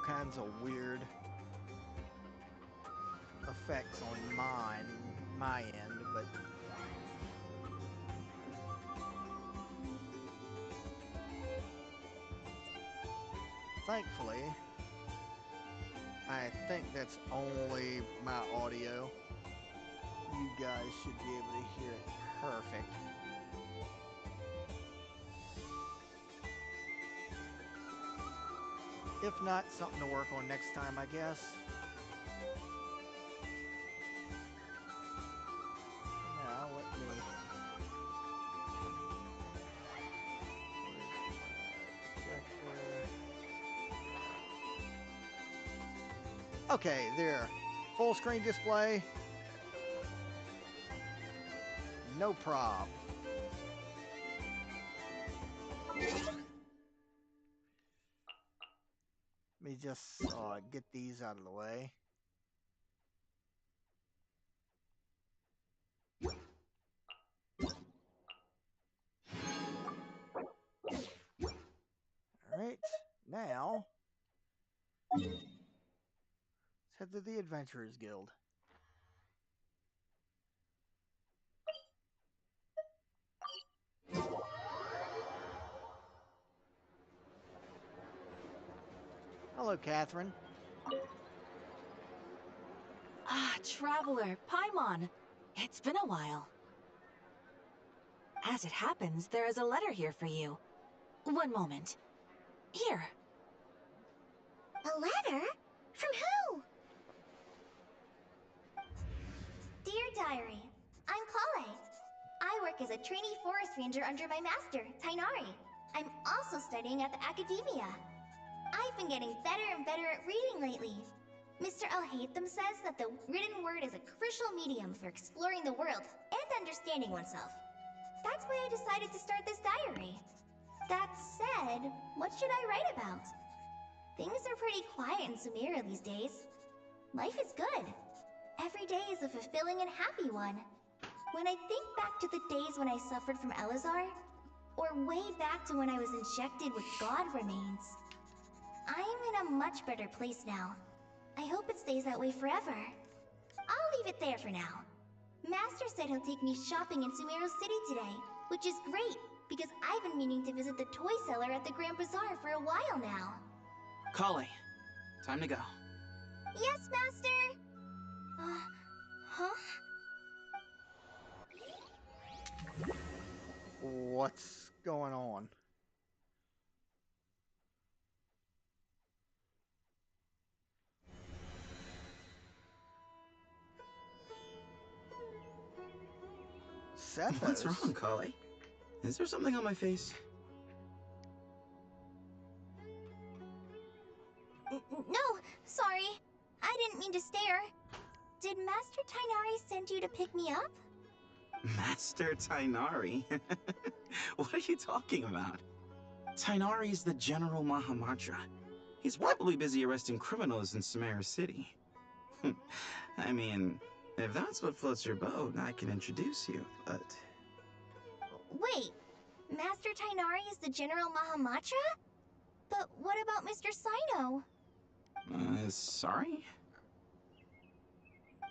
kinds of weird effects on my end, but thankfully, I think that's only my audio. You guys should be able to hear it perfect. If not, something to work on next time, I guess. Now, let me... Okay, there. Full screen display. No prob. Let me just get these out of the way. Alright, now let's head to the Adventurers Guild. Hello, Catherine. Ah, Traveler, Paimon. It's been a while. As it happens, there is a letter here for you. One moment. Here. A letter? From who? Dear Diary, I'm Collei. I work as a trainee forest ranger under my master, Tighnari. I'm also studying at the Academia. I've been getting better and better at reading lately. Mr. Alhaitham says that the written word is a crucial medium for exploring the world and understanding oneself. That's why I decided to start this diary. That said, what should I write about? Things are pretty quiet in Sumeru these days. Life is good. Every day is a fulfilling and happy one. When I think back to the days when I suffered from Elazar, or way back to when I was injected with God remains, I'm in a much better place now. I hope it stays that way forever. I'll leave it there for now. Master said he'll take me shopping in Sumeru City today, which is great, because I've been meaning to visit the toy seller at the Grand Bazaar for a while now. Collei, time to go. Yes, Master! Huh? What's going on? Sethos? What's wrong, Collei? Is there something on my face? No, sorry. I didn't mean to stare. Did Master Tighnari send you to pick me up? Master Tighnari? What are you talking about? Tighnari's the General Mahamatra. He's probably busy arresting criminals in Sumeru City. I mean, if that's what floats your boat, I can introduce you, but... Wait, Master Tighnari is the General Mahamatra? But what about Mr. Sino? Sorry?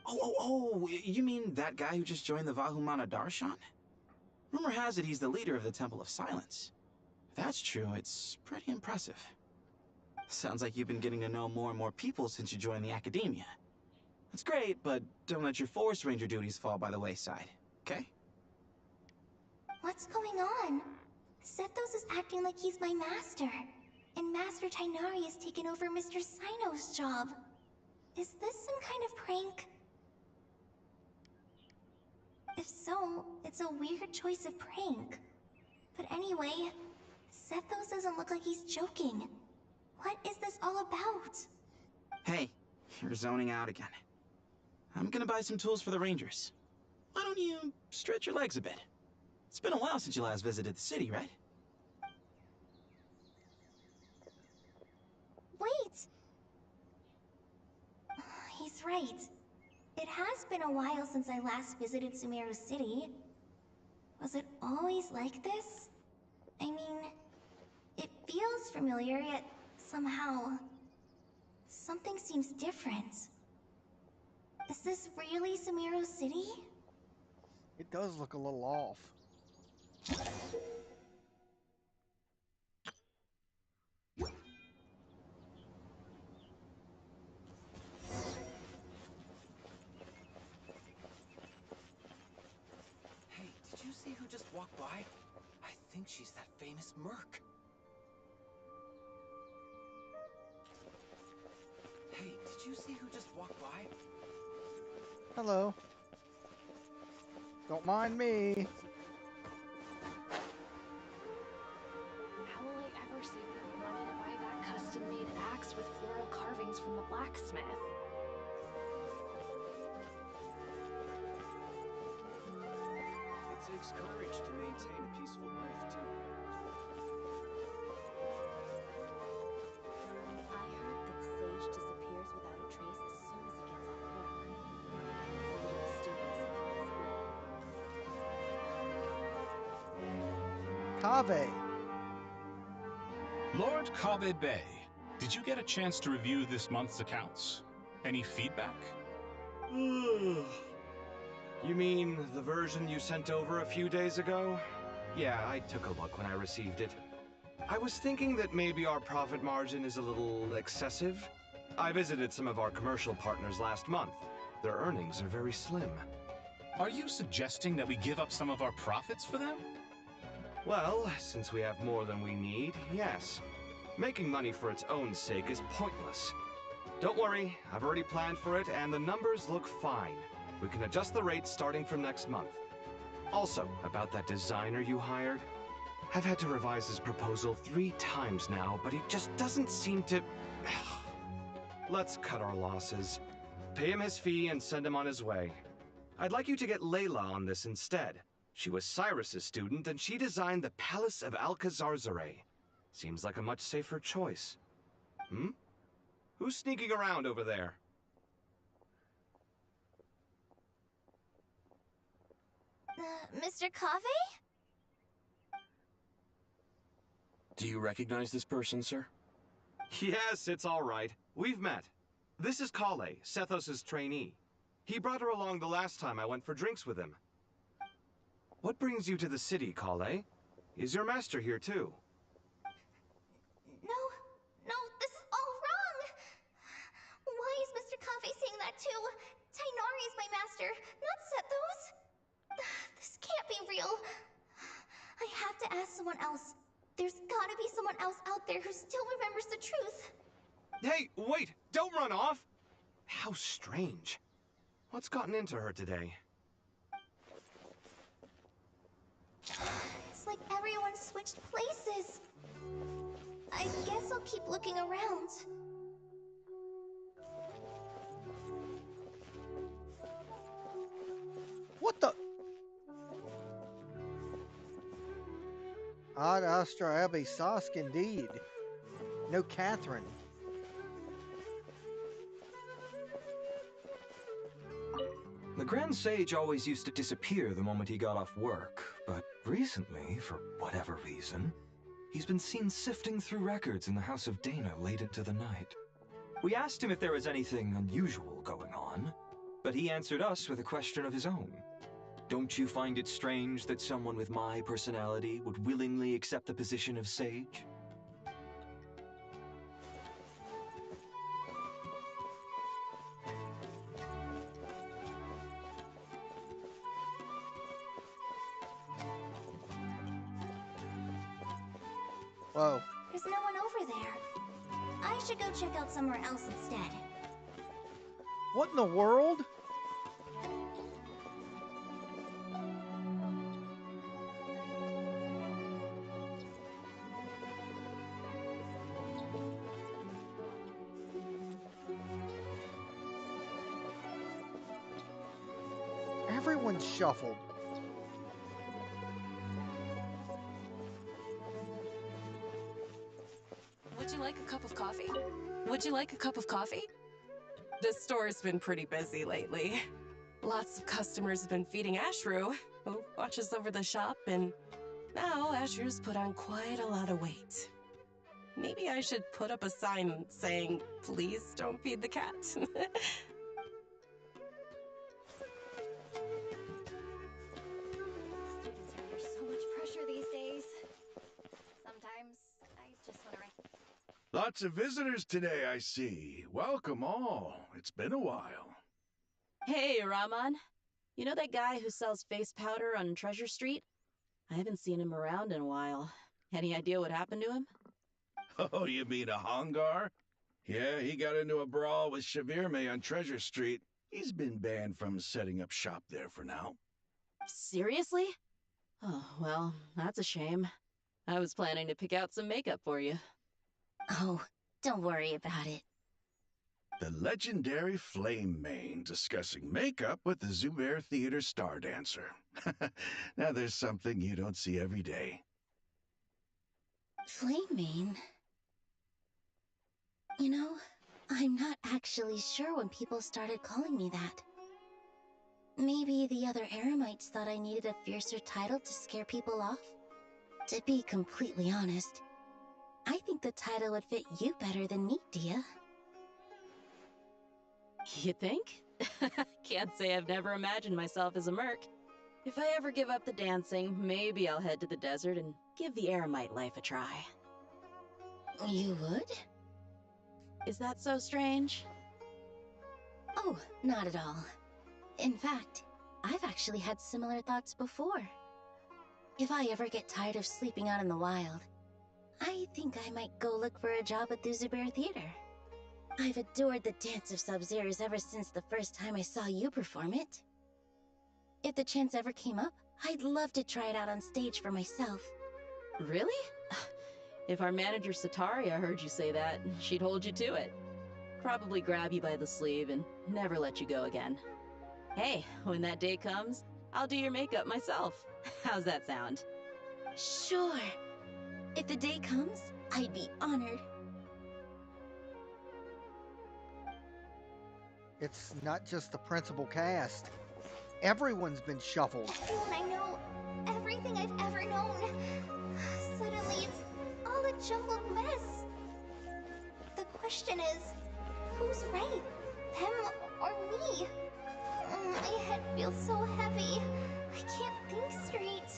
Oh, you mean that guy who just joined the Vahumana Darshan? Rumor has it he's the leader of the Temple of Silence. If that's true, it's pretty impressive. Sounds like you've been getting to know more and more people since you joined the Academia. That's great, but don't let your Forest Ranger duties fall by the wayside, okay? What's going on? Sethos is acting like he's my master, and Master Tighnari has taken over Mr. Sino's job. Is this some kind of prank? If so, it's a weird choice of prank. But anyway, Sethos doesn't look like he's joking. What is this all about? Hey, you're zoning out again. I'm gonna buy some tools for the Rangers. Why don't you stretch your legs a bit? It's been a while since you last visited the city, right? Wait! He's right. It has been a while since I last visited Sumeru City. Was it always like this? I mean, it feels familiar, yet somehow... Something seems different. Is this really Sumeru City? It does look a little off. Hey, did you see who just walked by? I think she's that famous merc. Hey, did you see who just walked by? Hello. Don't mind me. How will I ever save enough money to buy that custom-made axe with floral carvings from the blacksmith? It takes courage to maintain a peaceful life, too. I heard that Sage disappears without a trace as soon as he gets off work. Only the students Kaveh. Lord Collei Bay, did you get a chance to review this month's accounts? Any feedback? You mean the version you sent over a few days ago? Yeah, I took a look when I received it. I was thinking that maybe our profit margin is a little excessive. I visited some of our commercial partners last month. Their earnings are very slim. Are you suggesting that we give up some of our profits for them? Well, since we have more than we need, yes. Making money for its own sake is pointless. Don't worry, I've already planned for it, and the numbers look fine. We can adjust the rates starting from next month. Also, about that designer you hired, I've had to revise his proposal 3 times now, but he just doesn't seem to... Let's cut our losses. Pay him his fee and send him on his way. I'd like you to get Layla on this instead. She was Cyrus's student, and she designed the Palace of Alcazarzaray. Seems like a much safer choice. Hmm? Who's sneaking around over there? Mr. Kaveh? Do you recognize this person, sir? Yes, it's all right. We've met. This is Collei, Sethos' trainee. He brought her along the last time I went for drinks with him. What brings you to the city, Collei? Is your master here too? No, this is all wrong! Why is Mr. Kaveh saying that too? Tainari is my master, not Sethos! This can't be real. I have to ask someone else. There's gotta be someone else out there who still remembers the truth. Hey, wait! Don't run off! How strange. What's gotten into her today? It's like everyone switched places. I guess I'll keep looking around. What the? Ad Astra Abbey Sask indeed. No Catherine. The Grand Sage always used to disappear the moment he got off work, but recently, for whatever reason, he's been seen sifting through records in the House of Dana late into the night. We asked him if there was anything unusual going on, but he answered us with a question of his own. Don't you find it strange that someone with my personality would willingly accept the position of Sage? Whoa. There's no one over there. I should go check out somewhere else instead. What in the world? Everyone's shuffled. Would you like a cup of coffee? Would you like a cup of coffee? This store's been pretty busy lately. Lots of customers have been feeding Ashru, who watches over the shop, and now Ashru's put on quite a lot of weight. Maybe I should put up a sign saying, please don't feed the cat. Students are under so much pressure these days. Sometimes I just want to write. Lots of visitors today, I see. Welcome all. It's been a while. Hey, Rahman. You know that guy who sells face powder on Treasure Street? I haven't seen him around in a while. Any idea what happened to him? Oh, you mean a Hongar? Yeah, he got into a brawl with Shavirme on Treasure Street. He's been banned from setting up shop there for now. Seriously? Oh, well, that's a shame. I was planning to pick out some makeup for you. Oh, don't worry about it. The legendary Flame Mane discussing makeup with the Zubair Theater star dancer. Now there's something you don't see every day. Flame Mane? You know, I'm not actually sure when people started calling me that. Maybe the other Eremites thought I needed a fiercer title to scare people off? To be completely honest, I think the title would fit you better than me, Dia. You think? Can't say I've never imagined myself as a merc. If I ever give up the dancing, maybe I'll head to the desert and give the Eremite life a try. You would? Is that so strange? Oh, not at all. In fact, I've actually had similar thoughts before. If I ever get tired of sleeping out in the wild, I think I might go look for a job at the Zubair Theater. I've adored the Dance of Sub-Zeros ever since the first time I saw you perform it. If the chance ever came up, I'd love to try it out on stage for myself. Really? If our manager Sataria heard you say that, she'd hold you to it. Probably grab you by the sleeve and never let you go again. Hey, when that day comes, I'll do your makeup myself. How's that sound? Sure. If the day comes, I'd be honored. It's not just the principal cast. Everyone's been shuffled. Everyone I know, everything I've ever known. Suddenly it's all a jumbled mess. The question is, who's right? Them or me? My head feels so heavy. I can't think straight.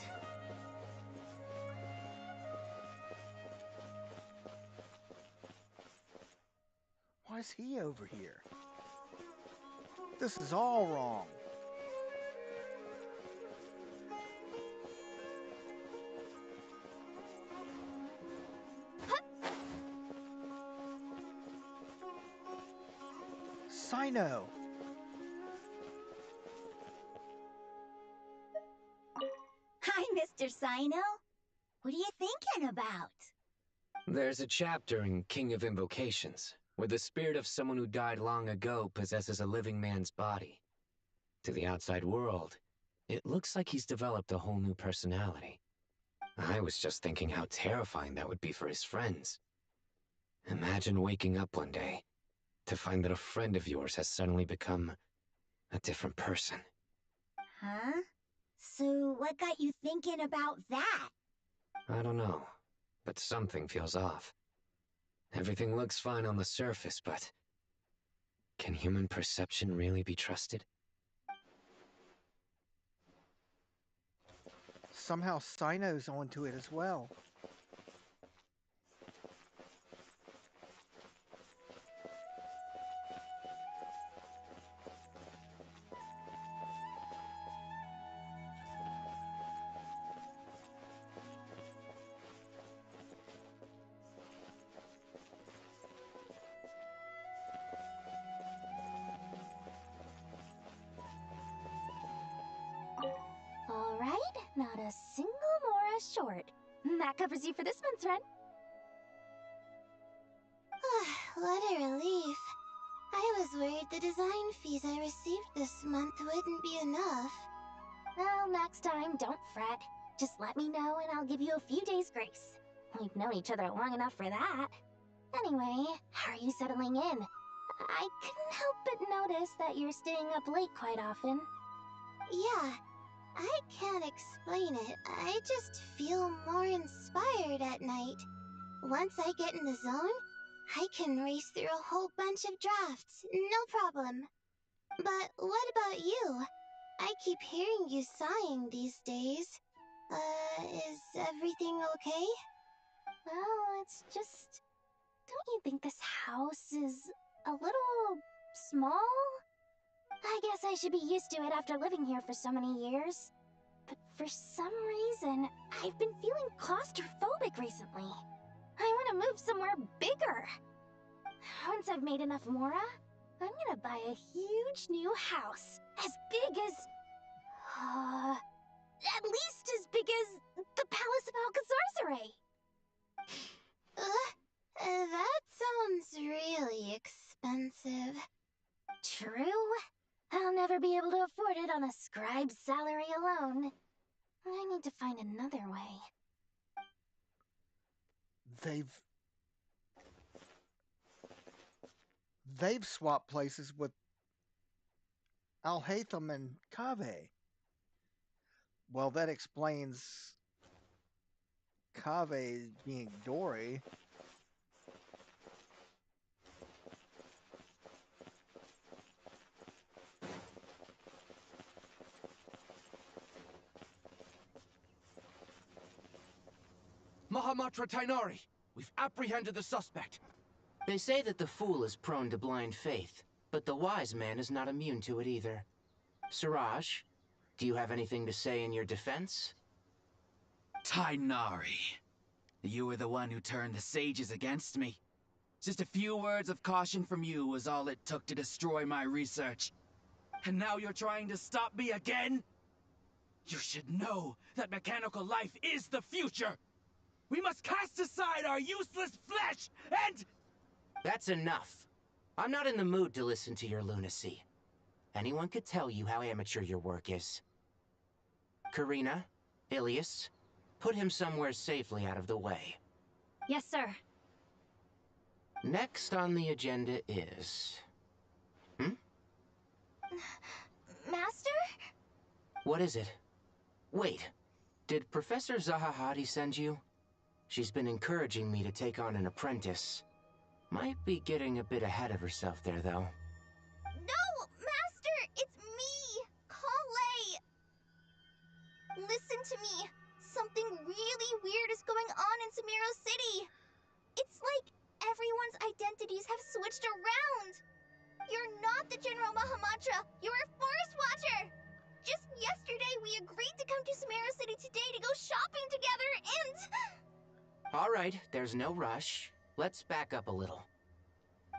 Why is he over here? This is all wrong. Sino. Hi, Mr. Sino. What are you thinking about? There's a chapter in King of Invocations where the spirit of someone who died long ago possesses a living man's body. To the outside world, it looks like he's developed a whole new personality. I was just thinking how terrifying that would be for his friends. Imagine waking up one day to find that a friend of yours has suddenly become a different person. Huh? So what got you thinking about that? I don't know, but something feels off. Everything looks fine on the surface, but can human perception really be trusted? Somehow Sino's onto it as well. All right, not a single Mora short. That covers you for this month's run. What a relief. I was worried the design fees I received this month wouldn't be enough. Well, next time, don't fret. Just let me know and I'll give you a few days' grace. We've known each other long enough for that. Anyway, how are you settling in? I couldn't help but notice that you're staying up late quite often. Yeah, I can't explain it. I just feel more inspired at night. Once I get in the zone, I can race through a whole bunch of drafts, no problem. But what about you? I keep hearing you sighing these days. Is everything okay? Well, it's just... Don't you think this house is a little small? I guess I should be used to it after living here for so many years. But for some reason, I've been feeling claustrophobic recently. I want to move somewhere bigger. Once I've made enough Mora, I'm gonna buy a huge new house. As big as... at least as big as the Palace of Alcazarceray. That sounds really expensive. True. I'll never be able to afford it on a scribe's salary alone. I need to find another way. They've swapped places with Alhaitham and Kaveh. Well, that explains Kaveh being Dory. Mahamatra Tainari, we've apprehended the suspect. They say that the fool is prone to blind faith, but the wise man is not immune to it either. Siraj, do you have anything to say in your defense? Tainari, you were the one who turned the sages against me. Just a few words of caution from you was all it took to destroy my research. And now you're trying to stop me again? You should know that mechanical life is the future! We must cast aside our useless flesh and... That's enough. I'm not in the mood to listen to your lunacy. Anyone could tell you how amateur your work is. Karina, Ilias, put him somewhere safely out of the way. Yes, sir. Next on the agenda is... Master? What is it? Wait, did Professor Zahahati send you? She's been encouraging me to take on an apprentice. Might be getting a bit ahead of herself there, though. No, Master! It's me, Collei! Listen to me. Something really weird is going on in Sumeru City. It's like everyone's identities have switched around. You're not the General Mahamatra. You're a Forest Watcher. Just yesterday, we agreed to come to Sumeru City today to go shopping together, and... All right, there's no rush. Let's back up a little.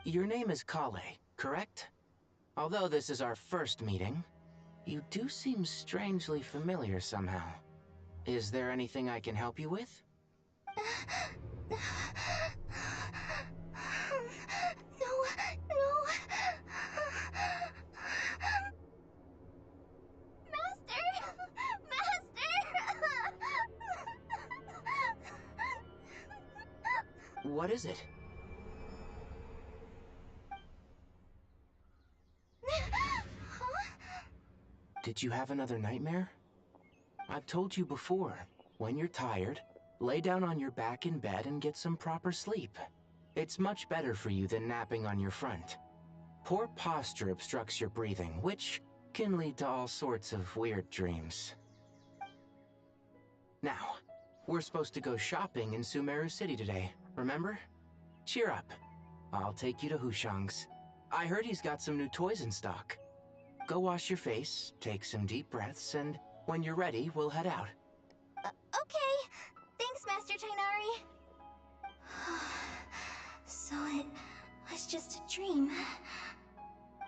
Your name is Collei, correct? Although this is our first meeting, you do seem strangely familiar somehow. Is there anything I can help you with? No. What is it? Did you have another nightmare? I've told you before, when you're tired, lay down on your back in bed and get some proper sleep. It's much better for you than napping on your front. Poor posture obstructs your breathing, which can lead to all sorts of weird dreams. Now, we're supposed to go shopping in Sumeru City today, remember? Cheer up. I'll take you to Hushang's. I heard he's got some new toys in stock. Go wash your face, take some deep breaths, and when you're ready, we'll head out. Okay. Thanks, Master Tainari. So it was just a dream.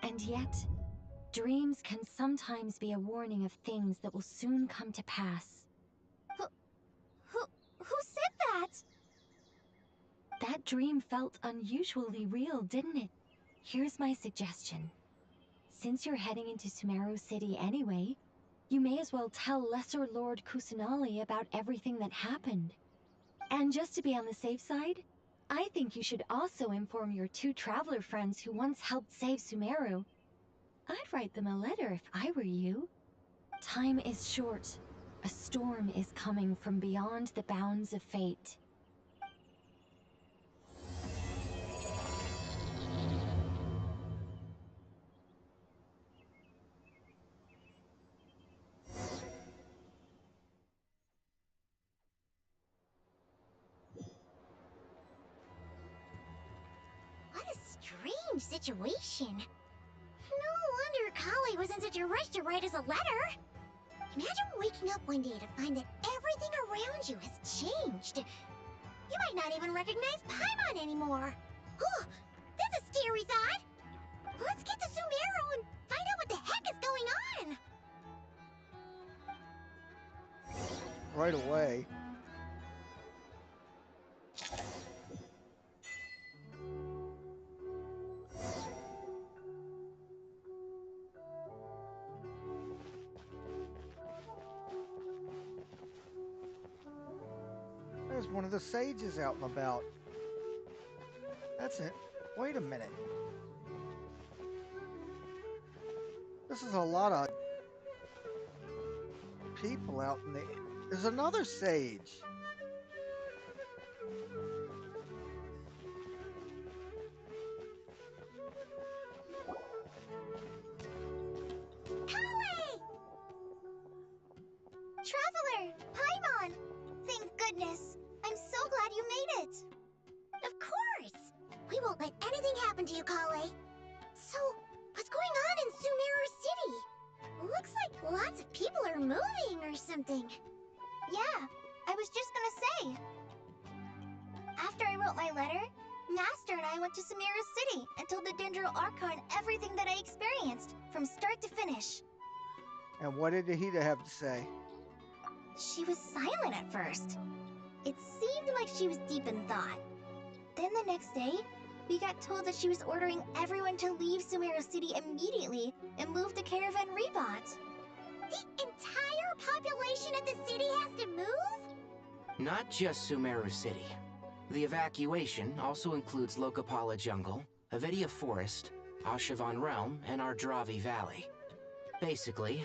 And yet, dreams can sometimes be a warning of things that will soon come to pass. Who said that? That dream felt unusually real, didn't it? Here's my suggestion. Since you're heading into Sumeru City anyway, you may as well tell Lesser Lord Kusanali about everything that happened. And just to be on the safe side, I think you should also inform your 2 traveler friends who once helped save Sumeru. I'd write them a letter if I were you. Time is short. A storm is coming from beyond the bounds of fate. situation. No wonder Collei was in such a rush to write us a letter. Imagine waking up one day to find that everything around you has changed. You might not even recognize Paimon anymore. Oh, that's a scary thought. Let's get to Sumeru and find out what the heck is going on. Right away. There's one of the sages out and about. That's it. Wait a minute. This is a lot of people out in the... There's another sage. Collei! Traveler! Paimon! Thank goodness. I'm so glad you made it. Of course! We won't let anything happen to you, Collei. So, what's going on in Sumeru City? Looks like lots of people are moving or something. Yeah, I was just gonna say. After I wrote my letter, Master and I went to Sumeru City and told the Dendro Archon everything that I experienced, from start to finish. And what did Nahida have to say? She was silent at first. It seemed like she was deep in thought. Then the next day, we got told that she was ordering everyone to leave Sumeru City immediately and move to Caravan Rebot. The entire population of the city has to move? Not just Sumeru City. The evacuation also includes Lokapala Jungle, Avidia Forest, Ashavan Realm, and Ardravi Valley. Basically,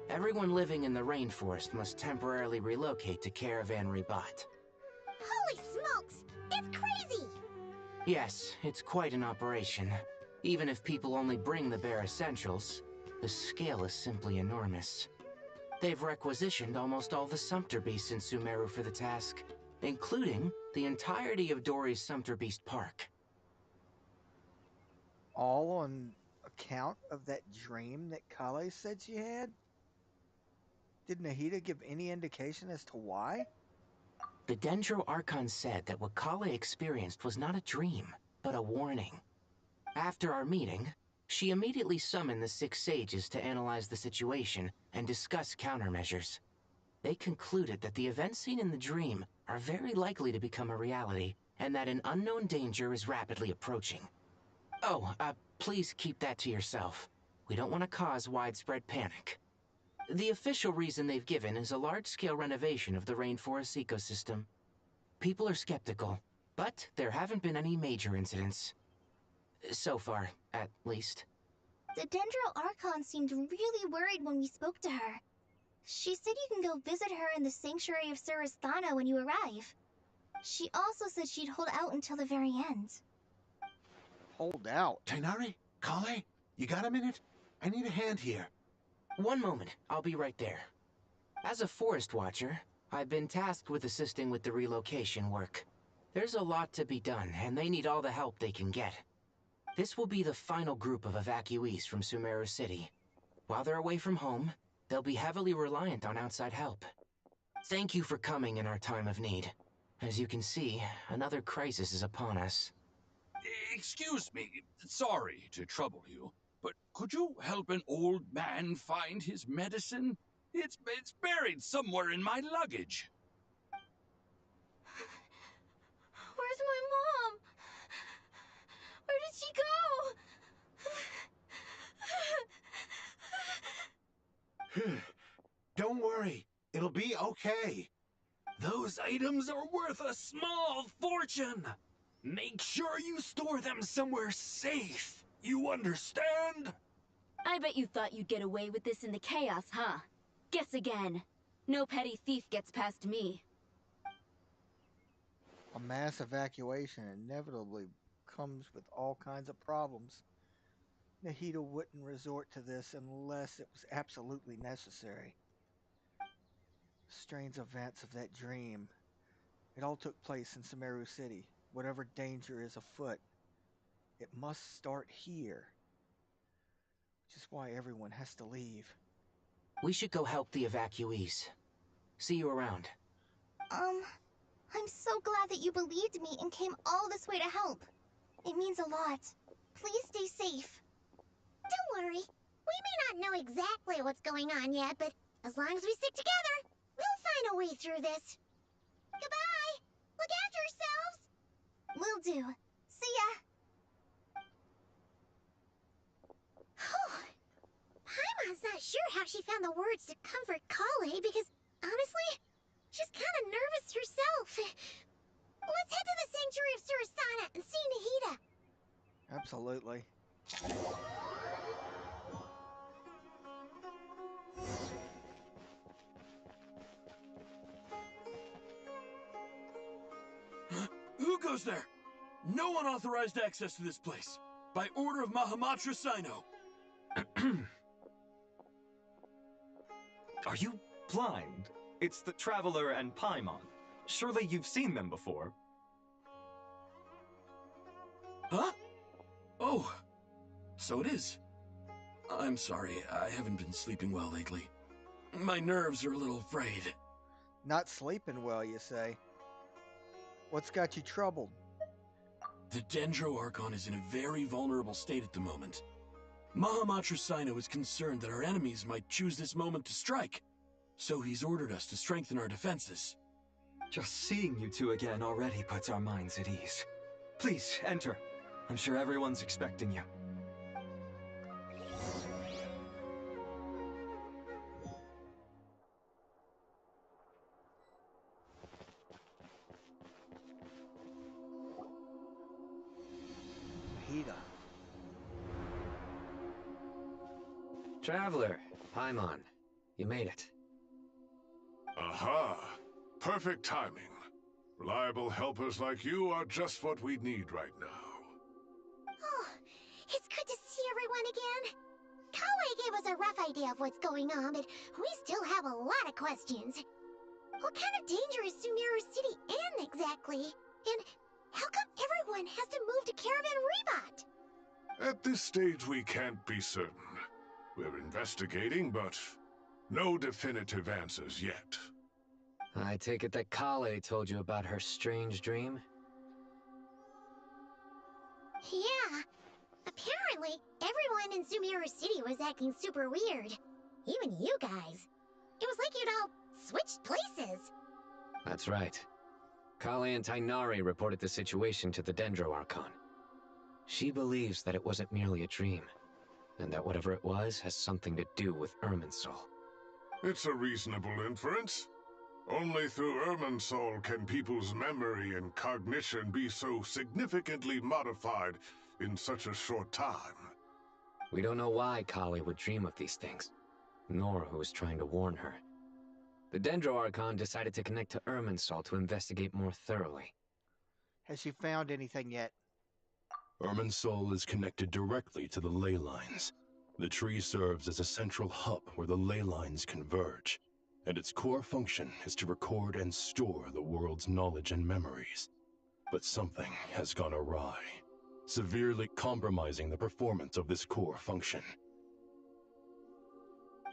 everyone living in the rainforest must temporarily relocate to Caravan Rebot. Holy smokes! It's crazy! Yes, it's quite an operation. Even if people only bring the bare essentials, the scale is simply enormous. They've requisitioned almost all the Sumpter Beasts in Sumeru for the task, including the entirety of Dori's Sumpter Beast Park. All on account of that dream that Collei said she had? Did Nahida give any indication as to why? The Dendro Archon said that what Collei experienced was not a dream, but a warning. After our meeting, she immediately summoned the 6 sages to analyze the situation and discuss countermeasures. They concluded that the events seen in the dream are very likely to become a reality, and that an unknown danger is rapidly approaching. Oh, please keep that to yourself. We don't want to cause widespread panic. The official reason they've given is a large-scale renovation of the rainforest ecosystem. People are skeptical, but there haven't been any major incidents. So far, at least. The Dendro Archon seemed really worried when we spoke to her. She said you can go visit her in the Sanctuary of Surasthana when you arrive. She also said she'd hold out until the very end. Hold out? Tighnari? Collei? You got a minute? I need a hand here. One moment, I'll be right there. As a forest watcher, I've been tasked with assisting with the relocation work. There's a lot to be done, and they need all the help they can get. This will be the final group of evacuees from Sumeru City. While they're away from home, they'll be heavily reliant on outside help. Thank you for coming in our time of need. As you can see, another crisis is upon us. Excuse me, sorry to trouble you, but could you help an old man find his medicine? It's buried somewhere in my luggage. Where's my mom? Where did she go? Don't worry, it'll be okay. Those items are worth a small fortune. Make sure you store them somewhere safe. You understand? I bet you thought you'd get away with this in the chaos, huh? Guess again. No petty thief gets past me. A mass evacuation inevitably comes with all kinds of problems. Nahida wouldn't resort to this unless it was absolutely necessary. Strange events of that dream. It all took place in Sumeru City, whatever danger is afoot. It must start here, which is why everyone has to leave. We should go help the evacuees. See you around. I'm so glad that you believed me and came all this way to help. It means a lot. Please stay safe. Don't worry. We may not know exactly what's going on yet, but as long as we stick together, we'll find a way through this. Goodbye! Look after yourselves! Will do. See ya! Paimon's not sure how she found the words to comfort Collei because, honestly, she's kind of nervous herself. Let's head to the Sanctuary of Surasana and see Nahida. Absolutely. Who goes there? No unauthorized access to this place. By order of Mahamatra Sino. Are you blind? It's the Traveler and Paimon. Surely you've seen them before. Huh? Oh, so it is. I'm sorry, I haven't been sleeping well lately. My nerves are a little frayed. Not sleeping well, you say? What's got you troubled? The Dendro Archon is in a very vulnerable state at the moment. Mahamatra Sino is concerned that our enemies might choose this moment to strike, so he's ordered us to strengthen our defenses. Just seeing you two again already puts our minds at ease. Please, enter. I'm sure everyone's expecting you. Nahida. Traveler, Paimon, you made it. Aha! Perfect timing. Reliable helpers like you are just what we need right now. Oh, it's good to see everyone again. Collei gave us a rough idea of what's going on, but we still have a lot of questions. What kind of danger is Sumeru City in exactly? And how come everyone has to move to Caravan Rebot? At this stage, we can't be certain. We're investigating, but no definitive answers yet. I take it that Collei told you about her strange dream? Yeah. Apparently, everyone in Sumeru City was acting super weird. Even you guys. It was like you'd all switched places. That's right. Collei and Tainari reported the situation to the Dendro Archon. She believes that it wasn't merely a dream, and that whatever it was has something to do with Irminsul. It's a reasonable inference. Only through Irminsul can people's memory and cognition be so significantly modified in such a short time. We don't know why Collei would dream of these things, nor who was trying to warn her. The Dendro Archon decided to connect to Irminsul to investigate more thoroughly. Has she found anything yet? Irminsul is connected directly to the ley lines. The tree serves as a central hub where the ley lines converge, and its core function is to record and store the world's knowledge and memories. But something has gone awry, severely compromising the performance of this core function.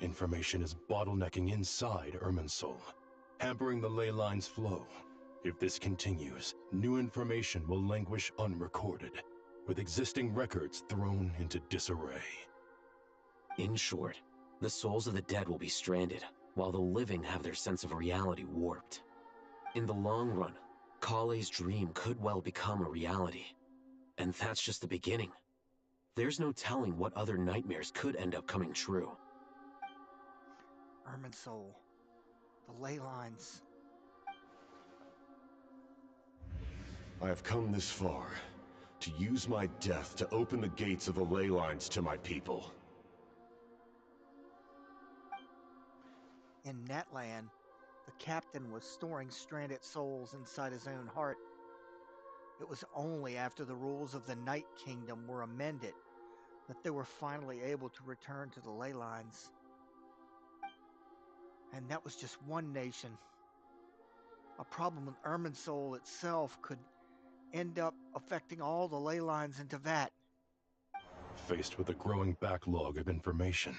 Information is bottlenecking inside Irminsul, hampering the ley line's flow. If this continues, new information will languish unrecorded, with existing records thrown into disarray. In short, the souls of the dead will be stranded, while the living have their sense of reality warped. In the long run, Collei's dream could well become a reality. And that's just the beginning. There's no telling what other nightmares could end up coming true. Irminsul. The ley lines. I have come this far, to use my death to open the gates of the ley lines to my people. In Natlan, the captain was storing stranded souls inside his own heart. It was only after the rules of the Night Kingdom were amended that they were finally able to return to the ley lines. And that was just one nation. A problem with Irminsul itself could end up affecting all the ley lines in Teyvat. Faced with a growing backlog of information,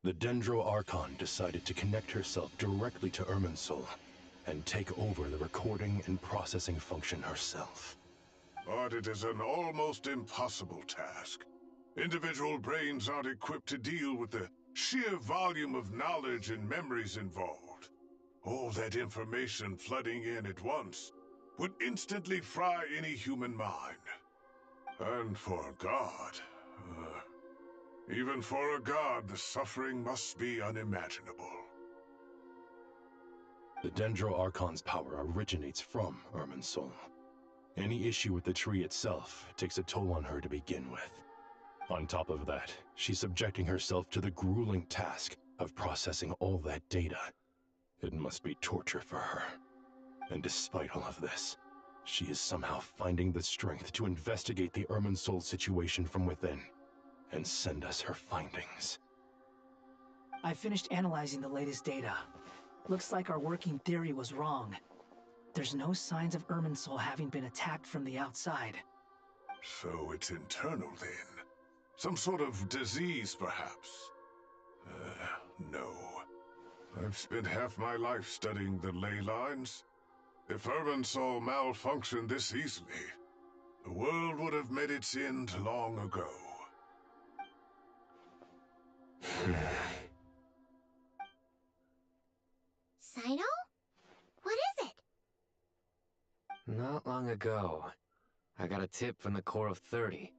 the Dendro Archon decided to connect herself directly to Irminsul and take over the recording and processing function herself. But it is an almost impossible task. Individual brains aren't equipped to deal with the sheer volume of knowledge and memories involved. All that information flooding in at once would instantly fry any human mind. And for a god, even for a god, the suffering must be unimaginable. The Dendro Archon's power originates from Irminsul. Any issue with the tree itself takes a toll on her to begin with. On top of that, she's subjecting herself to the grueling task of processing all that data. It must be torture for her. And despite all of this, she is somehow finding the strength to investigate the Irminsul situation from within and send us her findings. I finished analyzing the latest data. Looks like our working theory was wrong. There's no signs of Irminsul having been attacked from the outside. So it's internal then? Some sort of disease, perhaps? No. I've spent half my life studying the ley lines. If Irminsul malfunctioned this easily, the world would have met its end long ago. Sino? What is it? Not long ago, I got a tip from the Core of 30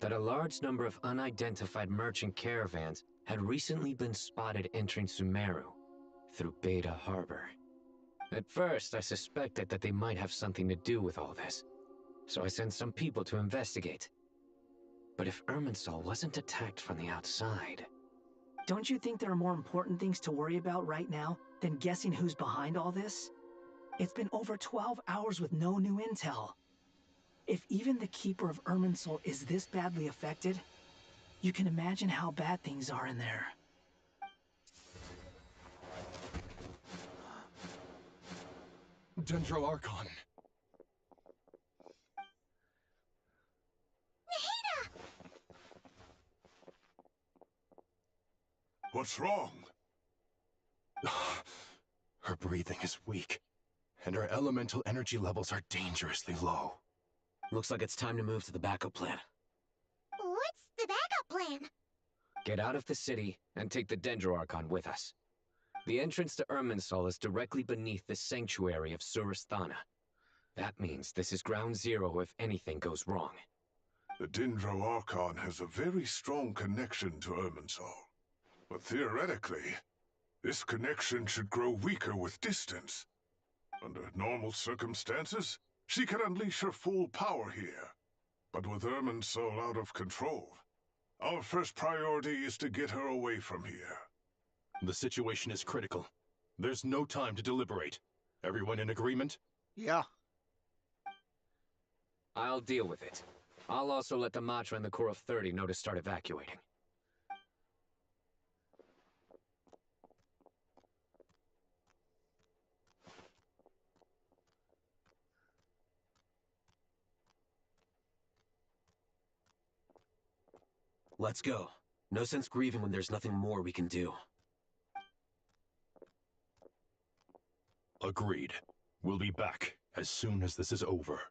that a large number of unidentified merchant caravans had recently been spotted entering Sumeru through Beta Harbor. At first, I suspected that they might have something to do with all this, so I sent some people to investigate. But if Irminsul wasn't attacked from the outside... Don't you think there are more important things to worry about right now than guessing who's behind all this? It's been over 12 hours with no new intel. If even the Keeper of Irminsul is this badly affected, you can imagine how bad things are in there. Dendro Archon. What's wrong? Her breathing is weak, and her elemental energy levels are dangerously low. Looks like it's time to move to the backup plan. What's the backup plan? Get out of the city and take the Dendro Archon with us. The entrance to Irminsul is directly beneath the sanctuary of Surasthana. That means this is ground zero if anything goes wrong. The Dendro Archon has a very strong connection to Irminsul. But theoretically, this connection should grow weaker with distance. Under normal circumstances, she can unleash her full power here. But with Irminsul out of control, our first priority is to get her away from here. The situation is critical. There's no time to deliberate. Everyone in agreement? Yeah. I'll deal with it. I'll also let the Matra and the Core of 30 know to start evacuating. Let's go. No sense grieving when there's nothing more we can do. Agreed. We'll be back as soon as this is over.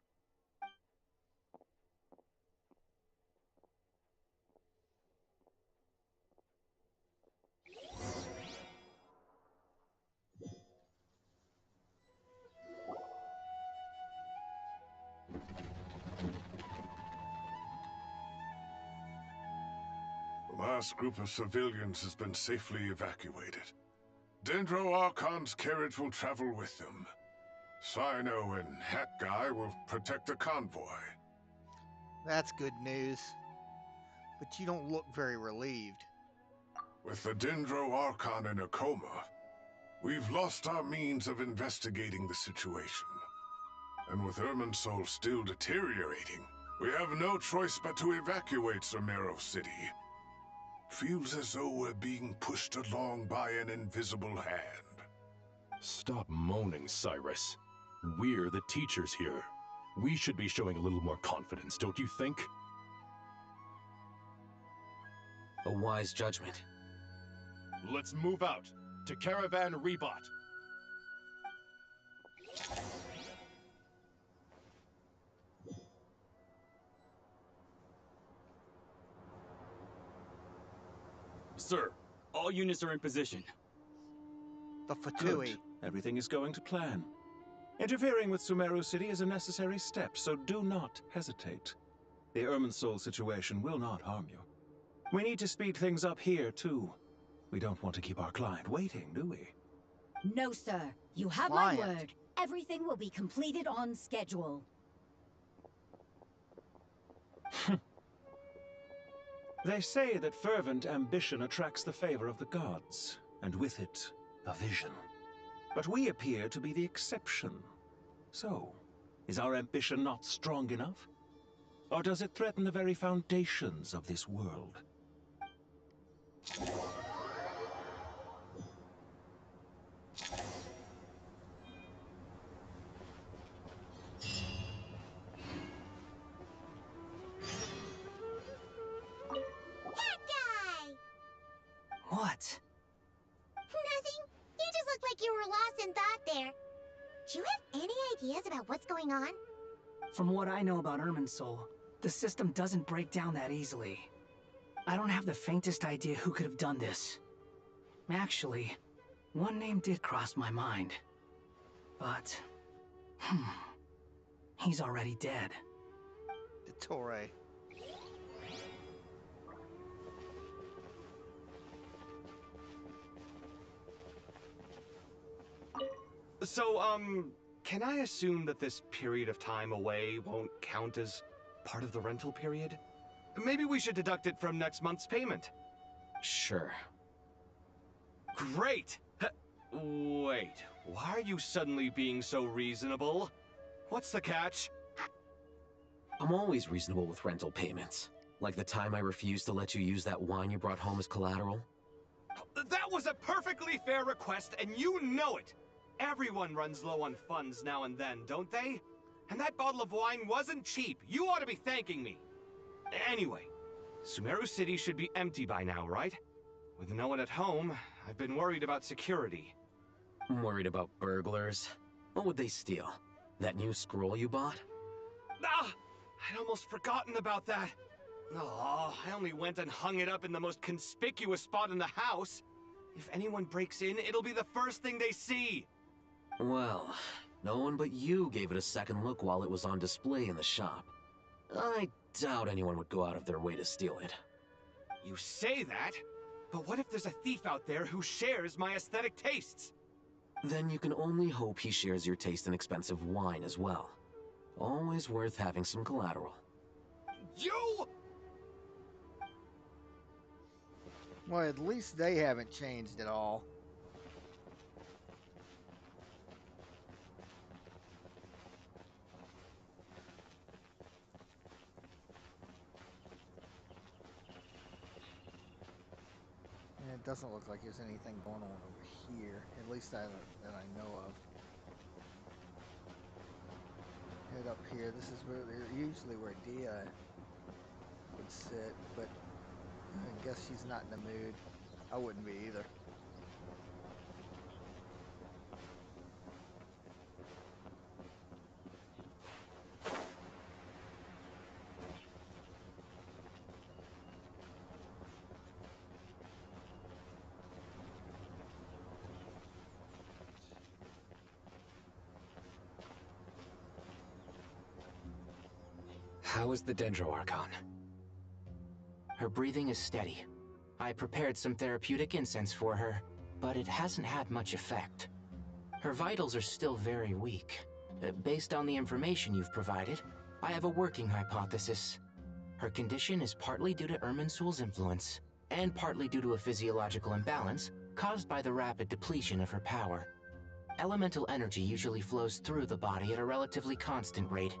The last group of civilians has been safely evacuated. Dendro Archon's carriage will travel with them. Sino and Hat Guy will protect the convoy. That's good news. But you don't look very relieved. With the Dendro Archon in a coma, we've lost our means of investigating the situation. And with Irminsul still deteriorating, we have no choice but to evacuate Sumeru City. Feels as though we're being pushed along by an invisible hand. Stop moaning, Cyrus. We're the teachers here. We should be showing a little more confidence, don't you think? A wise judgment. Let's move out to Caravan Rebot. Sir, all units are in position. The Fatui. Everything is going to plan. Interfering with Sumeru City is a necessary step, so do not hesitate. The Irminsul situation will not harm you. We need to speed things up here, too. We don't want to keep our client waiting, do we? No, sir. You have my word. Everything will be completed on schedule. They say that fervent ambition attracts the favor of the gods, and with it, a vision. But we appear to be the exception. So, is our ambition not strong enough? Or does it threaten the very foundations of this world? What? Nothing. You just looked like you were lost in thought there. Do you have any ideas about what's going on? From what I know about Irminsul, the system doesn't break down that easily. I don't have the faintest idea who could have done this. Actually, one name did cross my mind. But, he's already dead. Torre. So, can I assume that this period of time away won't count as part of the rental period? Maybe we should deduct it from next month's payment. Sure. Great! Wait, why are you suddenly being so reasonable? What's the catch? I'm always reasonable with rental payments. Like the time I refused to let you use that wine you brought home as collateral. That was a perfectly fair request, and you know it! Everyone runs low on funds now and then, don't they? And that bottle of wine wasn't cheap. You ought to be thanking me. Anyway, Sumeru City should be empty by now, right? With no one at home, I've been worried about security. I'm worried about burglars. What would they steal? That new scroll you bought? Ah! I'd almost forgotten about that. Oh, I only went and hung it up in the most conspicuous spot in the house. If anyone breaks in, it'll be the first thing they see. Well, no one but you gave it a second look while it was on display in the shop. I doubt anyone would go out of their way to steal it. You say that, but what if there's a thief out there who shares my aesthetic tastes? Then you can only hope he shares your taste in expensive wine as well. Always worth having some collateral. You! Well, at least they haven't changed at all. And it doesn't look like there's anything going on over here, at least that I know of. Head up here. This is usually where Dia would sit, but I guess she's not in the mood. I wouldn't be either. How is the Dendro Archon? Her breathing is steady. I prepared some therapeutic incense for her, but it hasn't had much effect. Her vitals are still very weak. Based on the information you've provided, I have a working hypothesis. Her condition is partly due to Irminsul's influence, and partly due to a physiological imbalance caused by the rapid depletion of her power. Elemental energy usually flows through the body at a relatively constant rate.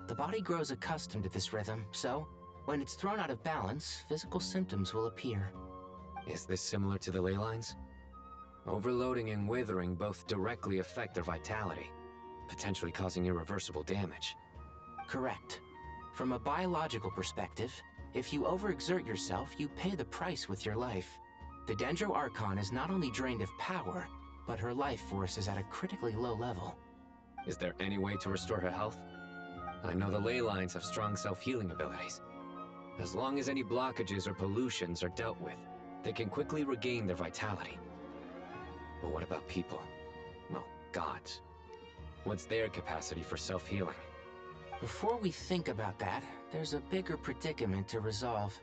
The body grows accustomed to this rhythm, so when it's thrown out of balance, physical symptoms will appear. Is this similar to the ley lines? Overloading and withering both directly affect their vitality, potentially causing irreversible damage. Correct. From a biological perspective, if you overexert yourself, you pay the price with your life. The Dendro Archon is not only drained of power, but her life force is at a critically low level. Is there any way to restore her health? I know the ley lines have strong self-healing abilities. As long as any blockages or pollutions are dealt with, they can quickly regain their vitality. But what about people? Well, gods. What's their capacity for self-healing? Before we think about that, there's a bigger predicament to resolve.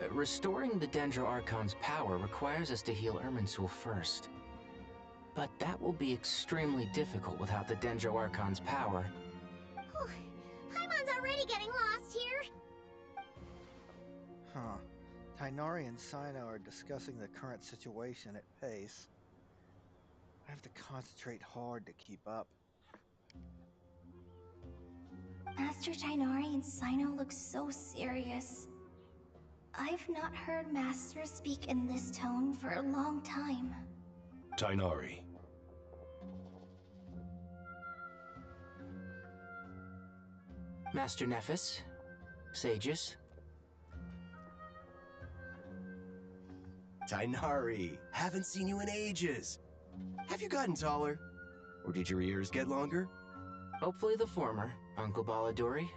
Restoring the Dendro Archon's power requires us to heal Irminsul first. But that will be extremely difficult without the Dendro Archon's power. Paimon's already getting lost here. Huh. Tighnari and Sino are discussing the current situation at pace. I have to concentrate hard to keep up. Master Tighnari and Sino look so serious. I've not heard Master speak in this tone for a long time. Tighnari. Master Nephis, sages. Tighnari, haven't seen you in ages. Have you gotten taller? Or did your ears get longer? Hopefully the former, Uncle Baladori.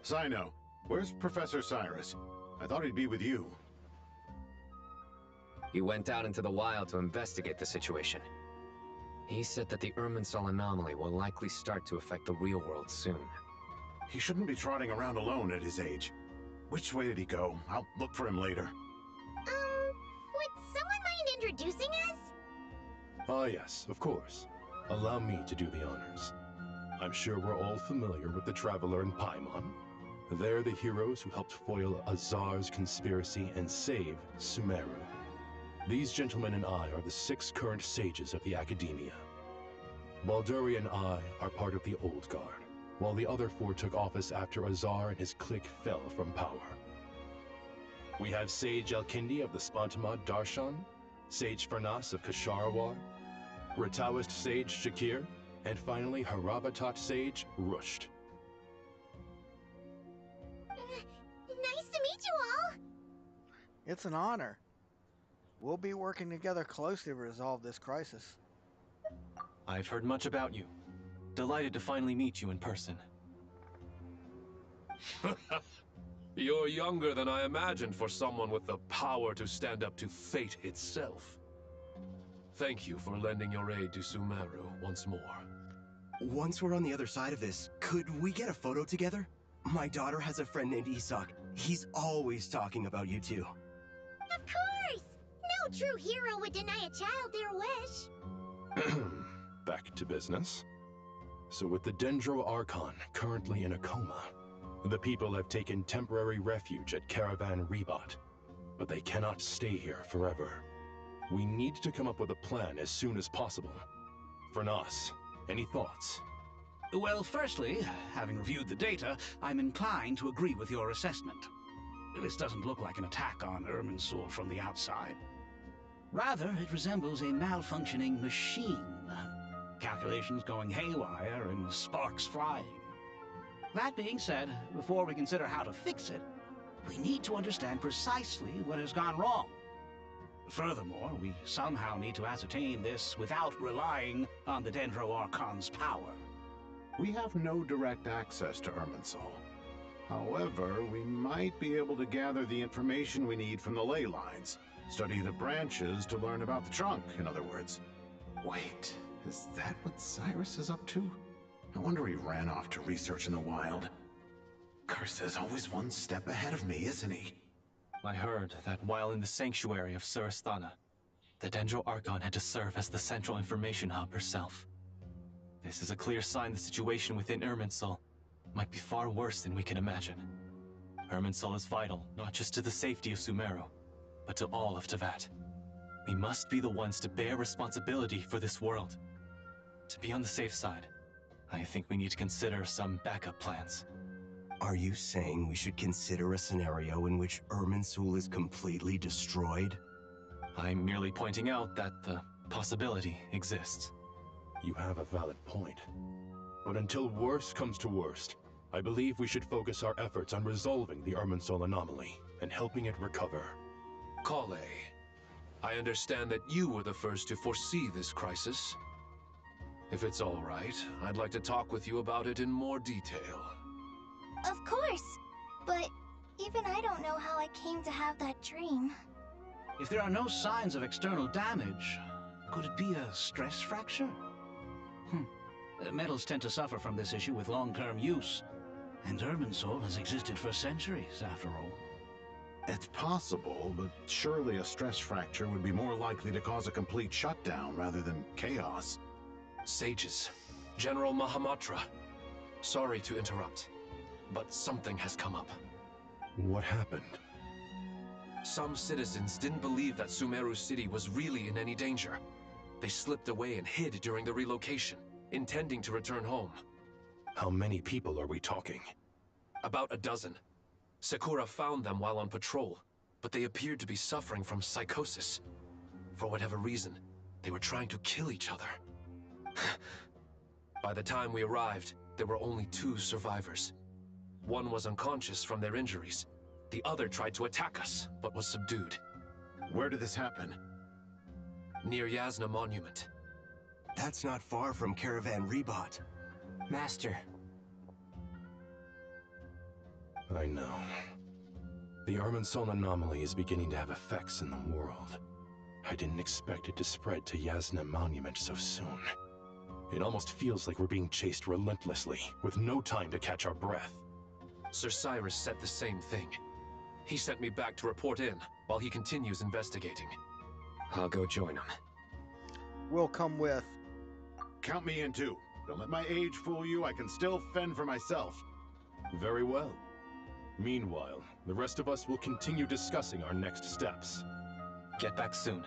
Sino, where's Professor Cyrus? I thought he'd be with you. He went out into the wild to investigate the situation. He said that the Irminsul anomaly will likely start to affect the real world soon. He shouldn't be trotting around alone at his age. Which way did he go? I'll look for him later. Would someone mind introducing us? Ah, yes, of course. Allow me to do the honors. I'm sure we're all familiar with the Traveler and Paimon. They're the heroes who helped foil Azar's conspiracy and save Sumeru. These gentlemen and I are the 6 current sages of the Academia. Balduri and I are part of the Old Guard, while the other 4 took office after Azar and his clique fell from power. We have Sage Elkindi of the Spantamad Darshan, Sage Fernas of Kasharawar, Rataoist Sage Shakir, and finally Harabatot Sage Rusht. Nice to meet you all. It's an honor. We'll be working together closely to resolve this crisis. I've heard much about you. Delighted to finally meet you in person. You're younger than I imagined for someone with the power to stand up to fate itself. Thank you for lending your aid to Sumeru once more. Once we're on the other side of this, could we get a photo together? My daughter has a friend named Isak. He's always talking about you two. Of course! No true hero would deny a child their wish. Back to business. So with the Dendro Archon currently in a coma, the people have taken temporary refuge at Caravan Rebat. But they cannot stay here forever. We need to come up with a plan as soon as possible. Fernas, any thoughts? Well, firstly, having reviewed the data, I'm inclined to agree with your assessment. This doesn't look like an attack on Irminsul from the outside. Rather, it resembles a malfunctioning machine. Calculations going haywire and sparks flying. That being said, before we consider how to fix it, we need to understand precisely what has gone wrong. Furthermore, we somehow need to ascertain this without relying on the Dendro Archon's power. We have no direct access to Irminsul. However, we might be able to gather the information we need from the ley lines. Study the branches to learn about the trunk, in other words. Wait, is that what Cyrus is up to? No wonder he ran off to research in the wild. Curse, always one step ahead of me, isn't he? I heard that while in the sanctuary of Surasthana, the Dendro Archon had to serve as the central information hub herself. This is a clear sign the situation within Irminsul might be far worse than we can imagine. Irminsul is vital, not just to the safety of Sumeru, but to all of Teyvat. We must be the ones to bear responsibility for this world. To be on the safe side, I think we need to consider some backup plans. Are you saying we should consider a scenario in which Irminsul is completely destroyed? I'm merely pointing out that the possibility exists. You have a valid point. But until worst comes to worst, I believe we should focus our efforts on resolving the Irminsul anomaly and helping it recover. Collei, I understand that you were the first to foresee this crisis. If it's all right, I'd like to talk with you about it in more detail. Of course, but even I don't know how I came to have that dream. If there are no signs of external damage, could it be a stress fracture? Metals tend to suffer from this issue with long-term use, and Irminsul has existed for centuries, after all. It's possible, but surely a stress fracture would be more likely to cause a complete shutdown rather than chaos. Sages, General Mahamatra, sorry to interrupt, but something has come up. What happened? Some citizens didn't believe that Sumeru City was really in any danger. They slipped away and hid during the relocation, intending to return home. How many people are we talking? About a dozen. Sakura found them while on patrol, but they appeared to be suffering from psychosis. For whatever reason, they were trying to kill each other. By the time we arrived, there were only 2 survivors. One was unconscious from their injuries. The other tried to attack us, but was subdued. Where did this happen? Near Yasna Monument. That's not far from Caravan Rebot. Master. I know. The Irminsul anomaly is beginning to have effects in the world. I didn't expect it to spread to Yasna Monument so soon. It almost feels like we're being chased relentlessly, with no time to catch our breath. Sir Cyrus said the same thing. He sent me back to report in, while he continues investigating. I'll go join him. We'll come with. Count me in too. Don't let my age fool you, I can still fend for myself. Very well. Meanwhile, the rest of us will continue discussing our next steps. Get back soon.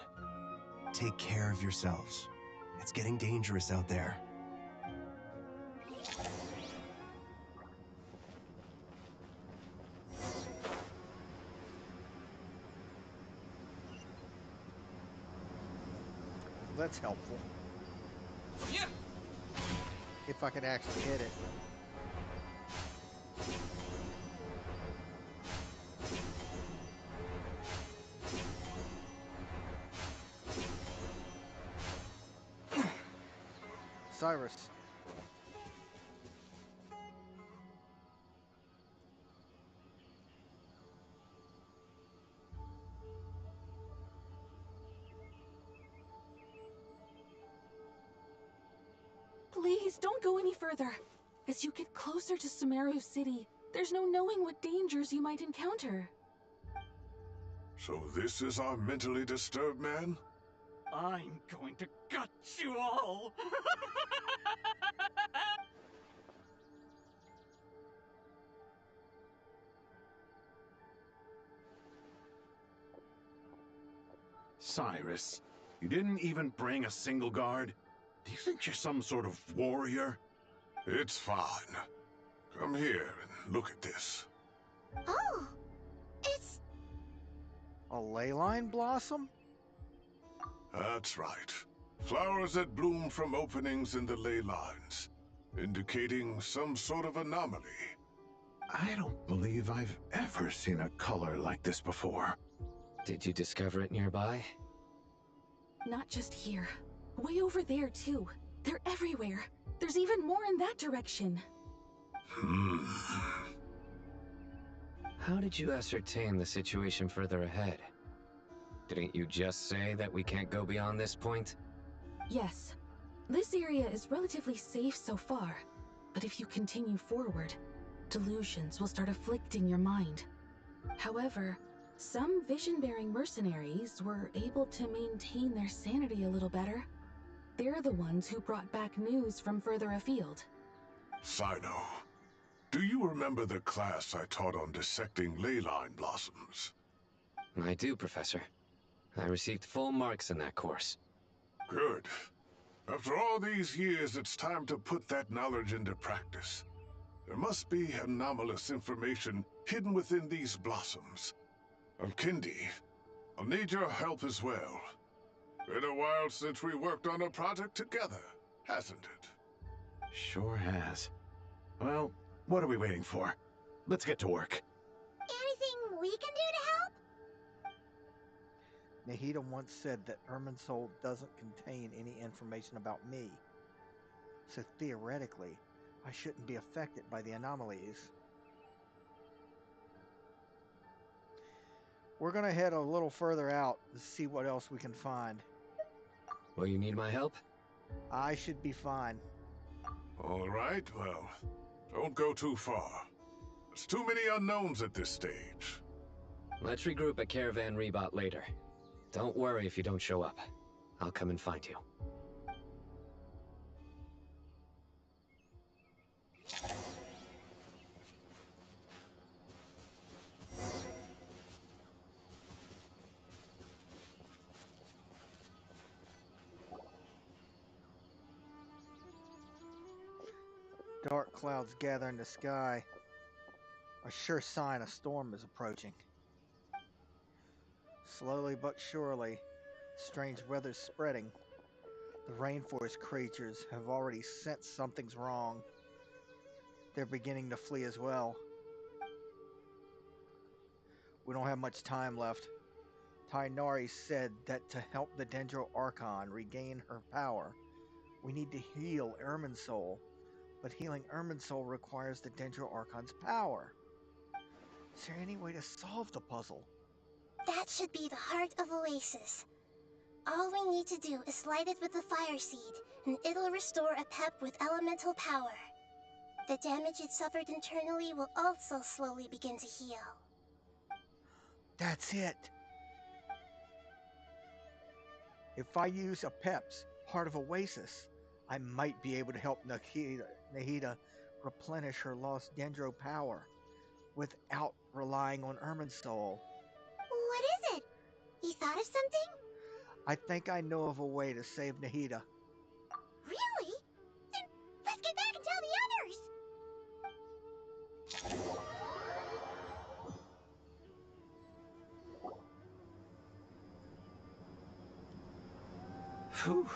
Take care of yourselves. It's getting dangerous out there. That's helpful. Yeah. If I could actually hit it. Cyrus. Please, don't go any further. As you get closer to Sumeru City, there's no knowing what dangers you might encounter. So this is our mentally disturbed man? I'm going to gut you all! Cyrus, you didn't even bring a single guard? Do you think you're some sort of warrior? It's fine. Come here and look at this. Oh, it's... A ley line blossom? That's right. Flowers that bloom from openings in the ley lines, indicating some sort of anomaly. I don't believe I've ever seen a color like this before. Did you discover it nearby? Not just here. Way over there, too. They're everywhere. There's even more in that direction. How did you ascertain the situation further ahead? Didn't you just say that we can't go beyond this point? Yes. This area is relatively safe so far. But if you continue forward, delusions will start afflicting your mind. However, some vision-bearing mercenaries were able to maintain their sanity a little better. They're the ones who brought back news from further afield. Sino, do you remember the class I taught on dissecting ley line blossoms? I do, Professor. I received full marks in that course. Good. After all these years, it's time to put that knowledge into practice. There must be anomalous information hidden within these blossoms. Kindi, I'll need your help as well. Been a while since we worked on a project together, hasn't it? Sure has. Well, What are we waiting for? Let's get to work. Anything we can do to help? Nahida once said that Irminsul doesn't contain any information about me. So theoretically, I shouldn't be affected by the anomalies. We're going to head a little further out to see what else we can find. Will you need my help? I should be fine. All right, well, don't go too far. There's too many unknowns at this stage. Let's regroup at Caravan Rebot later. Don't worry if you don't show up. I'll come and find you. Dark clouds gather in the sky. A sure sign a storm is approaching. Slowly but surely, strange weather's spreading. The rainforest creatures have already sensed something's wrong. They're beginning to flee as well. We don't have much time left. Tainari said that to help the Dendro Archon regain her power, we need to heal Irminsul. But healing Irminsul requires the Dendro Archon's power. Is there any way to solve the puzzle? That should be the heart of Oasis. All we need to do is light it with the fire seed, and it'll restore a pep with elemental power. The damage it suffered internally will also slowly begin to heal. That's it. If I use a PEPS, heart of Oasis, I might be able to help Nahida replenish her lost Dendro power without relying on Irminsul. What is it? You thought of something? I think I know of a way to save Nahida. Really? Then let's get back and tell the others! Phew.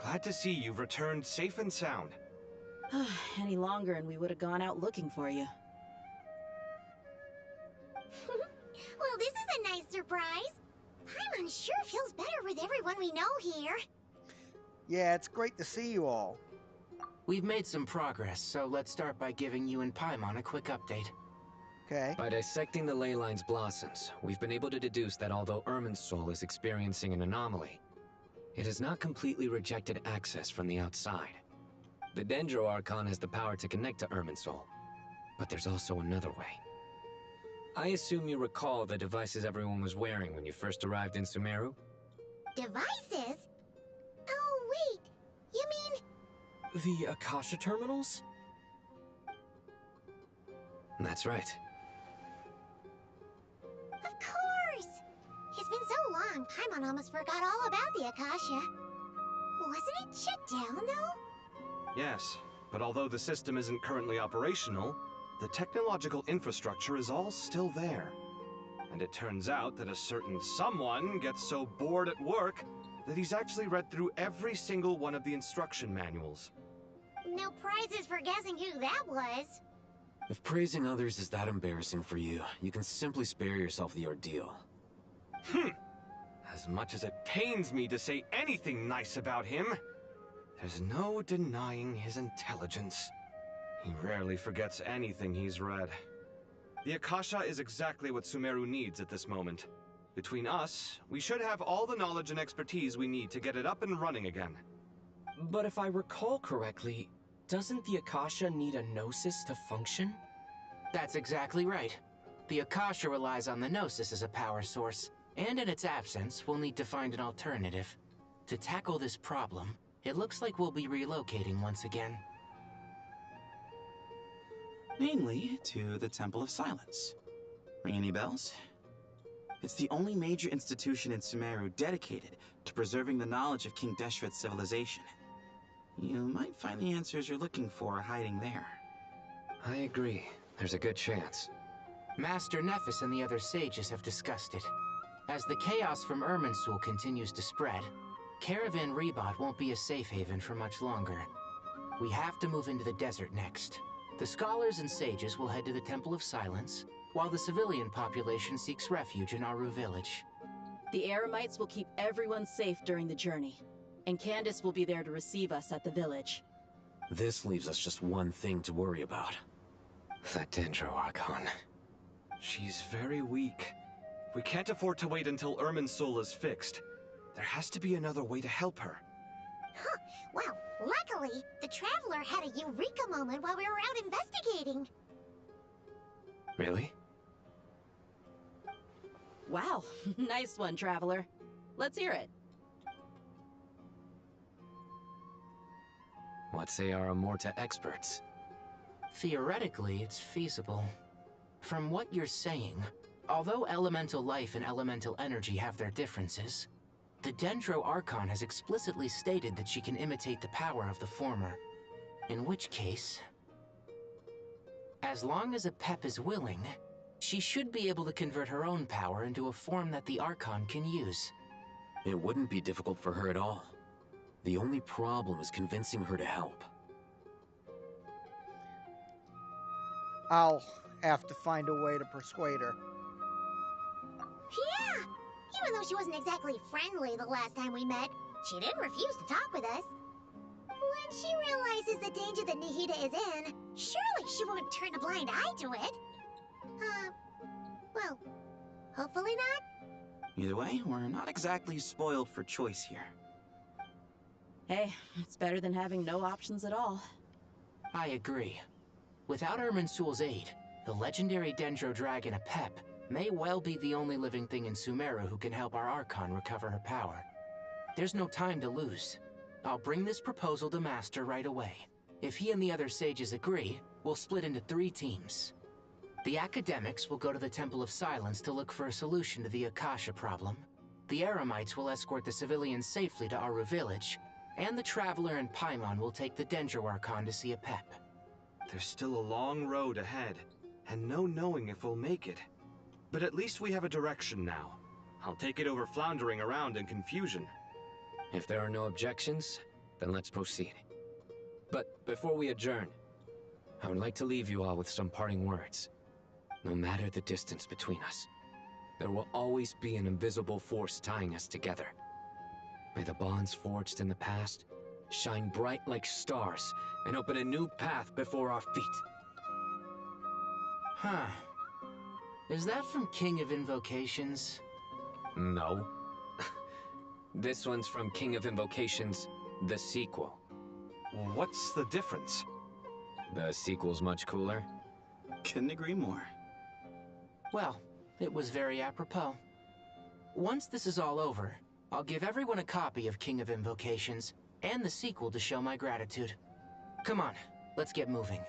Glad to see you've returned safe and sound. Any longer and we would have gone out looking for you. Well, this is a nice surprise. Paimon sure feels better with everyone we know here. Yeah, it's great to see you all. We've made some progress, so let's start by giving you and Paimon a quick update. Okay. By dissecting the ley line's blossoms, we've been able to deduce that although Irminsul is experiencing an anomaly, it has not completely rejected access from the outside. The Dendro Archon has the power to connect to Irminsul, but there's also another way. I assume you recall the devices everyone was wearing when you first arrived in Sumeru? Devices? Oh, wait. You mean... The Akasha terminals? That's right. Of course! It's been so long, Paimon almost forgot all about the Akasha. Wasn't it shut down, though? Yes, but although the system isn't currently operational, the technological infrastructure is all still there. And it turns out that a certain someone gets so bored at work that he's actually read through every single one of the instruction manuals. No prizes for guessing who that was. If praising others is that embarrassing for you, you can simply spare yourself the ordeal. As much as it pains me to say anything nice about him, there's no denying his intelligence. He rarely forgets anything he's read. The Akasha is exactly what Sumeru needs at this moment. Between us, we should have all the knowledge and expertise we need to get it up and running again. But if I recall correctly, doesn't the Akasha need a Gnosis to function? That's exactly right. The Akasha relies on the Gnosis as a power source, and in its absence, we'll need to find an alternative. To tackle this problem, it looks like we'll be relocating once again. Namely, to the Temple of Silence. Ring any bells? It's the only major institution in Sumeru dedicated to preserving the knowledge of King Deshret's civilization. You might find the answers you're looking for hiding there. I agree. There's a good chance. Master Nephis and the other sages have discussed it. As the chaos from Irminsul continues to spread, Caravan Rebot won't be a safe haven for much longer. We have to move into the desert next. The scholars and sages will head to the Temple of Silence, while the civilian population seeks refuge in Aru village. The Eremites will keep everyone safe during the journey, and Candace will be there to receive us at the village. This leaves us just one thing to worry about. That Dendro Archon. She's very weak. We can't afford to wait until Irmin's soul is fixed. There has to be another way to help her. Huh. Well, luckily, the Traveler had a eureka moment while we were out investigating. Really? Wow, nice one, Traveler. Let's hear it. What say our Amorta experts? Theoretically, it's feasible. From what you're saying, although elemental life and elemental energy have their differences, the Dendro Archon has explicitly stated that she can imitate the power of the former. In which case, as long as Apep is willing, she should be able to convert her own power into a form that the Archon can use. It wouldn't be difficult for her at all. The only problem is convincing her to help. I'll have to find a way to persuade her. Yeah! Even though she wasn't exactly friendly the last time we met, she didn't refuse to talk with us. When she realizes the danger that Nahida is in, surely she won't turn a blind eye to it. Well, hopefully not. Either way, we're not exactly spoiled for choice here. Hey, it's better than having no options at all. I agree. Without Irminsul's aid, the legendary Dendro Dragon Apep may well be the only living thing in Sumeru who can help our Archon recover her power. There's no time to lose. I'll bring this proposal to Master right away. If he and the other sages agree, we'll split into 3 teams. The academics will go to the Temple of Silence to look for a solution to the Akasha problem. The Eremites will escort the civilians safely to Aru village, and the Traveler and Paimon will take the Dendro Archon to see Apep. There's still a long road ahead, and no knowing if we'll make it. But at least we have a direction now. I'll take it over floundering around in confusion. If there are no objections, then let's proceed. But before we adjourn, I would like to leave you all with some parting words. No matter the distance between us, there will always be an invisible force tying us together. May the bonds forged in the past shine bright like stars and open a new path before our feet. Huh. Is that from King of Invocations? No. This one's from King of Invocations, the sequel. What's the difference? The sequel's much cooler. Couldn't agree more. Well, it was very apropos. Once this is all over, I'll give everyone a copy of King of Invocations and the sequel to show my gratitude. Come on, let's get moving.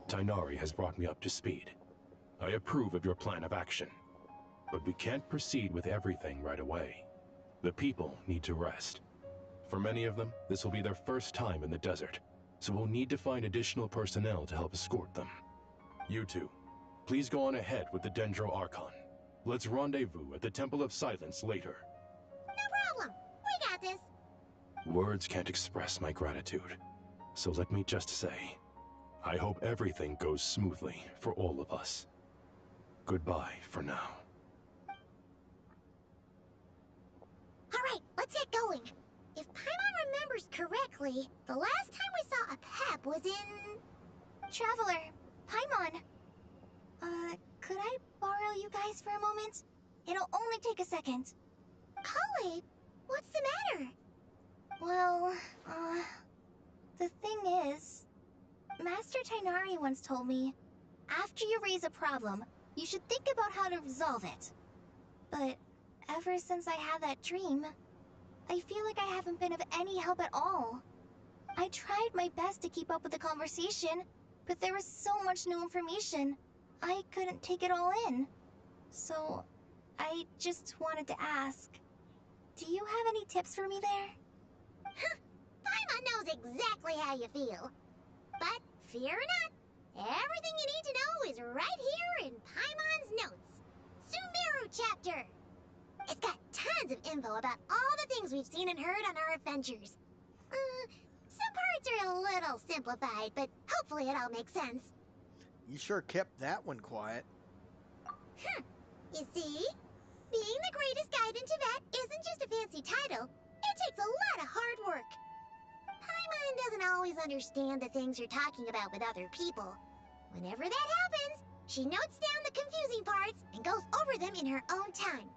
Tighnari has brought me up to speed. I approve of your plan of action. But we can't proceed with everything right away. The people need to rest. For many of them, this will be their first time in the desert, so we'll need to find additional personnel to help escort them. You two, please go on ahead with the Dendro Archon. Let's rendezvous at the Temple of Silence later. No problem. We got this. Words can't express my gratitude. So let me just say, I hope everything goes smoothly for all of us. Goodbye for now. Alright, let's get going. If Paimon remembers correctly, the last time we saw Apep was in... Traveler, Paimon. Could I borrow you guys for a moment? It'll only take a second. Collei, what's the matter? Well, the thing is, Master Tighnari once told me, after you raise a problem, you should think about how to resolve it. But ever since I had that dream, I feel like I haven't been of any help at all. I tried my best to keep up with the conversation, but there was so much new information, I couldn't take it all in. So, I just wanted to ask, do you have any tips for me there? Huh, knows exactly how you feel. But fear not, everything you need to know is right here in Paimon's notes. Sumeru chapter! It's got tons of info about all the things we've seen and heard on our adventures. Some parts are a little simplified, but hopefully it all makes sense. You sure kept that one quiet. You see? Being the greatest guide in Tibet isn't just a fancy title. It takes a lot of hard work. Paimon doesn't always understand the things you're talking about with other people. Whenever that happens, she notes down the confusing parts and goes over them in her own time.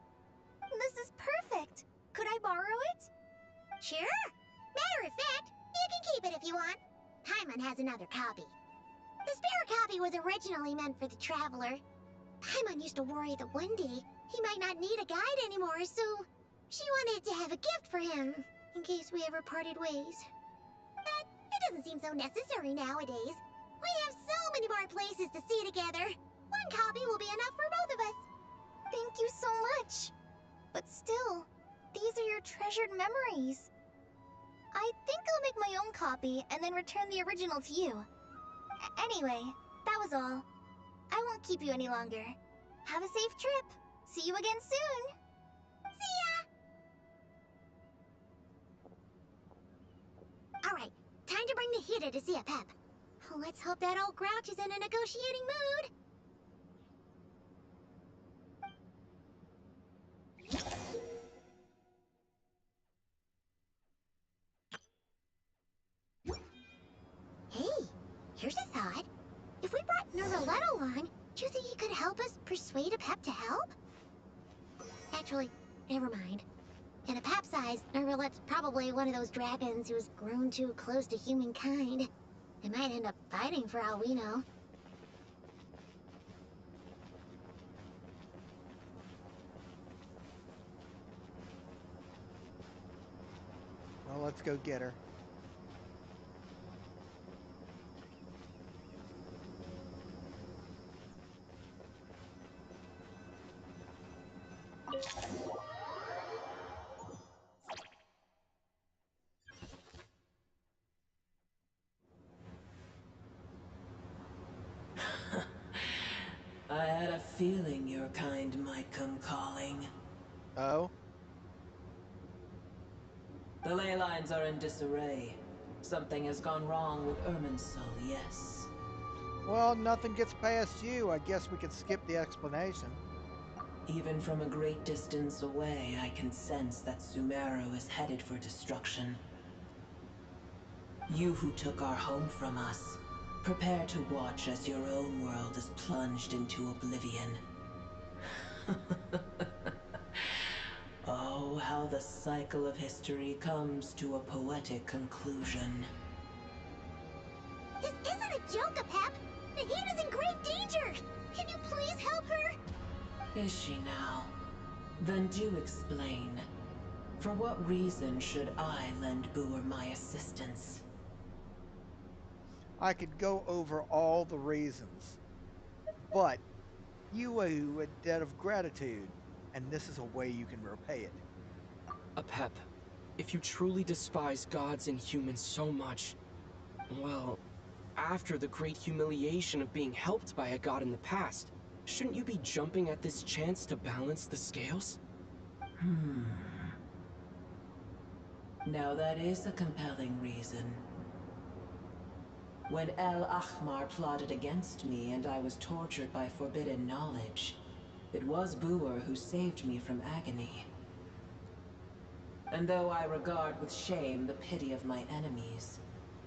This is perfect. Could I borrow it? Sure. Matter of fact, you can keep it if you want. Paimon has another copy. The spare copy was originally meant for the traveler. Paimon used to worry that one day he might not need a guide anymore, so she wanted to have a gift for him in case we ever parted ways. But it doesn't seem so necessary nowadays. We have so many more places to see together. One copy will be enough for both of us. Thank you so much. But still, these are your treasured memories. I think I'll make my own copy and then return the original to you. Anyway, that was all. I won't keep you any longer. Have a safe trip. See you again soon. See ya! Alright, time to bring the heater to see a Pep. Let's hope that old grouch is in a negotiating mood. Hey, here's a thought. If we brought Nervalette along, do you think he could help us persuade a Pep to help? Actually, never mind. In a Pep's eyes, Nervalette's probably one of those dragons who's grown too close to humankind. They might end up fighting for all we know. Well, let's go get her. I had a feeling your kind might come calling. Oh? The ley lines are in disarray. Something has gone wrong with Irminsul, yes. Well, nothing gets past you. I guess we could skip the explanation. Even from a great distance away, I can sense that Sumeru is headed for destruction. You who took our home from us, prepare to watch as your own world is plunged into oblivion. Oh, how the cycle of history comes to a poetic conclusion. This isn't a joke, Pep! Nahina's in grave danger! Can you please help her? Is she now? Then do explain. For what reason should I lend Booer my assistance? I could go over all the reasons. But you owe a debt of gratitude, and this is a way you can repay it. Apep, if you truly despise gods and humans so much, well, after the great humiliation of being helped by a god in the past, shouldn't you be jumping at this chance to balance the scales? Now that is a compelling reason. When El Ahmar plotted against me and I was tortured by forbidden knowledge, it was Booer who saved me from agony. And though I regard with shame the pity of my enemies,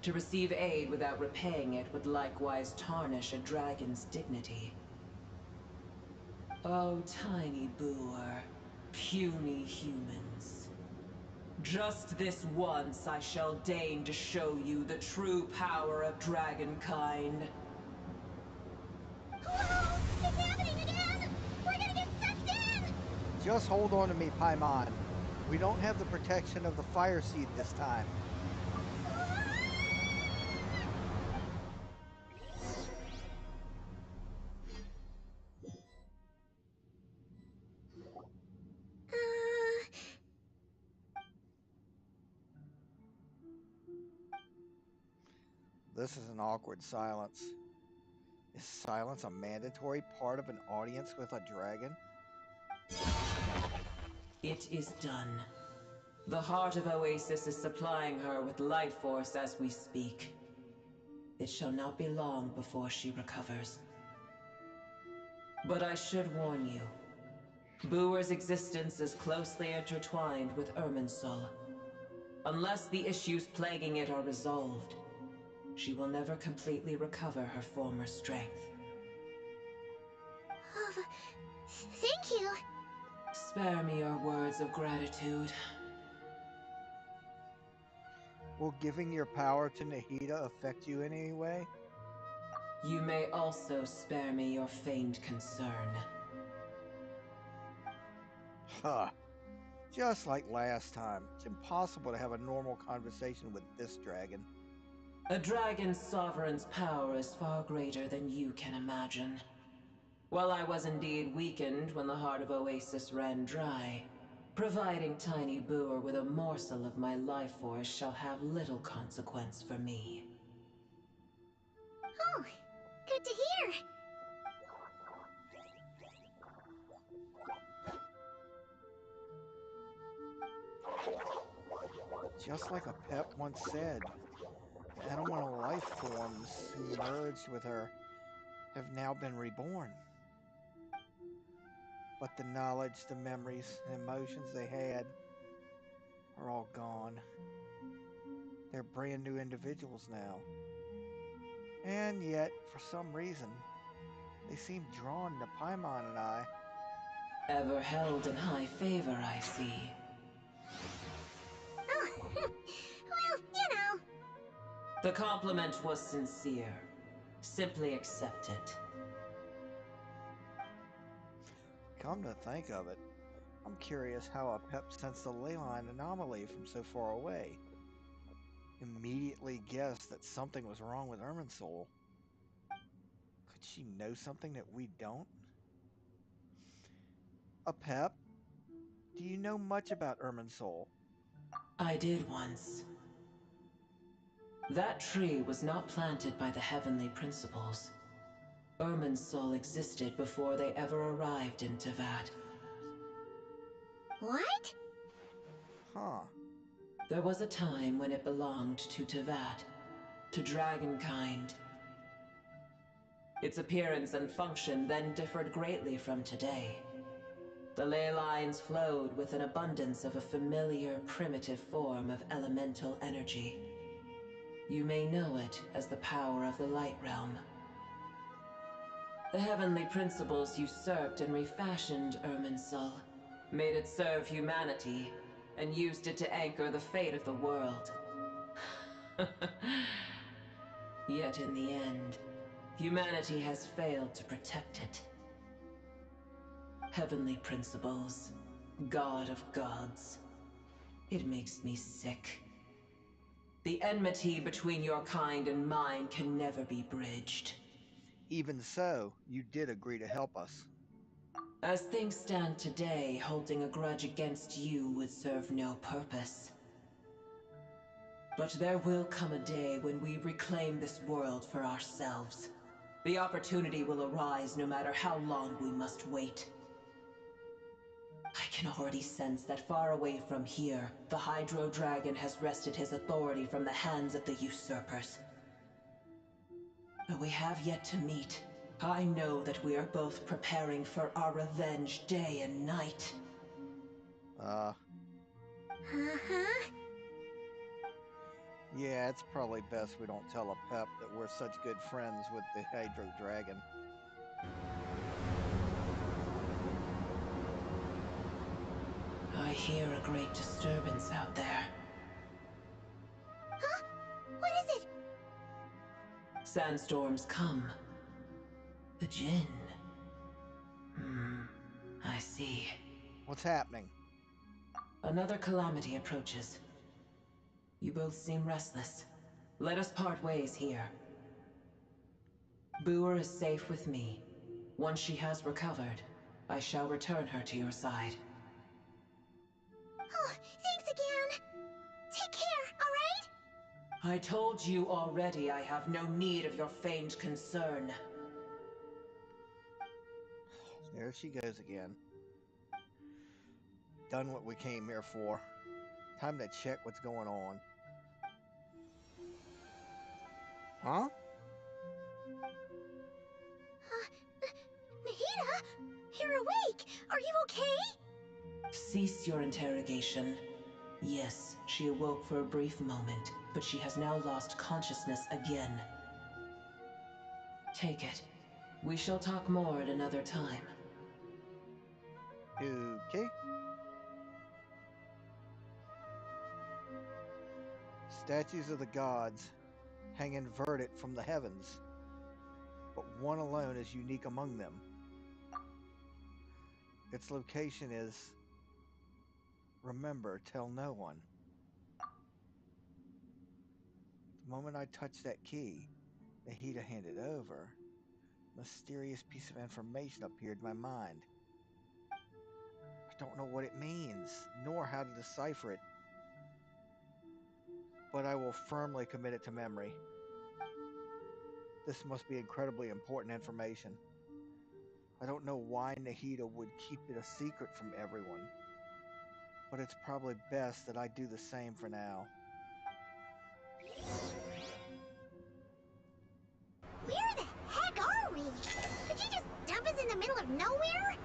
to receive aid without repaying it would likewise tarnish a dragon's dignity. Oh, tiny Booer, puny humans. Just this once I shall deign to show you the true power of dragonkind. Whoa! It's happening again! We're gonna get sucked in! Just hold on to me, Paimon. We don't have the protection of the fire seed this time. This is an awkward silence. Is silence a mandatory part of an audience with a dragon? It is done. The heart of Oasis is supplying her with life force as we speak. It shall not be long before she recovers. But I should warn you. Booer's existence is closely intertwined with Irminsul. Unless the issues plaguing it are resolved, she will never completely recover her former strength. Oh, thank you. Spare me your words of gratitude. Will giving your power to Nahida affect you in any way? You may also spare me your feigned concern. Huh. Just like last time, it's impossible to have a normal conversation with this dragon. A dragon's sovereign's power is far greater than you can imagine. While I was indeed weakened when the heart of Oasis ran dry, providing tiny Booer with a morsel of my life force shall have little consequence for me. Oh, good to hear. Just like a pet once said, the elemental life forms who merged with her have now been reborn. But the knowledge, the memories, the emotions they had are all gone. They're brand new individuals now. And yet, for some reason, they seem drawn to Paimon and I. Ever held in high favor, I see. Oh, well, you know. The compliment was sincere. Simply accept it. Come to think of it, I'm curious how a pep sensed the leyline anomaly from so far away. Immediately guessed that something was wrong with Irminsul. Could she know something that we don't? A pep? Do you know much about Irminsul? I did once. That tree was not planted by the heavenly principles. Irminsul existed before they ever arrived in Tevat. What? Huh. There was a time when it belonged to Tevat, to dragonkind. Its appearance and function then differed greatly from today. The ley lines flowed with an abundance of a familiar, primitive form of elemental energy. You may know it as the power of the Light Realm. The heavenly principles usurped and refashioned Irminsul, made it serve humanity, and used it to anchor the fate of the world. Yet in the end, humanity has failed to protect it. Heavenly principles, God of gods. It makes me sick. The enmity between your kind and mine can never be bridged. Even so, you did agree to help us. As things stand today, holding a grudge against you would serve no purpose. But there will come a day when we reclaim this world for ourselves. The opportunity will arise no matter how long we must wait. I can already sense that far away from here, the Hydro Dragon has wrested his authority from the hands of the usurpers. Though we have yet to meet, I know that we are both preparing for our revenge day and night. Uh-huh. Yeah, it's probably best we don't tell a pep that we're such good friends with the Hydro Dragon. I hear a great disturbance out there. Huh? What is it? Sandstorms come. The Jinn. I see. What's happening? Another calamity approaches. You both seem restless. Let us part ways here. Booer is safe with me. Once she has recovered, I shall return her to your side. Oh, thanks again. Take care, alright? I told you already I have no need of your feigned concern. There she goes again. Done what we came here for. Time to check what's going on. Huh? Nahida? You're awake! Are you okay? Cease your interrogation. Yes, she awoke for a brief moment, but she has now lost consciousness again. Take it. We shall talk more at another time. Okay. Statues of the gods hang inverted from the heavens, but one alone is unique among them. Its location is, remember, tell no one. The moment I touched that key, Nahida handed over, a mysterious piece of information appeared in my mind. I don't know what it means, nor how to decipher it, but I will firmly commit it to memory. This must be incredibly important information. I don't know why Nahida would keep it a secret from everyone, but it's probably best that I do the same for now. Where the heck are we? Did you just dump us in the middle of nowhere?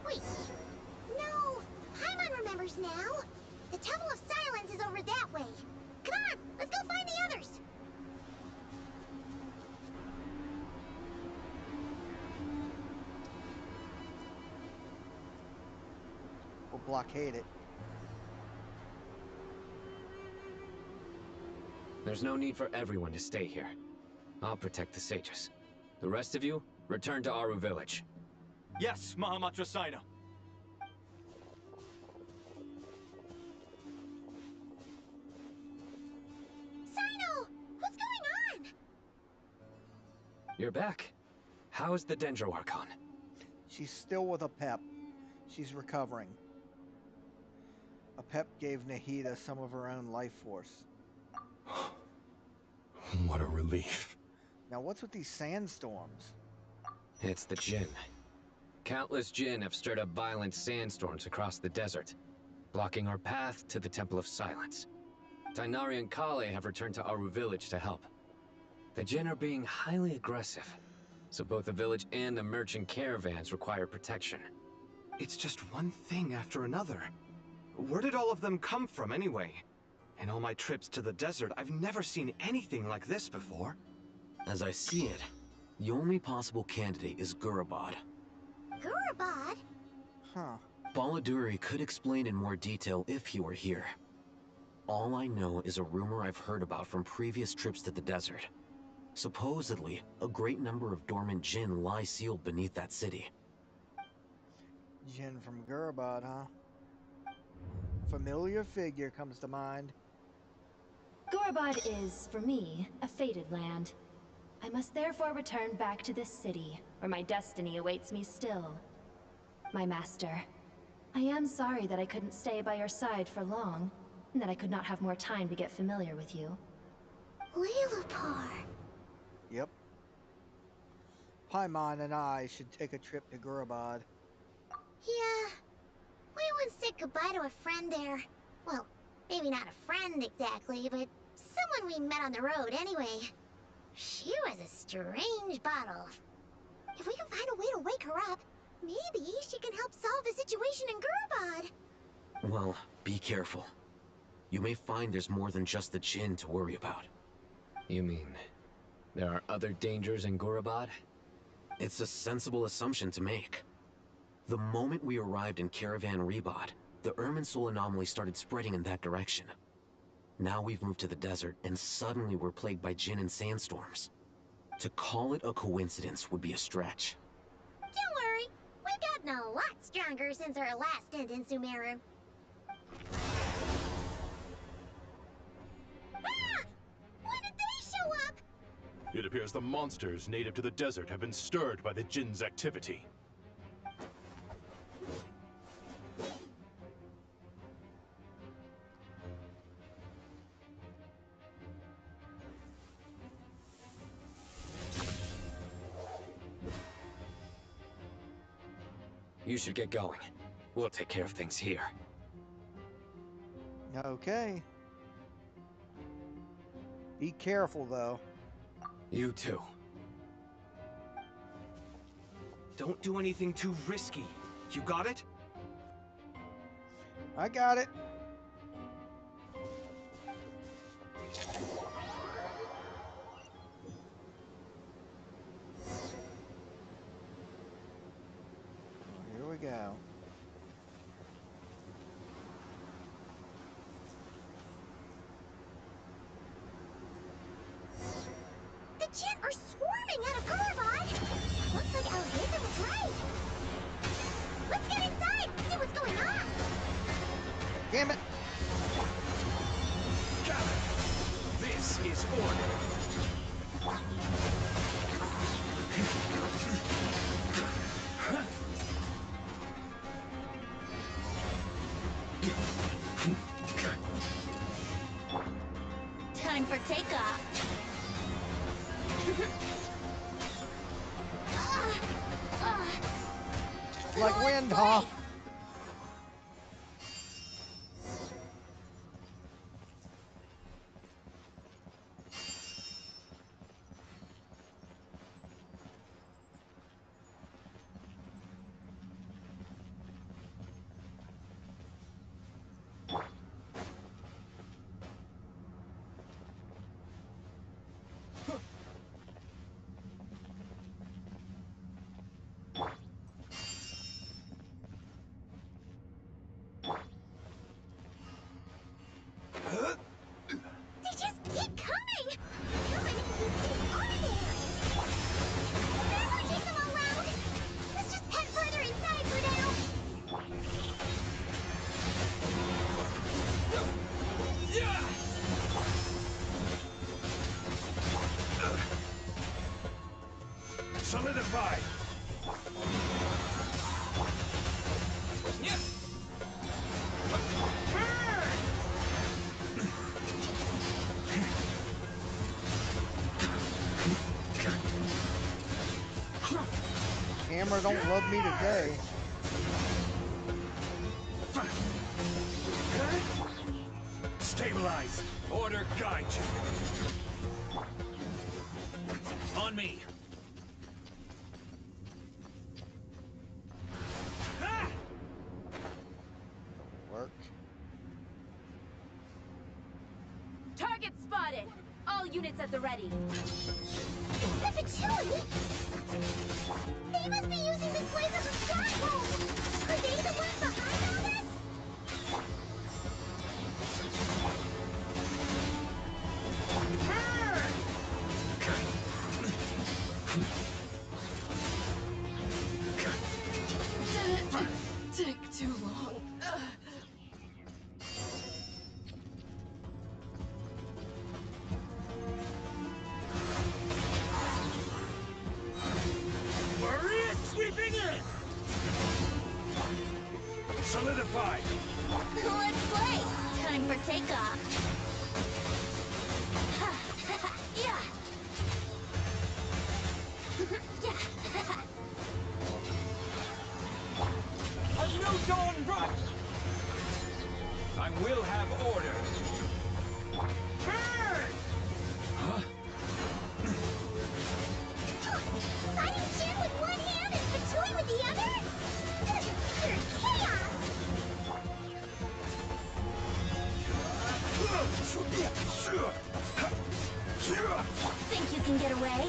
Wait. No. Paimon remembers now. The Temple of Silence is over that way. Come on, let's go find the others. We'll blockade it. There's no need for everyone to stay here. I'll protect the sages. The rest of you, return to Aru village. Yes, Mahamatra Sina. Sino! What's going on? You're back. How's the Dendro Archon? She's still with a pep. She's recovering. A pep gave Nahida some of her own life force. What a relief. Now what's with these sandstorms? It's the Jinn. Countless Jinn have stirred up violent sandstorms across the desert, blocking our path to the Temple of Silence. Tighnari and Collei have returned to Aru village to help. The Jinn are being highly aggressive, so both the village and the merchant caravans require protection. It's just one thing after another. Where did all of them come from anyway? In all my trips to the desert, I've never seen anything like this before. As I see it, the only possible candidate is Gurabad. Gurabad? Huh. Baladuri could explain in more detail if he were here. All I know is a rumor I've heard about from previous trips to the desert. Supposedly, a great number of dormant Jinn lie sealed beneath that city. Jinn from Gurabad, huh? Familiar figure comes to mind. Gurabad is, for me, a fated land. I must therefore return back to this city, where my destiny awaits me still. My master, I am sorry that I couldn't stay by your side for long, and that I could not have more time to get familiar with you. Lilipar. Yep. Paimon and I should take a trip to Gurabad. Yeah. We once said goodbye to a friend there. Well, maybe not a friend exactly, but someone we met on the road anyway. She was a strange bottle. If we can find a way to wake her up, maybe she can help solve the situation in Gurabad. Well, be careful. You may find there's more than just the Jinn to worry about. You mean, there are other dangers in Gurabad? It's a sensible assumption to make. The moment we arrived in Caravan Rebod, the Irminsul anomaly started spreading in that direction. Now we've moved to the desert, and suddenly we're plagued by Jinn and sandstorms. To call it a coincidence would be a stretch. Don't worry, we've gotten a lot stronger since our last stint in Sumeru. Ah! When did they show up? It appears the monsters native to the desert have been stirred by the Jinn's activity. You should get going. We'll take care of things here. Okay. Be careful, though. You too. Don't do anything too risky. You got it? I got it. Here we go. The Gent are swarming out of Garbod! Looks like Alhazen was right. Let's get inside, see what's going on! Damn it! Gather! This is order! Time for takeoff. Like wind, huh? They just keep coming! How many of these things are there? Sumeru chase them all around! Let's just head further inside for now! Solidify! Camera don't love me today. Stabilize! Order guide you! On me! Work. Target spotted! All units at the ready. The Patchouli! They must be using this place as a stronghold! Are they the ones behind all this? Did it take too long? Maria sweeping in! Solidify! Let's play. Time for takeoff. Yeah. A new dawn rush! I will have order. Burn! Huh? Fighting Jin with one hand and Patchouli with the other? Pure chaos! Think you can get away?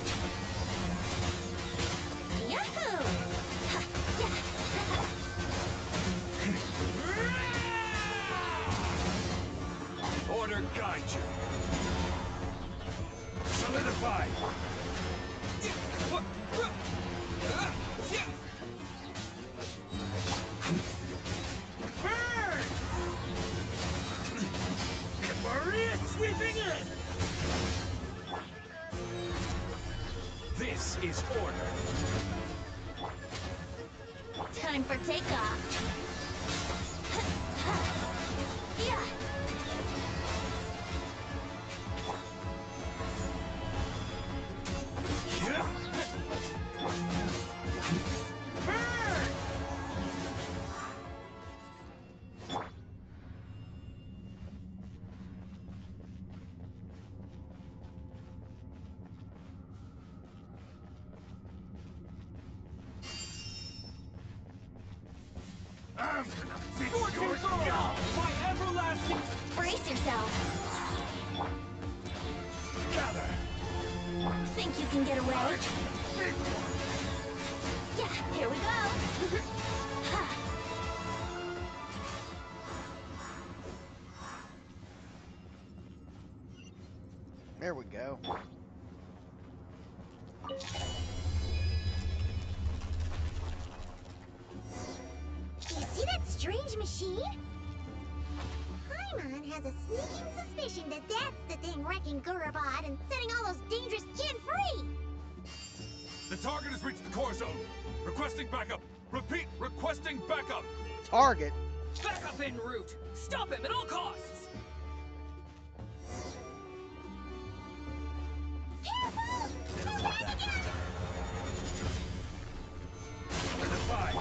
Yahoo! Order guide you. Solidify. Burn! Maria sweeping in! This is order. Time for takeoff. Yeah. Burn! I'm gonna fix your job! My everlasting... Brace yourself. Gather! Think you can get away? Yeah, here we go. There we go. Do you see that strange machine? Paimon has a sneaking suspicion that that's the thing wrecking Gurabot and setting all those dangerous Jin free! The target has reached the core zone. Requesting backup. Repeat, requesting backup. Target? Backup en route. Stop him at all costs. Careful! We're right together! Solidify!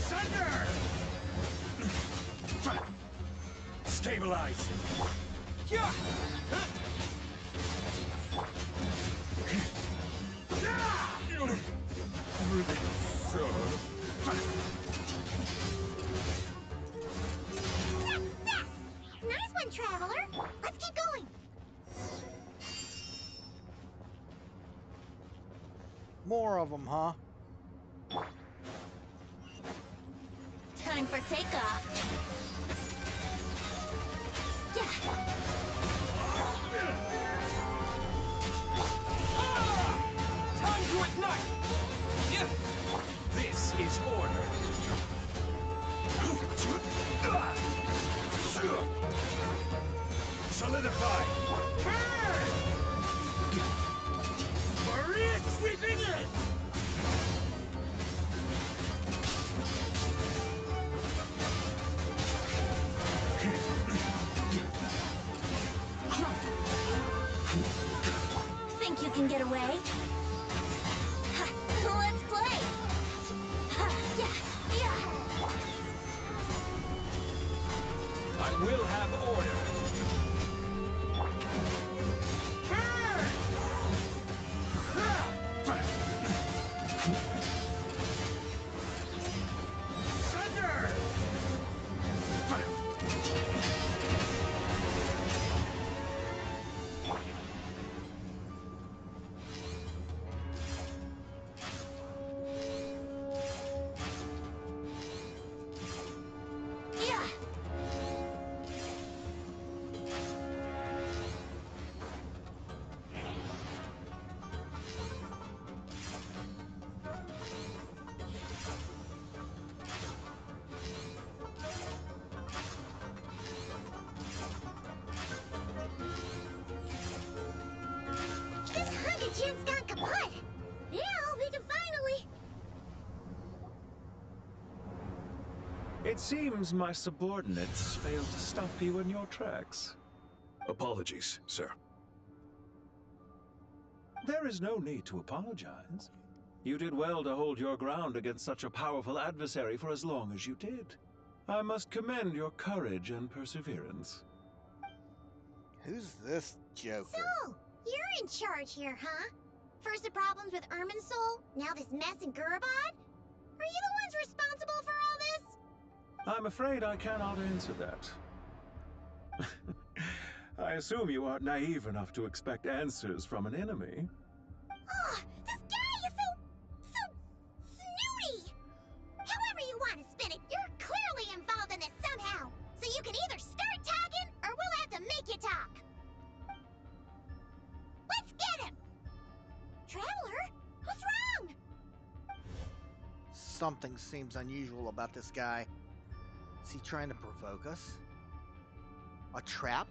Sunder! Stabilize! Yeah! Nice one, Traveler! Let's keep going! More of them, huh? Time for takeoff. Yeah. Time to ignite! Yeah. This is order. Solidify! Maria sweeping in! Think you can get away? Ha, let's play! Ha, yeah, yeah. I will have order. Thunder! Yeah. This Hunter Jin's gone kaput! Now we can finally... It seems my subordinates failed to stop you in your tracks. Apologies, sir. There is no need to apologize. You did well to hold your ground against such a powerful adversary for as long as you did. I must commend your courage and perseverance. Who's this joker? So, you're in charge here, huh? First the problems with Irminsul, now this mess in Gurabad? Are you the ones responsible for all this? I'm afraid I cannot answer that. I assume you aren't naive enough to expect answers from an enemy. Oh, this guy is so snooty! However you want to spin it, you're clearly involved in this somehow. So you can either start talking, or we'll have to make you talk. Let's get him! Traveler, what's wrong? Something seems unusual about this guy. Is he trying to provoke us? A trap?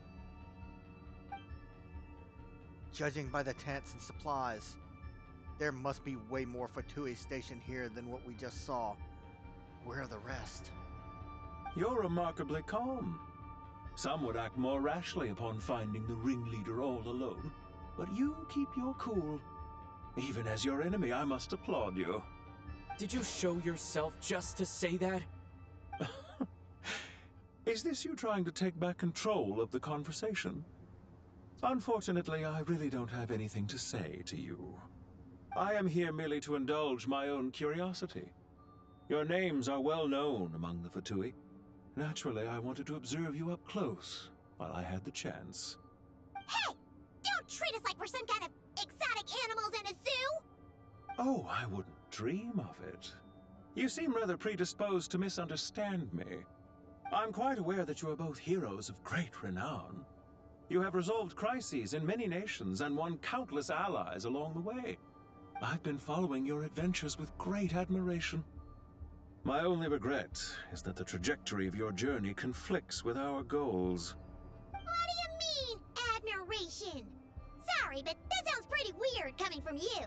Judging by the tents and supplies, there must be way more Fatui stationed here than what we just saw. Where are the rest? You're remarkably calm. Some would act more rashly upon finding the ringleader all alone. But you keep your cool. Even as your enemy, I must applaud you. Did you show yourself just to say that? Is this you trying to take back control of the conversation? Unfortunately, I really don't have anything to say to you. I am here merely to indulge my own curiosity. Your names are well known among the Fatui. Naturally, I wanted to observe you up close while I had the chance. Hey! Don't treat us like we're some kind of exotic animals in a zoo! Oh, I wouldn't dream of it. You seem rather predisposed to misunderstand me. I'm quite aware that you are both heroes of great renown. You have resolved crises in many nations and won countless allies along the way. I've been following your adventures with great admiration. My only regret is that the trajectory of your journey conflicts with our goals. What do you mean, admiration? Sorry, but that sounds pretty weird coming from you.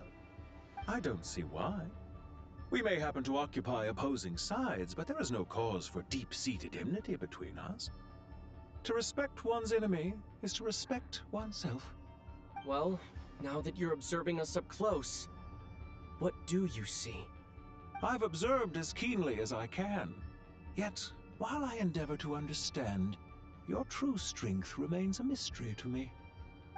I don't see why. We may happen to occupy opposing sides, but there is no cause for deep-seated enmity between us. To respect one's enemy is to respect oneself. Well, now that you're observing us up close, what do you see? I've observed as keenly as I can. Yet, while I endeavor to understand, your true strength remains a mystery to me.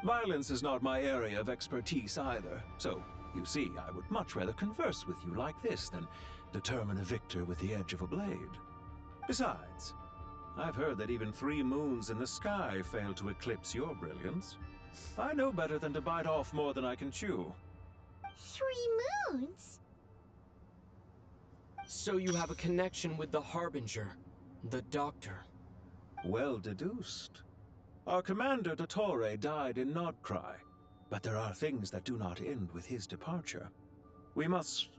Violence is not my area of expertise either, so, you see, I would much rather converse with you like this than determine a victor with the edge of a blade. Besides, I've heard that even 3 moons in the sky fail to eclipse your brilliance. I know better than to bite off more than I can chew. 3 moons? So you have a connection with the Harbinger, the Doctor. Well deduced. Our commander, Dottore, died in Nodcry, but there are things that do not end with his departure. We must...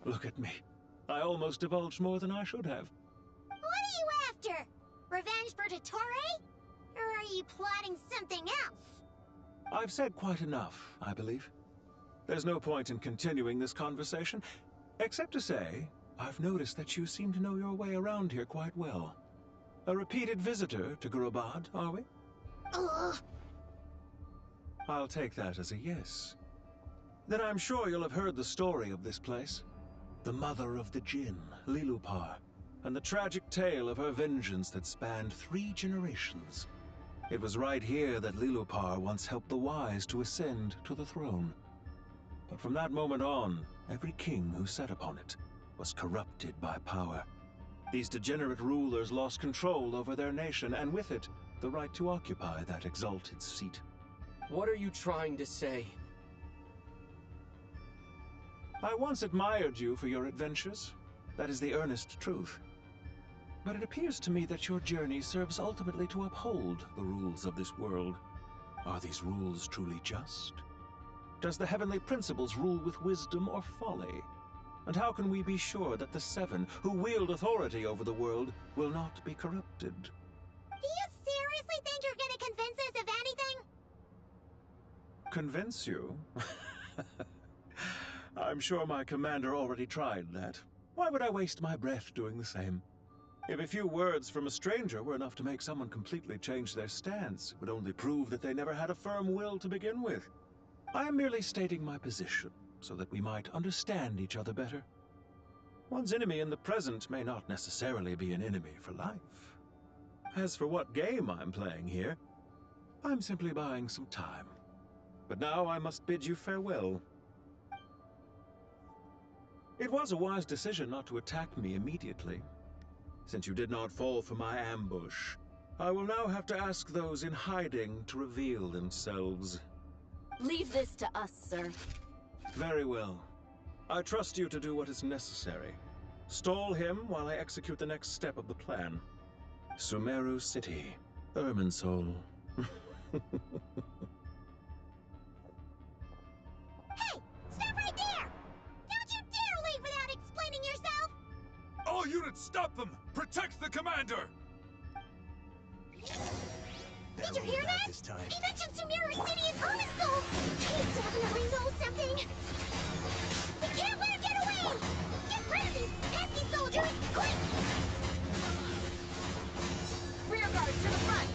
Look at me. I almost divulged more than I should have. What are you after? Revenge for Dottore? Or are you plotting something else? I've said quite enough, I believe. There's no point in continuing this conversation, except to say, I've noticed that you seem to know your way around here quite well. A repeated visitor to Gurubad, are we? Ugh. I'll take that as a yes. Then I'm sure you'll have heard the story of this place. The mother of the Jinn, Lilupar, and the tragic tale of her vengeance that spanned 3 generations. It was right here that Lilupar once helped the wise to ascend to the throne. But from that moment on, every king who sat upon it was corrupted by power. These degenerate rulers lost control over their nation, and with it, the right to occupy that exalted seat. What are you trying to say? I once admired you for your adventures. That is the earnest truth. But it appears to me that your journey serves ultimately to uphold the rules of this world. Are these rules truly just? Does the heavenly principles rule with wisdom or folly? And how can we be sure that the 7 who wield authority over the world will not be corrupted? Do you seriously think you're gonna convince us of anything? Convince you? I'm sure my commander already tried that. Why would I waste my breath doing the same? If a few words from a stranger were enough to make someone completely change their stance, it would only prove that they never had a firm will to begin with. I am merely stating my position, so that we might understand each other better. One's enemy in the present may not necessarily be an enemy for life. As for what game I'm playing here, I'm simply buying some time. But now I must bid you farewell. It was a wise decision not to attack me immediately. Since you did not fall for my ambush, I will now have to ask those in hiding to reveal themselves. Leave this to us, sir. Very well. I trust you to do what is necessary. Stall him while I execute the next step of the plan. Sumeru City, Irminsul. Hey! Stop right there! Don't you dare leave without explaining yourself! All units, stop them! Protect the commander! Did you hear that? He mentioned Sumeru City and Irminsul! He definitely knows something! We can't let him get away! Get rid of these pesky soldiers, quick! Rear guard to the front!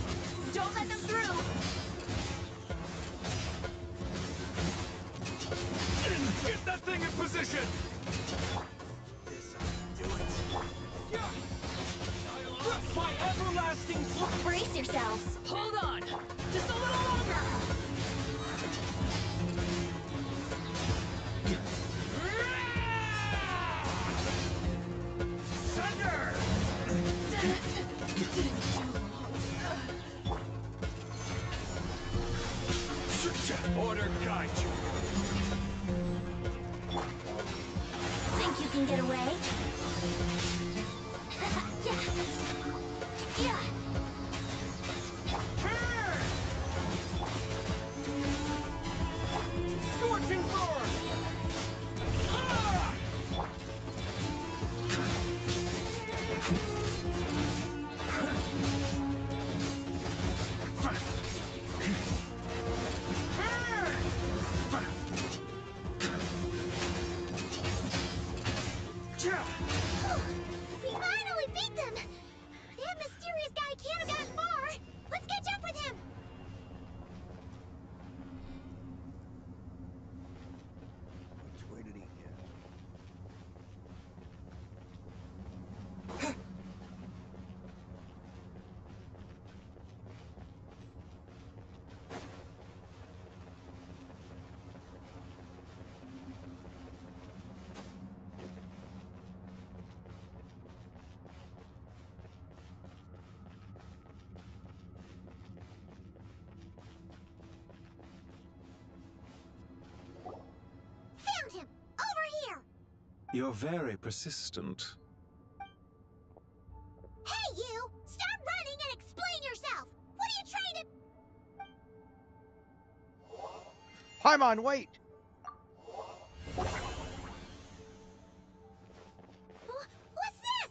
Don't let them through! Get that thing in position! This ought to do it. My Things look... Brace yourselves. Hold on! Just a little longer! Thunder! Order guide you. Think you can get away? Yeah. Scorching roar! Ah! We finally beat them! That mysterious guy can't have gotten far! Let's catch up with him! Which way did he go? Found him! Over here! You're very persistent. Hey, you! Stop running and explain yourself! What are you trying to... Paimon, wait! What's this?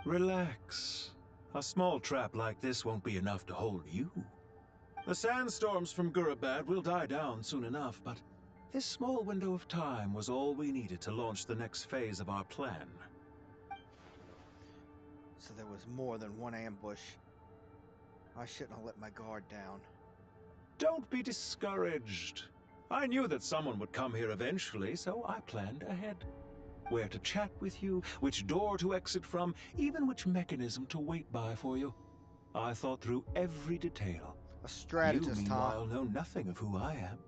Relax. A small trap like this won't be enough to hold you. The sandstorms from Gurabad will die down soon enough, but this small window of time was all we needed to launch the next phase of our plan. So there was more than one ambush. I shouldn't have let my guard down. Don't be discouraged. I knew that someone would come here eventually, so I planned ahead. Where to chat with you, which door to exit from, even which mechanism to wait by for you. I thought through every detail. A strategist, you, meanwhile, know nothing of who I am.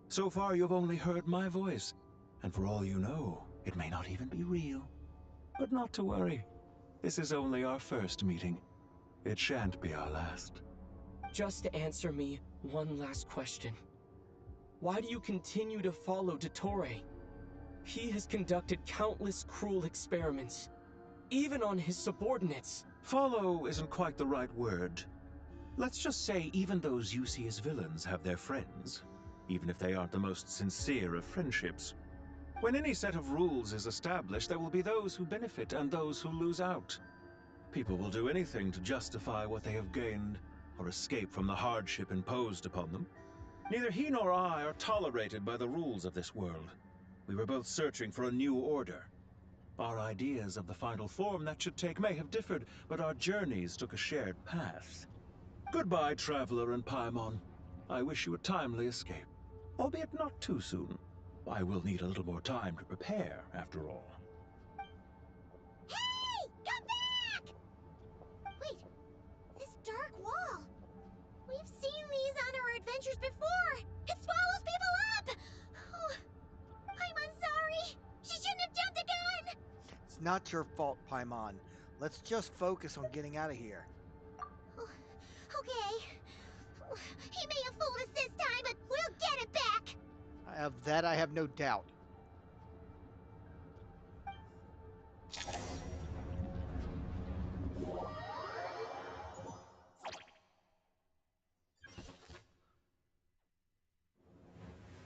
So far, you've only heard my voice, and for all you know, it may not even be real. But not to worry. This is only our first meeting. It shan't be our last. Just answer me one last question. Why do you continue to follow Dottore? He has conducted countless cruel experiments, even on his subordinates. Follow isn't quite the right word. Let's just say even those you see as villains have their friends, even if they aren't the most sincere of friendships. When any set of rules is established, there will be those who benefit and those who lose out. People will do anything to justify what they have gained, or escape from the hardship imposed upon them. Neither he nor I are tolerated by the rules of this world. We were both searching for a new order. Our ideas of the final form that should take may have differed, but our journeys took a shared path. Goodbye, Traveler and Paimon. I wish you a timely escape, albeit not too soon. I will need a little more time to prepare, after all. Hey! Come back! Wait, this dark wall. We've seen these on our adventures before. It swallows people up! Oh, I'm sorry. She shouldn't have jumped the gun! It's not your fault, Paimon. Let's just focus on getting out of here. Okay. He may have fooled us this time, but we'll get it back! Of that I have no doubt.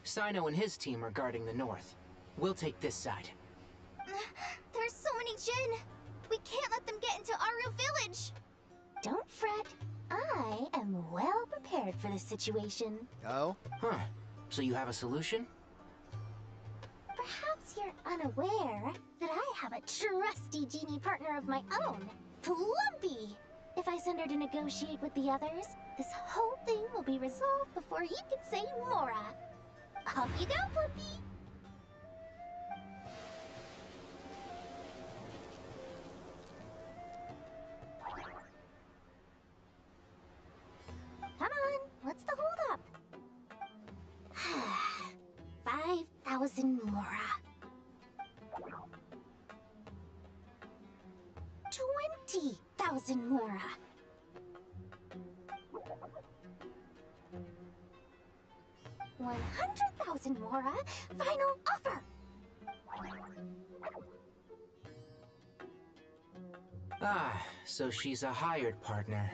Sino and his team are guarding the north. We'll take this side. There's so many Jin. We can't let them get into Aru village. Don't fret. I am well prepared for this situation. Oh? Huh. So you have a solution? Perhaps you're unaware that I have a trusty genie partner of my own, Plumpy. If I send her to negotiate with the others, this whole thing will be resolved before you can say Mora. Off you go, Plumpy. 20,000 mora. 20,000 mora. 100,000 mora. Final offer. Ah, so she's a hired partner.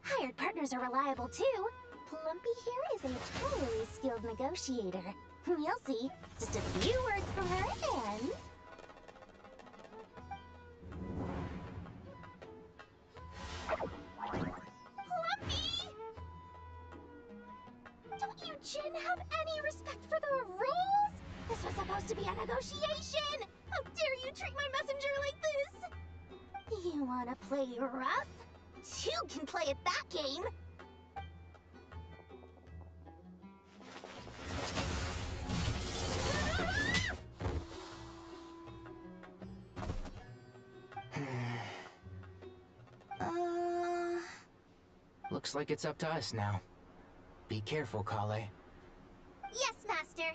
Hired partners are reliable too. Plumpy here is a totally skilled negotiator. You'll see. Just a few words from her and... Plumpy! Don't you, Jin, have any respect for the rules? This was supposed to be a negotiation! How dare you treat my messenger like this? You wanna play rough? You can play at that game! Looks like it's up to us now. Be careful, Collei. Yes, Master.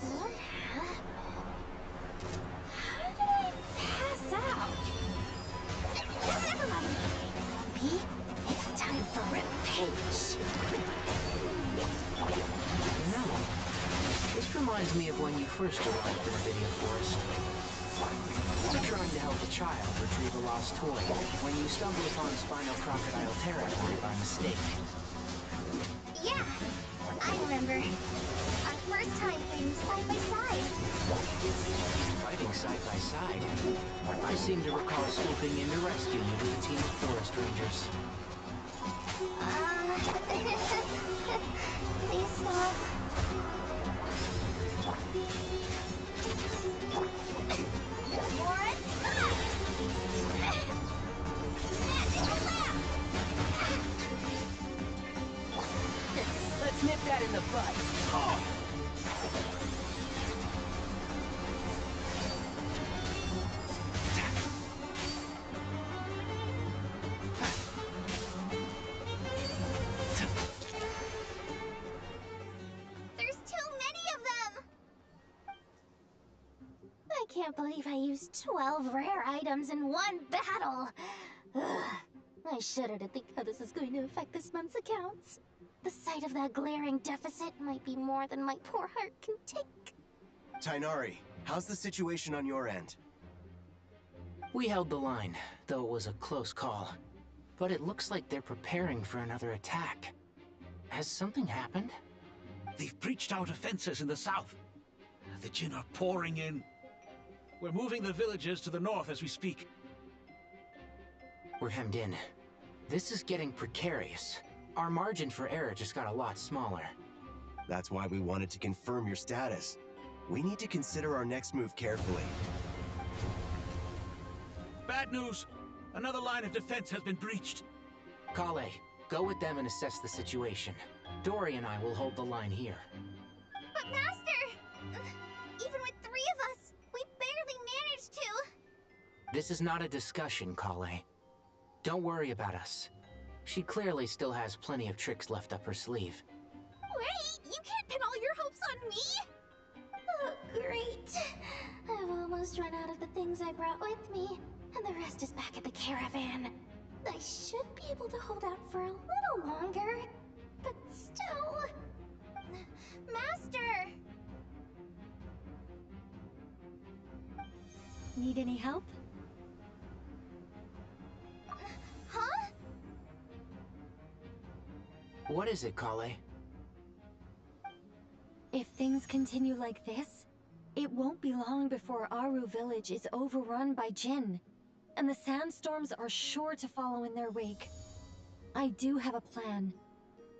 What happened? How did I pass out? Never mind. Lumpy, it's time for revenge. No. This reminds me of when you first arrived in the Video Forest. You were trying to help a child retrieve a lost toy when you stumbled upon Spinal Crocodile territory by mistake. Yeah, I remember. Our first time fighting side by side. Fighting side by side? I seem to recall swooping in to rescue you with a team of forest rangers. Please stop. Let's nip that in the bud. Oh. There's too many of them! I can't believe I used 12 rare items in one battle! Ugh. I shudder to think how this is going to affect this month's accounts. The sight of that glaring deficit might be more than my poor heart can take. Tighnari, how's the situation on your end? We held the line, though it was a close call. But it looks like they're preparing for another attack. Has something happened? They've breached our defenses in the south. The Jin are pouring in. We're moving the villagers to the north as we speak. We're hemmed in. This is getting precarious. Our margin for error just got a lot smaller. That's why we wanted to confirm your status. We need to consider our next move carefully. Bad news! Another line of defense has been breached. Collei, go with them and assess the situation. Dory and I will hold the line here. But Master! Even with 3 of us, we barely managed to! This is not a discussion, Collei. Don't worry about us. She clearly still has plenty of tricks left up her sleeve. Wait! You can't pin all your hopes on me! Oh, great. I've almost run out of the things I brought with me, and the rest is back at the caravan. I should be able to hold out for a little longer, but still... Master! Need any help? Huh? What is it, Collei? If things continue like this, it won't be long before Aru village is overrun by Jin, and the sandstorms are sure to follow in their wake. I do have a plan,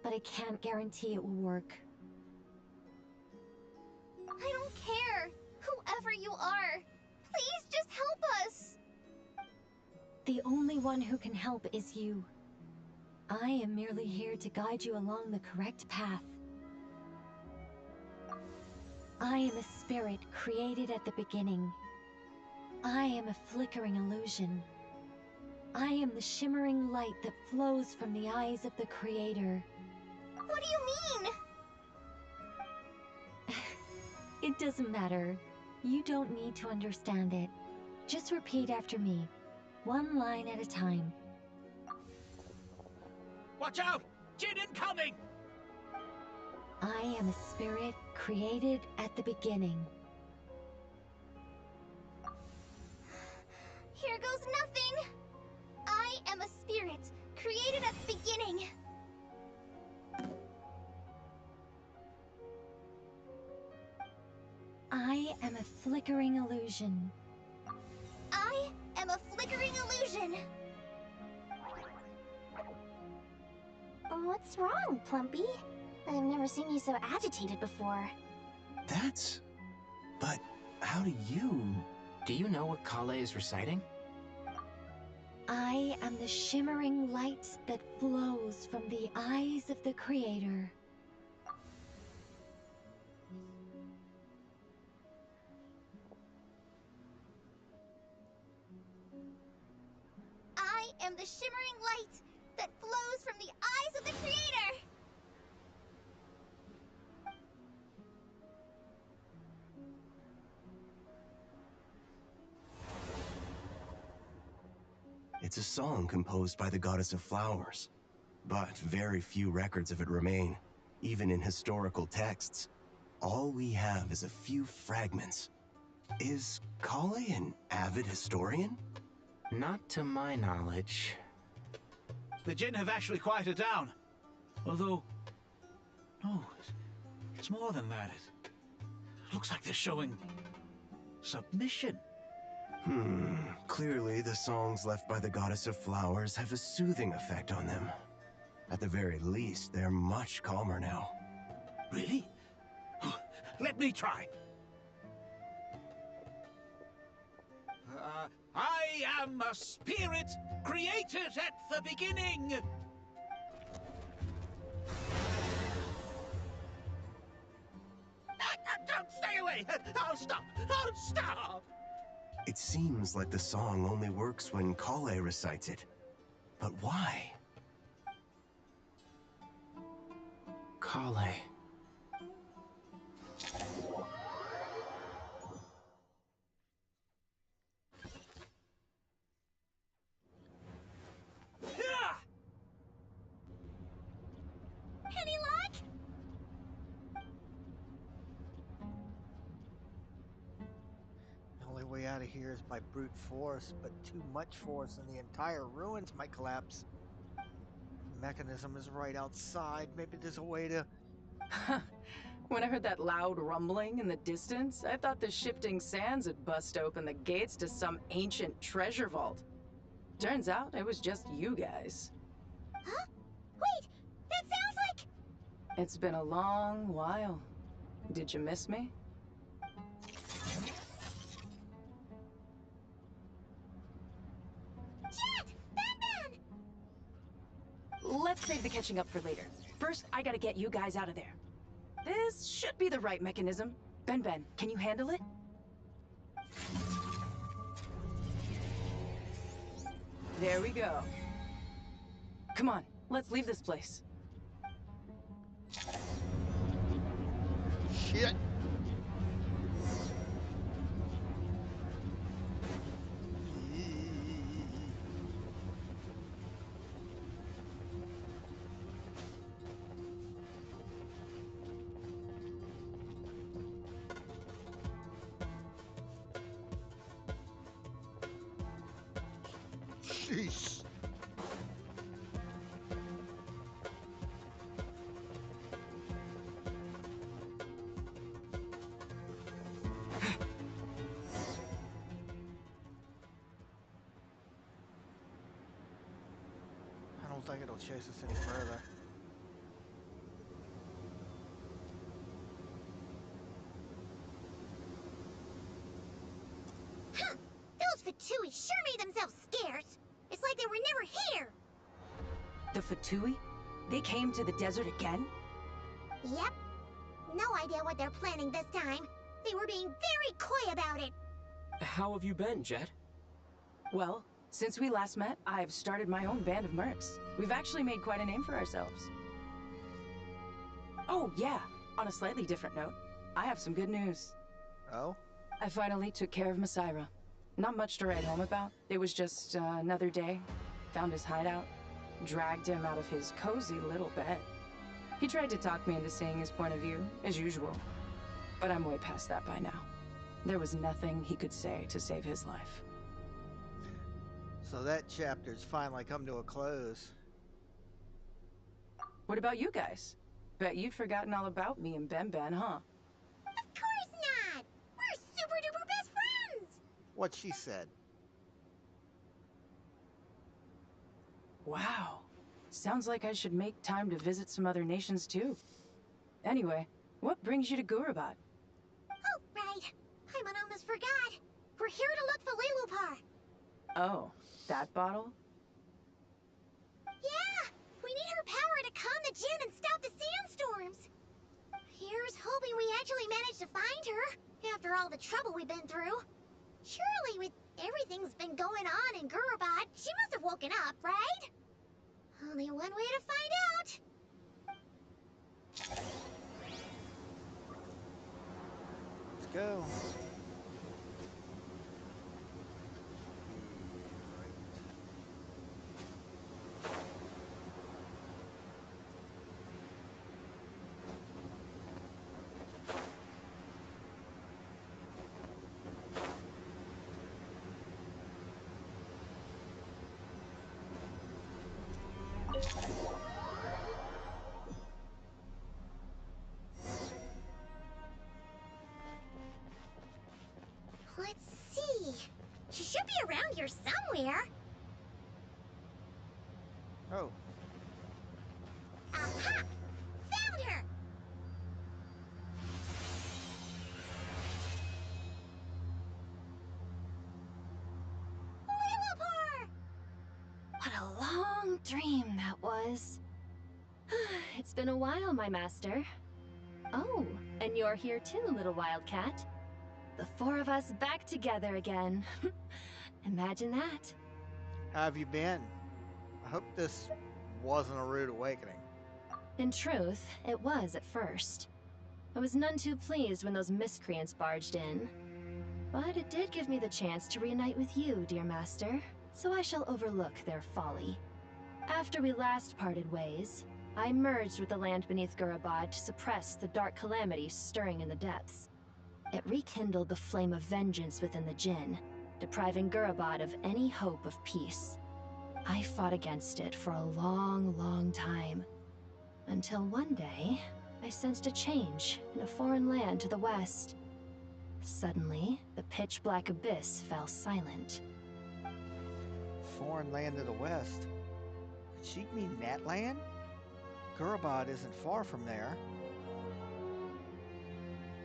but I can't guarantee it will work. I don't care! Whoever you are! Please just help us! The only one who can help is you. I am merely here to guide you along the correct path. I am a spirit created at the beginning. I am a flickering illusion. I am the shimmering light that flows from the eyes of the Creator. What do you mean? It doesn't matter. You don't need to understand it. Just repeat after me, one line at a time. Watch out! Jin incoming! I am a spirit created at the beginning. Here goes nothing! I am a spirit, created at the beginning. I am a flickering illusion. I am a flickering illusion. What's wrong, Plumpy? I've never seen you so agitated before. That's... But how do you... Do you know what Collei is reciting? I am the shimmering light that flows from the eyes of the Creator. I am the shimmering light that flows from the eyes of the Creator! It's a song composed by the goddess of flowers. But very few records of it remain, even in historical texts. All we have is a few fragments. Is Collei an avid historian? Not to my knowledge. The Jin have actually quieted down. Although... No, it's more than that. It looks like they're showing... submission. Clearly the songs left by the goddess of flowers have a soothing effect on them. At the very least, they're much calmer now. Really? Let me try. I am a spirit created at the beginning. Don't stay away! I'll stop! I'll stop! It seems like the song only works when Collei recites it. But why? Collei. Any luck? The only way out of here is by brute force, but too much force and the entire ruins might collapse. The mechanism is right outside. Maybe there's a way to... When I heard that loud rumbling in the distance, I thought the shifting sands had bust open the gates to some ancient treasure vault. Turns out it was just you guys. Huh? Wait! That sounds like... It's been a long while. Did you miss me? Jet! Batman! Let's save the catching up for later. First, I gotta get you guys out of there. This should be the right mechanism. Ben, can you handle it? There we go. Come on, let's leave this place. Shit! Jeez. I don't think it'll chase us any further. Huh! Those Fatui sure made themselves scarce. It's like they were never here. The Fatui? They came to the desert again? Yep. no idea what they're planning this time. They were being very coy about it. How have you been, Jet? Well, since we last met, I've started my own band of mercs. We've actually made quite a name for ourselves. Oh, yeah. On a slightly different note, I have some good news. Oh? I finally took care of Masaira. Not much to write home about. It was just another day. Found his hideout. Dragged him out of his cozy little bed. He tried to talk me into seeing his point of view, as usual. But I'm way past that by now. There was nothing he could say to save his life. So that chapter's finally come to a close. What about you guys? Bet you'd forgotten all about me and Ben, huh? Of course not! We're super duper best friends! What she said. Wow. Sounds like I should make time to visit some other nations too. Anyway, what brings you to Gurabat? Oh, right. Paimon almost forgot. We're here to look for Lilupar. Oh, that bottle? Yeah! We need her power to calm the Jinn and stop the sandstorms. Here's hoping we actually manage to find her, after all the trouble we've been through. Surely with everything's been going on in Gurabat, she must have woken up, right? Only one way to find out. Let's go. Let's see. She should be around here somewhere. Oh. Aha! Found her! Lilupar! What a long dream that was. It's been a while, my master. Oh, and you're here too, little wildcat. The four of us back together again. Imagine that. How have you been? I hope this wasn't a rude awakening. In truth, it was at first. I was none too pleased when those miscreants barged in. But it did give me the chance to reunite with you, dear master, so I shall overlook their folly. After we last parted ways, I merged with the land beneath Gurabad to suppress the dark calamity stirring in the depths. It rekindled the flame of vengeance within the Jinn, depriving Gurabad of any hope of peace. I fought against it for a long, long time, until one day, I sensed a change in a foreign land to the west. Suddenly, the pitch-black abyss fell silent. Foreign land to the west. Did she mean Natland? Gurabad isn't far from there.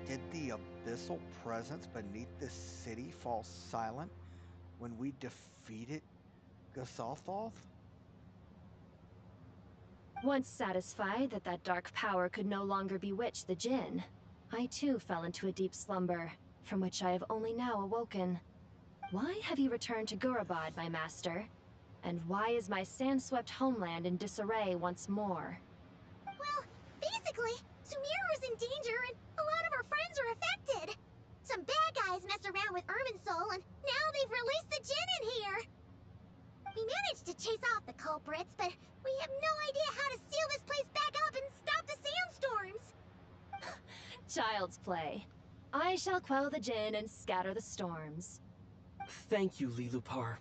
Did the abyssal presence beneath this city fall silent when we defeated Gasothoth? Once satisfied that that dark power could no longer bewitch the Jinn, I too fell into a deep slumber, from which I have only now awoken. Why have you returned to Gurabad, my master? And why is my sand-swept homeland in disarray once more? Well, basically, Sumeru is in danger and a lot of our friends are affected. Some bad guys messed around with Irminsul and now they've released the Jinn in here. We managed to chase off the culprits, but we have no idea how to seal this place back up and stop the sandstorms. Child's play. I shall quell the Jinn and scatter the storms. Thank you, Lilupar.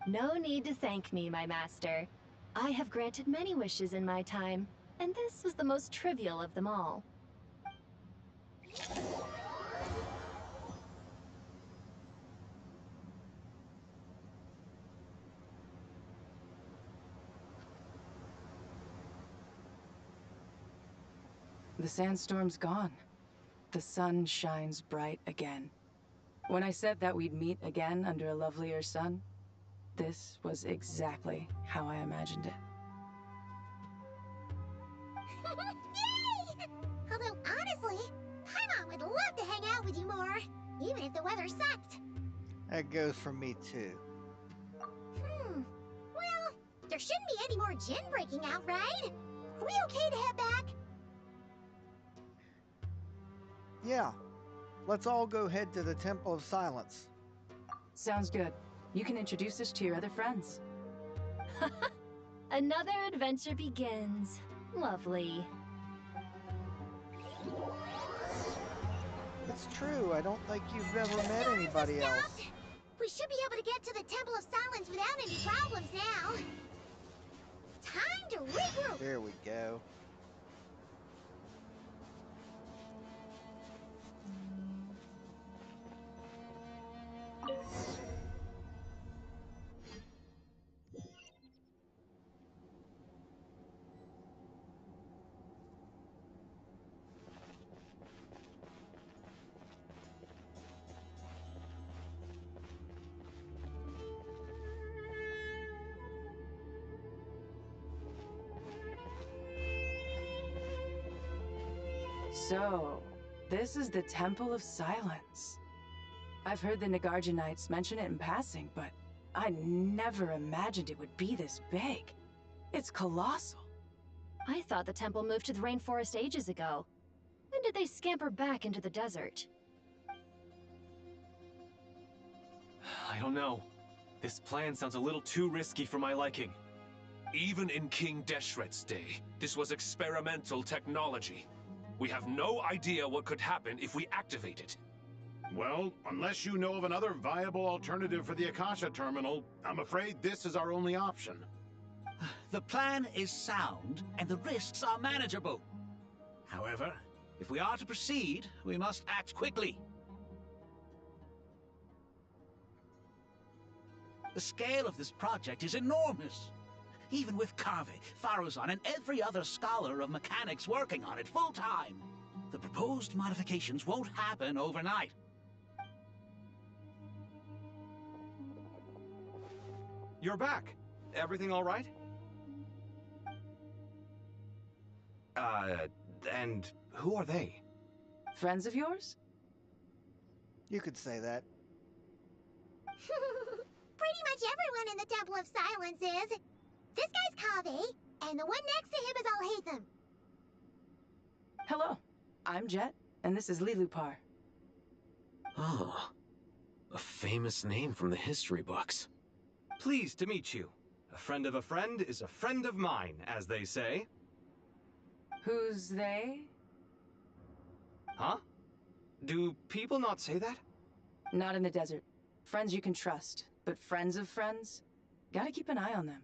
No need to thank me, my master. I have granted many wishes in my time, and this was the most trivial of them all. The sandstorm's gone. The sun shines bright again. When I said that we'd meet again under a lovelier sun, this was exactly how I imagined it. Yay! Although, honestly, Paimon would love to hang out with you more, even if the weather sucked. That goes for me too. Well, there shouldn't be any more gin breaking out, right? Are we okay to head back? Yeah. Let's all go head to the Temple of Silence. Sounds good. You can introduce us to your other friends. Another adventure begins. Lovely. It's true, I don't think you've ever met anybody else. We should be able to get to the Temple of Silence without any problems now. Time to regroup. There we go. So, this is the Temple of Silence. I've heard the Nagarjanites mention it in passing, but I never imagined it would be this big. It's colossal. I thought the temple moved to the rainforest ages ago. When did they scamper back into the desert? I don't know. This plan sounds a little too risky for my liking. Even in King Deshret's day, this was experimental technology. We have no idea what could happen if we activate it. Well, unless you know of another viable alternative for the Akasha terminal, I'm afraid this is our only option. The plan is sound, and the risks are manageable. However, if we are to proceed, we must act quickly. The scale of this project is enormous. Even with Kaveh, Faruzan, and every other scholar of mechanics working on it full-time, the proposed modifications won't happen overnight. You're back. Everything all right? And who are they? Friends of yours? You could say that. Pretty much everyone in the Temple of Silence is. This guy's Kaveh, and the one next to him is Alhaitham. Hello, I'm Jet, and this is Lilupar. Oh, a famous name from the history books. Pleased to meet you. A friend of a friend is a friend of mine, as they say. Who's they? Huh? Do people not say that? Not in the desert. Friends you can trust, but friends of friends? Gotta keep an eye on them.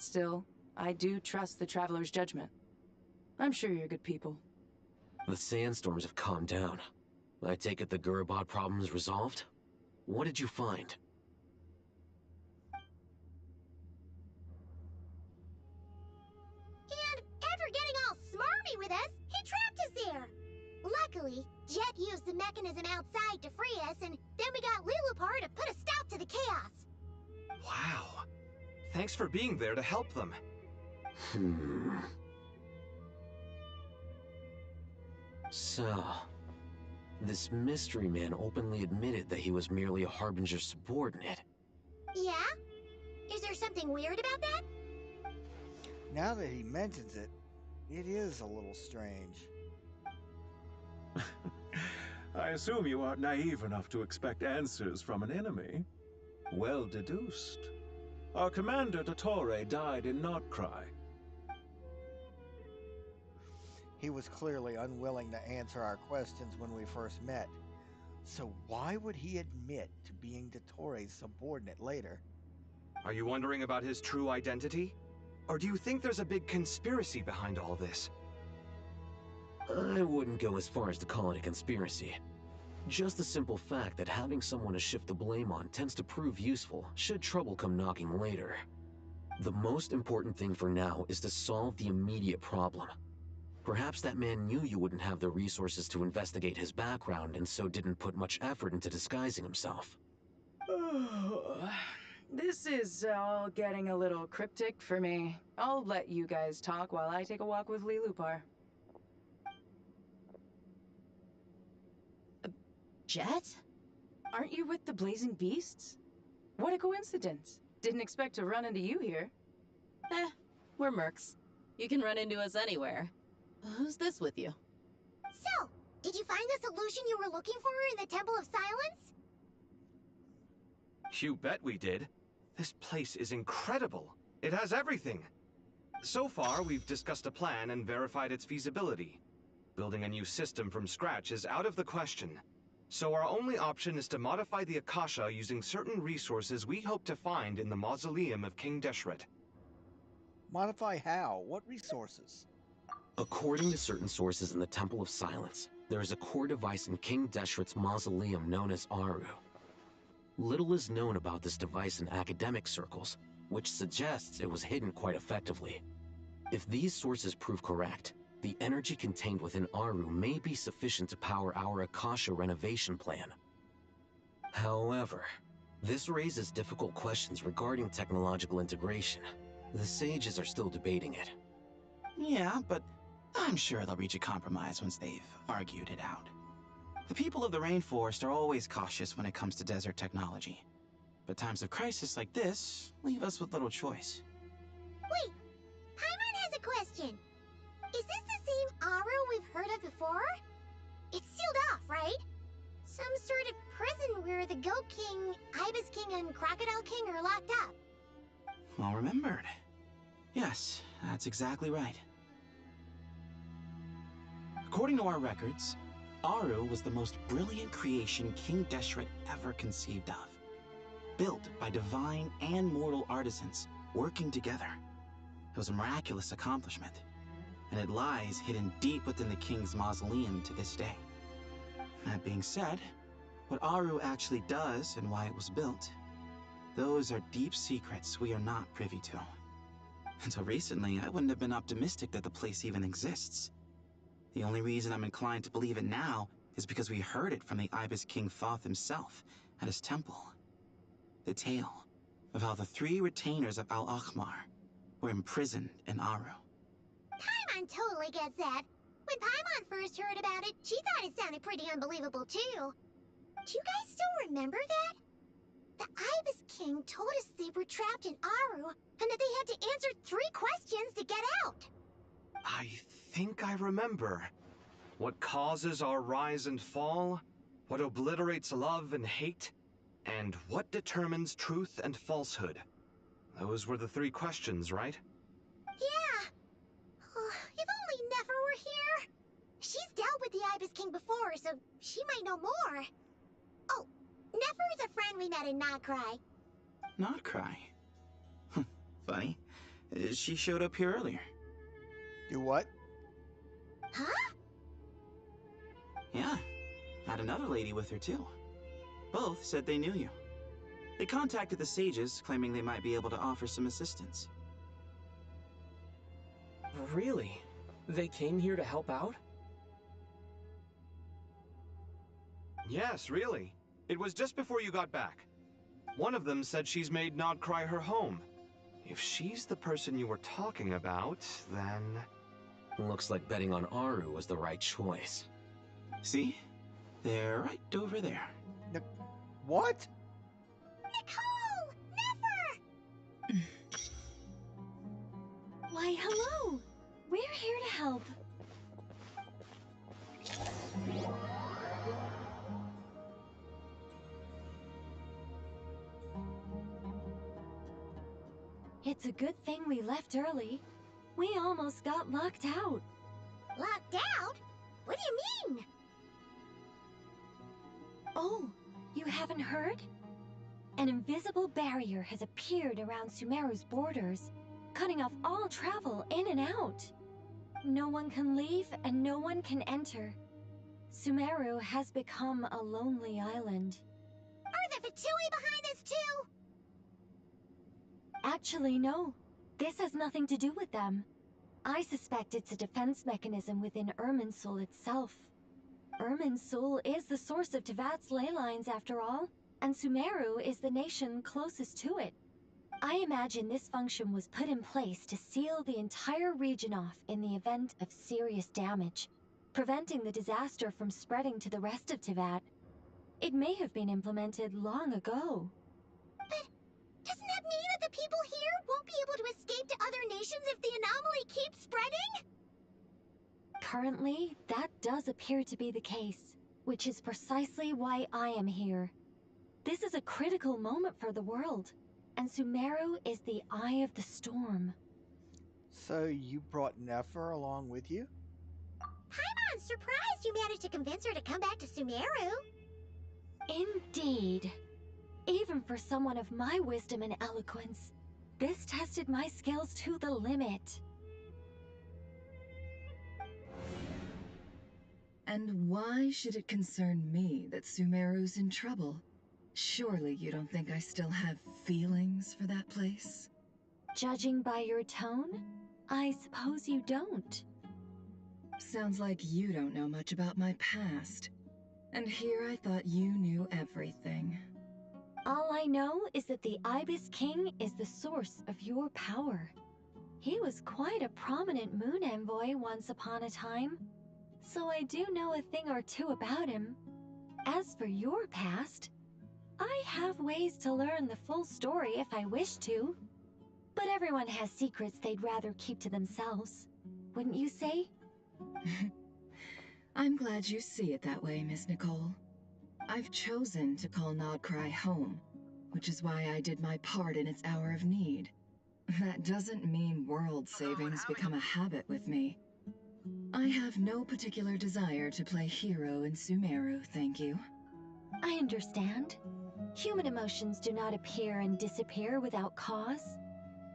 Still, I do trust the Traveler's judgment. I'm sure you're good people. The sandstorms have calmed down. I take it the Gurabad problem is resolved? What did you find? And after getting all smarmy with us, he trapped us there. Luckily, Jet used the mechanism outside to free us, and then we got Lilupar to put a stop to the chaos. Wow. Thanks for being there to help them. So, this mystery man openly admitted that he was merely a Harbinger subordinate. Yeah? Is there something weird about that? Now that he mentions it, it is a little strange. I assume you aren't naive enough to expect answers from an enemy. Well deduced. Our commander, Dottore, died in Notcry. He was clearly unwilling to answer our questions when we first met. So why would he admit to being Dottore's subordinate later? Are you wondering about his true identity? Or do you think there's a big conspiracy behind all this? I wouldn't go as far as to call it a conspiracy. Just the simple fact that having someone to shift the blame on tends to prove useful should trouble come knocking later. The most important thing for now is to solve the immediate problem. Perhaps that man knew you wouldn't have the resources to investigate his background and so didn't put much effort into disguising himself. This is all getting a little cryptic for me. I'll let you guys talk while I take a walk with Lilupar. Jet? Aren't you with the Blazing Beasts? What a coincidence. Didn't expect to run into you here. We're mercs. You can run into us anywhere. Who's this with you? So, did you find the solution you were looking for in the Temple of Silence? You bet we did. This place is incredible. It has everything. So far, we've discussed a plan and verified its feasibility. Building a new system from scratch is out of the question. So our only option is to modify the Akasha using certain resources we hope to find in the mausoleum of King Deshret. Modify how? What resources? According to certain sources in the Temple of Silence, there is a core device in King Deshret's mausoleum known as Aru. Little is known about this device in academic circles, which suggests it was hidden quite effectively. If these sources prove correct, the energy contained within Aru may be sufficient to power our Akasha renovation plan. However, this raises difficult questions regarding technological integration. The sages are still debating it. Yeah, but I'm sure they'll reach a compromise once they've argued it out. The people of the rainforest are always cautious when it comes to desert technology. But times of crisis like this leave us with little choice. Wait, Paimon has a question. Is this the same Aru we've heard of before? It's sealed off, right? Some sort of prison where the Goat King, Ibis King, and Crocodile King are locked up. Well remembered. Yes, that's exactly right. According to our records, Aru was the most brilliant creation King Deshret ever conceived of. Built by divine and mortal artisans working together. It was a miraculous accomplishment, and it lies hidden deep within the king's mausoleum to this day. That being said, what Aru actually does and why it was built, those are deep secrets we are not privy to. Until recently, I wouldn't have been optimistic that the place even exists. The only reason I'm inclined to believe it now is because we heard it from the Ibis King Thoth himself at his temple. The tale of how the 3 retainers of Al-Akhmar were imprisoned in Aru. Paimon totally gets that. When Paimon first heard about it, she thought it sounded pretty unbelievable too. Do you guys still remember that? The Ibis King told us they were trapped in Aru and that they had to answer 3 questions to get out. I think I remember. What causes our rise and fall? What obliterates love and hate? And what determines truth and falsehood? Those were the 3 questions, right? Yeah. Oh, if only Nefer were here. She's dealt with the Ibis King before, so she might know more. Oh, Nefer is a friend we met in Notcry. Not cry. Funny. She showed up here earlier. Do what? Huh? Yeah. Had another lady with her too. Both said they knew you. They contacted the sages, claiming they might be able to offer some assistance. Really? They came here to help out? Yes, really. It was just before you got back. One of them said she's made Nodcry her home. If she's the person you were talking about, then... Looks like betting on Aru was the right choice. See? They're right over there. What? Nicole! Nefer! Why, hello! We're here to help. It's a good thing we left early. We almost got locked out. Locked out? What do you mean? Oh, you haven't heard? An invisible barrier has appeared around Sumeru's borders, cutting off all travel in and out. No one can leave and no one can enter. Sumeru has become a lonely island. Are the Fatui behind this too? Actually, no. This has nothing to do with them. I suspect it's a defense mechanism within Irminsul itself. Irminsul is the source of Tevat's ley lines after all, and Sumeru is the nation closest to it. I imagine this function was put in place to seal the entire region off in the event of serious damage, preventing the disaster from spreading to the rest of Tivat. It may have been implemented long ago. But doesn't that mean that the people here won't be able to escape to other nations if the anomaly keeps spreading? Currently, that does appear to be the case, which is precisely why I am here. This is a critical moment for the world, and Sumeru is the eye of the storm. So you brought Nefer along with you? Paimon's surprised you managed to convince her to come back to Sumeru. Indeed. Even for someone of my wisdom and eloquence, this tested my skills to the limit. And why should it concern me that Sumeru's in trouble? Surely you don't think I still have feelings for that place? Judging by your tone, I suppose you don't. Sounds like you don't know much about my past. And here I thought you knew everything. All I know is that the Ibis King is the source of your power. He was quite a prominent moon envoy once upon a time, so I do know a thing or two about him. As for your past, I have ways to learn the full story if I wish to. But everyone has secrets they'd rather keep to themselves, wouldn't you say? I'm glad you see it that way, Miss Nicole. I've chosen to call Nodcry home, which is why I did my part in its hour of need. That doesn't mean world savings become a habit with me. I have no particular desire to play hero in Sumeru, thank you. I understand. Human emotions do not appear and disappear without cause.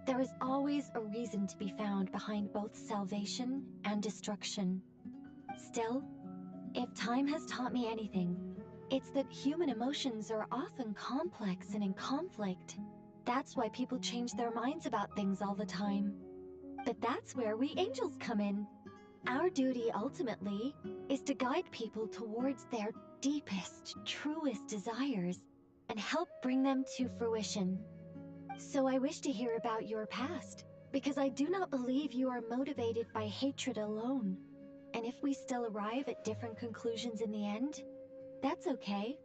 There is always a reason to be found behind both salvation and destruction. Still, if time has taught me anything, it's that human emotions are often complex and in conflict. That's why people change their minds about things all the time. But that's where we angels come in. Our duty, ultimately, is to guide people towards their deepest, truest desires and help bring them to fruition. So I wish to hear about your past, because I do not believe you are motivated by hatred alone. And if we still arrive at different conclusions in the end, that's okay.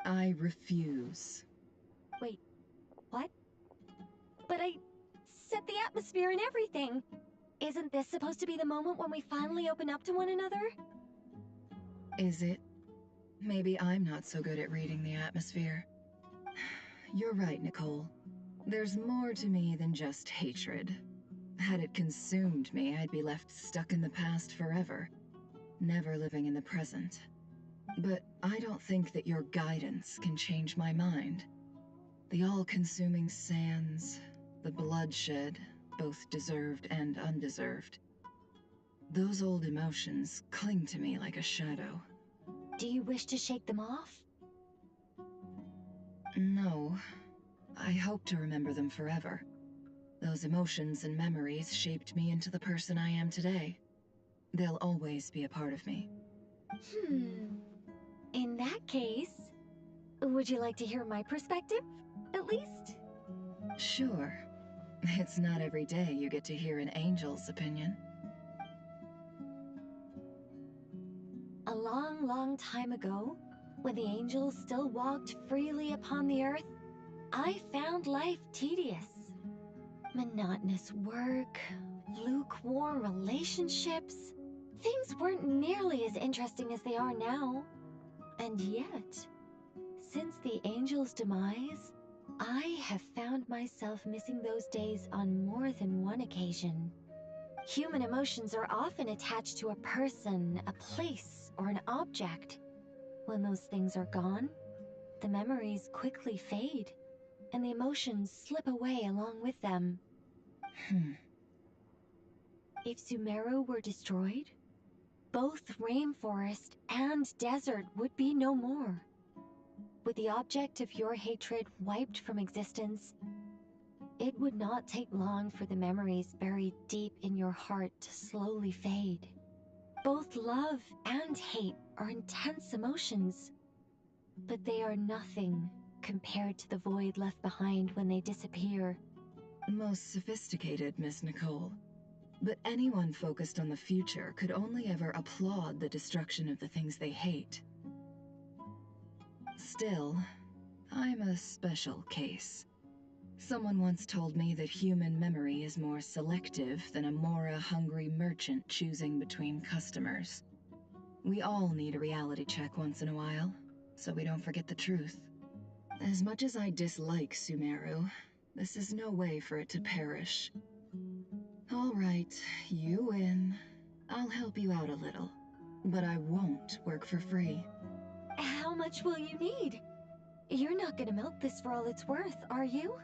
I refuse. Wait, what? But I set the atmosphere and everything. Isn't this supposed to be the moment when we finally open up to one another? Is it? Maybe I'm not so good at reading the atmosphere. You're right, Nicole. There's more to me than just hatred. Had it consumed me, I'd be left stuck in the past forever, never living in the present. But I don't think that your guidance can change my mind. The all-consuming sands, the bloodshed, both deserved and undeserved. Those old emotions cling to me like a shadow. Do you wish to shake them off? No. I hope to remember them forever. Those emotions and memories shaped me into the person I am today. They'll always be a part of me. In that case, would you like to hear my perspective, at least? Sure. It's not every day you get to hear an angel's opinion. A long, long time ago, when the angels still walked freely upon the earth, I found life tedious. Monotonous work, lukewarm relationships. Things weren't nearly as interesting as they are now. And yet, since the angels' demise, I have found myself missing those days on more than one occasion. Human emotions are often attached to a person, a place, or an object. When those things are gone, the memories quickly fade, and the emotions slip away along with them. If Sumeru were destroyed, both rainforest and desert would be no more. With the object of your hatred wiped from existence, it would not take long for the memories buried deep in your heart to slowly fade. Both love and hate are intense emotions. But they are nothing compared to the void left behind when they disappear. Most sophisticated, Miss Nicole. But anyone focused on the future could only ever applaud the destruction of the things they hate. Still, I'm a special case. Someone once told me that human memory is more selective than a Mora-hungry merchant choosing between customers. We all need a reality check once in a while, so we don't forget the truth. As much as I dislike Sumeru, this is no way for it to perish. All right, you win. I'll help you out a little, but I won't work for free. How much will you need? You're not gonna milk this for all it's worth, are you?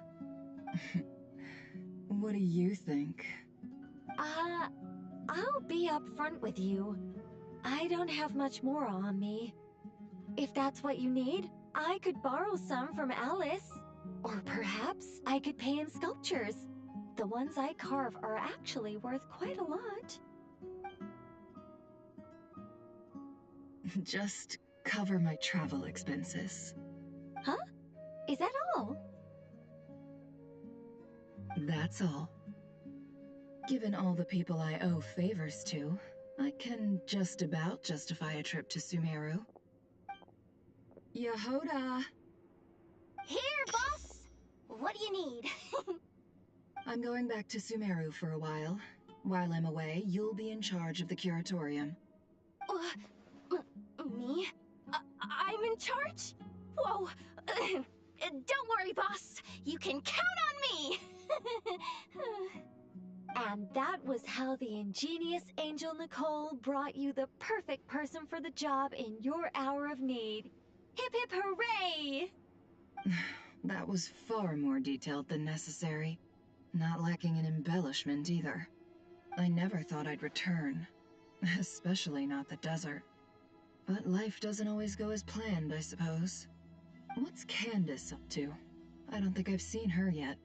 What do you think? I'll be upfront with you. I don't have much more on me. If that's what you need, I could borrow some from Alice. Or perhaps I could pay in sculptures. The ones I carve are actually worth quite a lot. Just cover my travel expenses. Huh? Is that all? That's all. Given all the people I owe favors to, I can just about justify a trip to Sumeru. Yehoda! Here, boss! What do you need? I'm going back to Sumeru for a while. While I'm away, you'll be in charge of the curatorium. Me? I'm in charge? Whoa! Don't worry, boss! You can count on me! And that was how the ingenious Angel Nicole brought you the perfect person for the job in your hour of need. Hip hip hooray! That was far more detailed than necessary. Not lacking in embellishment either. I never thought I'd return. Especially not the desert. But life doesn't always go as planned, I suppose. What's Candace up to? I don't think I've seen her yet.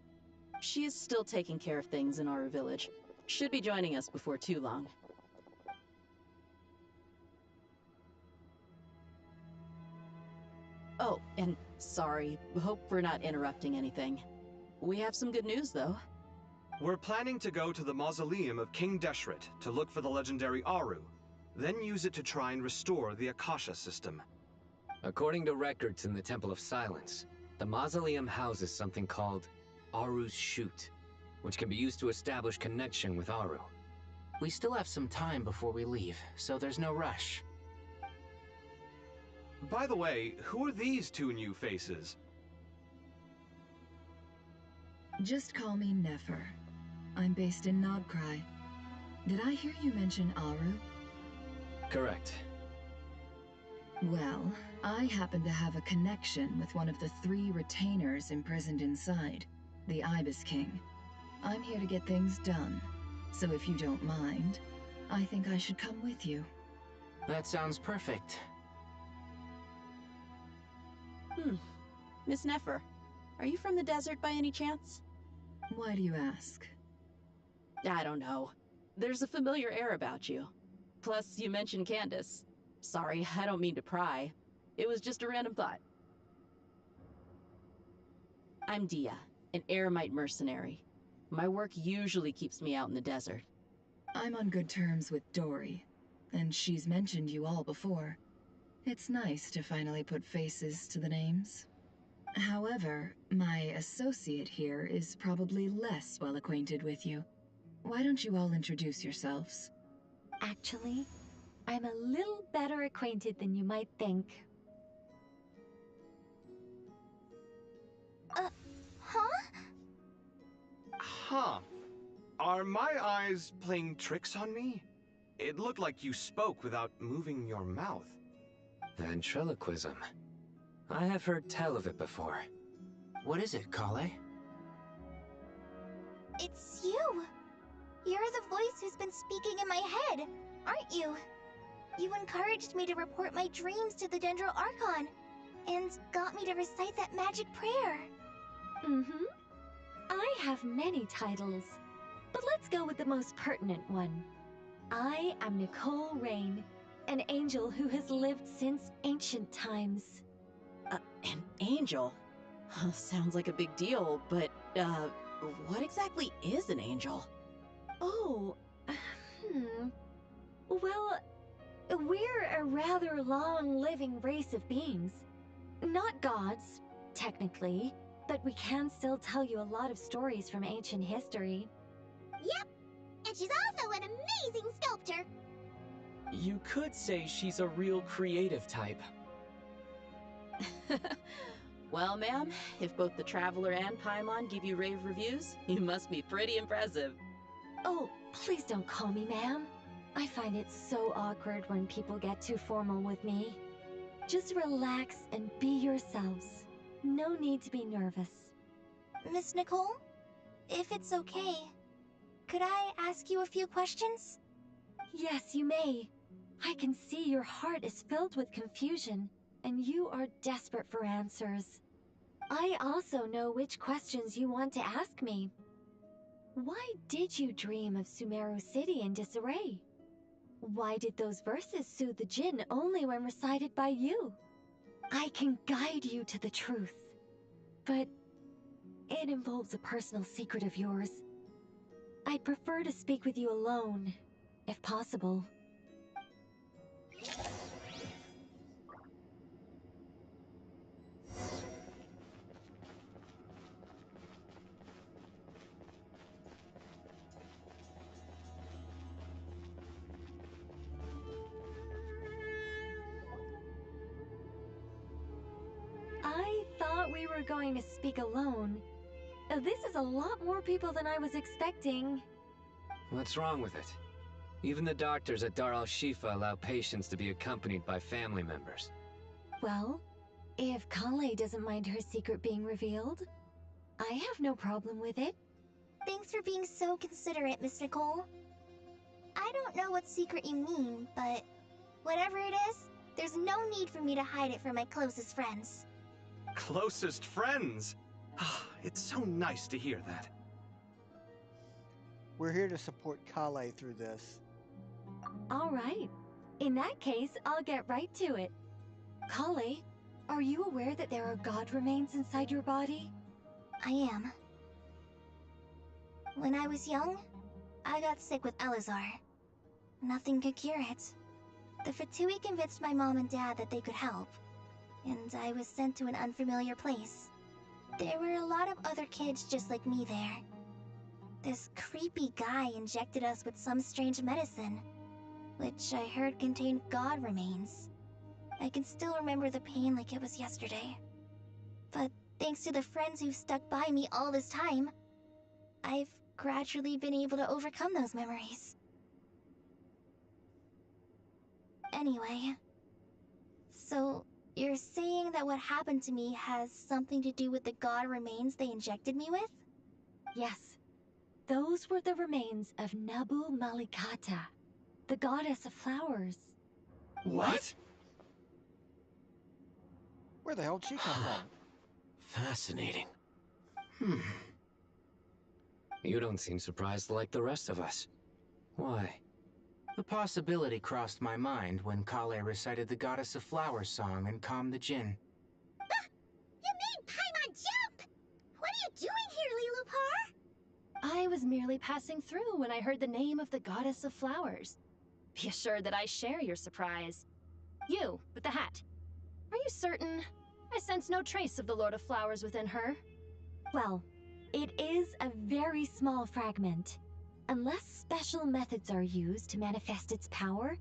She is still taking care of things in our village. Should be joining us before too long. Oh, and sorry. Hope we're not interrupting anything. We have some good news, though. We're planning to go to the mausoleum of King Deshret to look for the legendary Aru, then use it to try and restore the Akasha system. According to records in the Temple of Silence, the mausoleum houses something called Aru's Chute, which can be used to establish connection with Aru. We still have some time before we leave, so there's no rush. By the way, who are these two new faces? Just call me Nefer. I'm based in Nodcry. Did I hear you mention Aru? Correct. Well, I happen to have a connection with one of the 3 retainers imprisoned inside, the Ibis King. I'm here to get things done, so if you don't mind, I think I should come with you. That sounds perfect. Miss Nefer, are you from the desert by any chance? Why do you ask? I don't know. There's a familiar air about you. Plus, you mentioned Candace. Sorry, I don't mean to pry. It was just a random thought. I'm Dia, an eremite mercenary. My work usually keeps me out in the desert. I'm on good terms with Dory, and she's mentioned you all before. It's nice to finally put faces to the names. However, my associate here is probably less well acquainted with you. Why don't you all introduce yourselves? Actually, I'm a little better acquainted than you might think. Huh? Huh. Are my eyes playing tricks on me? It looked like you spoke without moving your mouth. Ventriloquism. I have heard tell of it before. What is it, Collei? It's you! You're the voice who's been speaking in my head, aren't you? You encouraged me to report my dreams to the Dendro Archon, and got me to recite that magic prayer. I have many titles, but let's go with the most pertinent one. I am Nicole Rain, An angel who has lived since ancient times. An angel? Sounds like a big deal, but, what exactly is an angel? Oh, Well, we're a rather long-living race of beings. Not gods, technically, but we can still tell you a lot of stories from ancient history. Yep, and she's also an amazing sculptor. You could say she's a real creative type. Well, ma'am, if both the Traveler and Paimon give you rave reviews, you must be pretty impressive. Oh, please don't call me ma'am. I find it so awkward when people get too formal with me. Just relax and be yourselves. No need to be nervous. Miss Nicole, if it's okay, could I ask you a few questions? Yes, you may. I can see your heart is filled with confusion, and you are desperate for answers. I also know which questions you want to ask me. Why did you dream of Sumeru City in disarray? Why did those verses soothe the djinn only when recited by you? I can guide you to the truth, but it involves a personal secret of yours. I'd prefer to speak with you alone, if possible. I thought we were going to speak alone. This is a lot more people than I was expecting. What's wrong with it? Even the doctors at Dar al-Shifa allow patients to be accompanied by family members. Well, if Collei doesn't mind her secret being revealed, I have no problem with it. Thanks for being so considerate, Miss Nicole. I don't know what secret you mean, but whatever it is, there's no need for me to hide it from my closest friends. Closest friends? It's so nice to hear that. We're here to support Collei through this. All right. In that case, I'll get right to it. Collei, are you aware that there are god remains inside your body? I am. When I was young, I got sick with Elazar. Nothing could cure it. The Fatui convinced my mom and dad that they could help, and I was sent to an unfamiliar place. There were a lot of other kids just like me there. This creepy guy injected us with some strange medicine, which I heard contained god remains. I can still remember the pain like it was yesterday. But thanks to the friends who've stuck by me all this time, I've gradually been able to overcome those memories. Anyway, so you're saying that what happened to me has something to do with the god remains they injected me with? Yes. Those were the remains of Nabu Malikata, the goddess of flowers. What? Where the hell did she come from? Fascinating. You don't seem surprised like the rest of us. Why? The possibility crossed my mind when Collei recited the Goddess of Flowers song and calmed the djinn. You made Paimon jump! What are you doing here, Lilupar? I was merely passing through when I heard the name of the Goddess of Flowers. Be assured that I share your surprise. You, with the hat. Are you certain? I sense no trace of the Lord of Flowers within her. Well, it is a very small fragment. Unless special methods are used to manifest its power,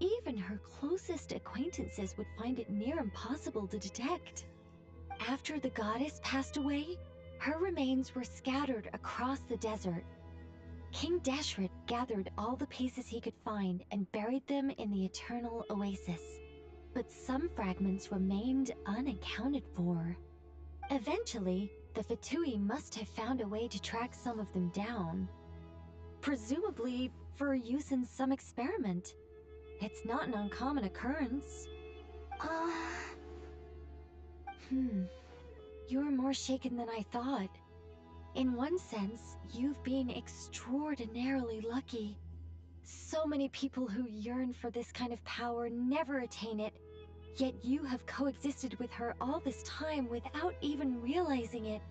even her closest acquaintances would find it near impossible to detect. After the goddess passed away, her remains were scattered across the desert. King Deshret gathered all the pieces he could find and buried them in the Eternal Oasis. But some fragments remained unaccounted for. Eventually, the Fatui must have found a way to track some of them down. Presumably for use in some experiment. It's not an uncommon occurrence. You're more shaken than I thought. In one sense, you've been extraordinarily lucky. So many people who yearn for this kind of power never attain it, yet you have coexisted with her all this time without even realizing it.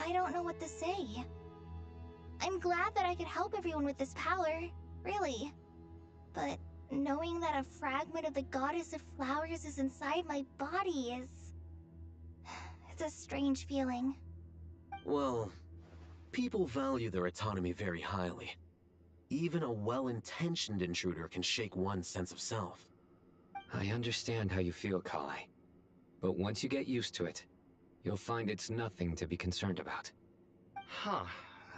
I don't know what to say. I'm glad that I could help everyone with this power, really. But knowing that a fragment of the Goddess of Flowers is inside my body is... it's a strange feeling. Well, people value their autonomy very highly. Even a well-intentioned intruder can shake one's sense of self. I understand how you feel, Collei. But once you get used to it, you'll find it's nothing to be concerned about. Huh.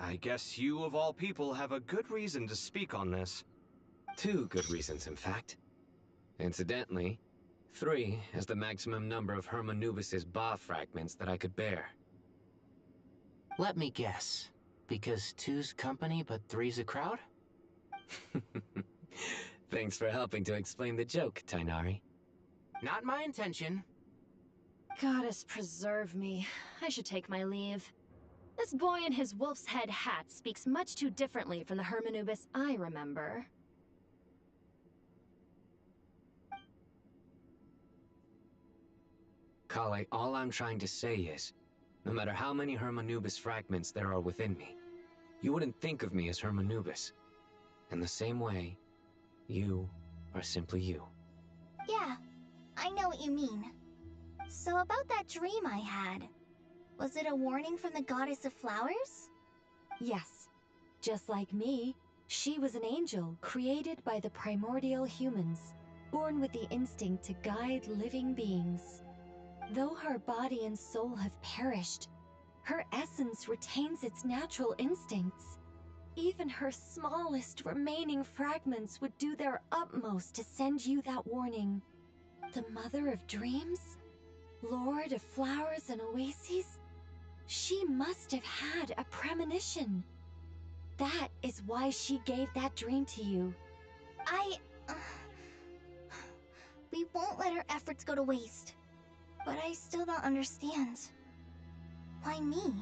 I guess you, of all people, have a good reason to speak on this. 2 good reasons, in fact. Incidentally, 3 is the maximum number of Hermanubis's Ba fragments that I could bear. Let me guess. Because 2's company, but 3's a crowd? Thanks for helping to explain the joke, Tighnari. Not my intention. Goddess preserve me. I should take my leave. This boy in his wolf's head hat speaks much too differently from the Hermanubis I remember. Collei, all I'm trying to say is, no matter how many Hermanubis fragments there are within me, you wouldn't think of me as Hermanubis. In the same way, you are simply you. Yeah, I know what you mean. So about that dream I had, was it a warning from the Goddess of Flowers? Yes. Just like me, she was an angel created by the primordial humans, born with the instinct to guide living beings. Though her body and soul have perished, her essence retains its natural instincts. Even her smallest remaining fragments would do their utmost to send you that warning. The Mother of Dreams? Lord of Flowers and Oases? She must have had a premonition. That is why she gave that dream to you. We won't let our efforts go to waste. But I still don't understand. Why me?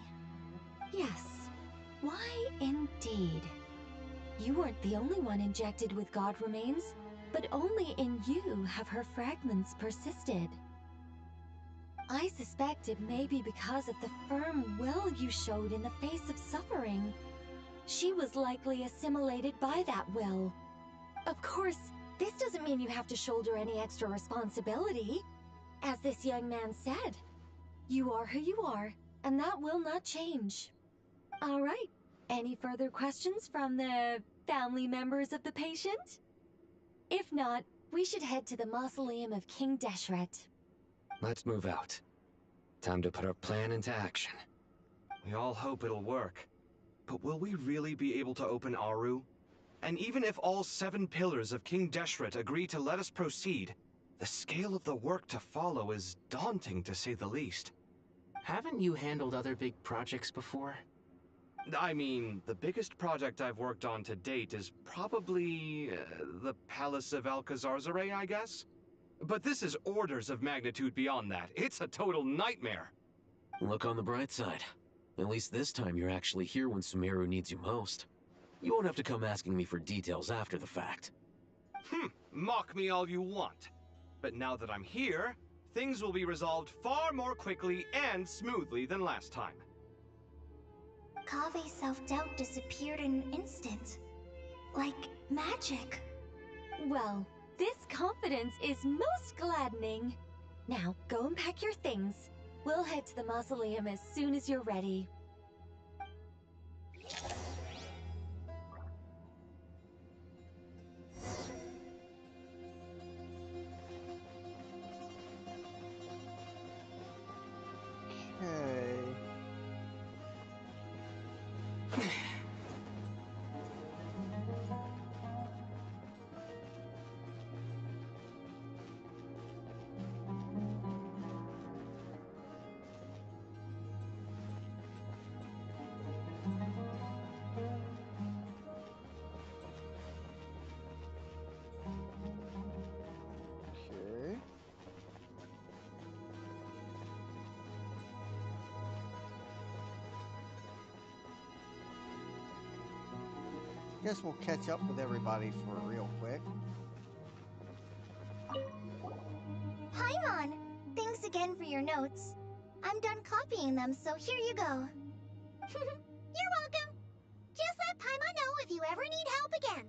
Yes. Why indeed? You weren't the only one injected with God remains, but only in you have her fragments persisted. I suspect it may be because of the firm will you showed in the face of suffering. She was likely assimilated by that will. Of course, this doesn't mean you have to shoulder any extra responsibility. As this young man said, you are who you are, and that will not change. All right. Any further questions from the family members of the patient? If not, we should head to the mausoleum of King Deshret. Let's move out. Time to put our plan into action. We all hope it'll work. But will we really be able to open Aru? And even if all 7 pillars of King Deshret agree to let us proceed, the scale of the work to follow is daunting, to say the least. Haven't you handled other big projects before? I mean, the biggest project I've worked on to date is probably the Palace of Alcazarzaray, I guess? But this is orders of magnitude beyond that. It's a total nightmare. Look on the bright side. At least this time you're actually here when Sumeru needs you most. You won't have to come asking me for details after the fact. Mock me all you want. But now that I'm here, things will be resolved far more quickly and smoothly than last time. Kave's self-doubt disappeared in an instant. Like magic. Well, this confidence is most gladdening. Now, go and pack your things. We'll head to the mausoleum as soon as you're ready. Guess we'll catch up with everybody for real quick. Paimon! Thanks again for your notes. I'm done copying them, so here you go. You're welcome. Just let Paimon know if you ever need help again.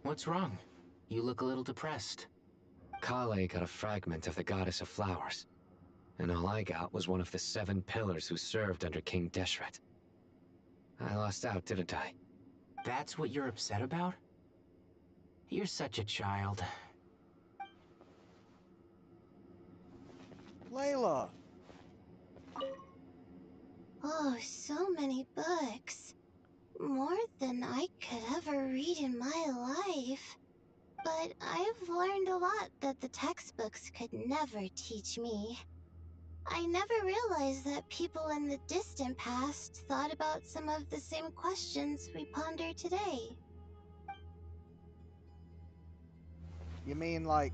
What's wrong? You look a little depressed. Collei got a fragment of the Goddess of Flowers, and all I got was one of the 7 pillars who served under King Deshret. I lost out, didn't I? That's what you're upset about? You're such a child. Layla! Oh, so many books. More than I could ever read in my life. But I've learned a lot that the textbooks could never teach me. I never realized that people in the distant past thought about some of the same questions we ponder today. You mean like,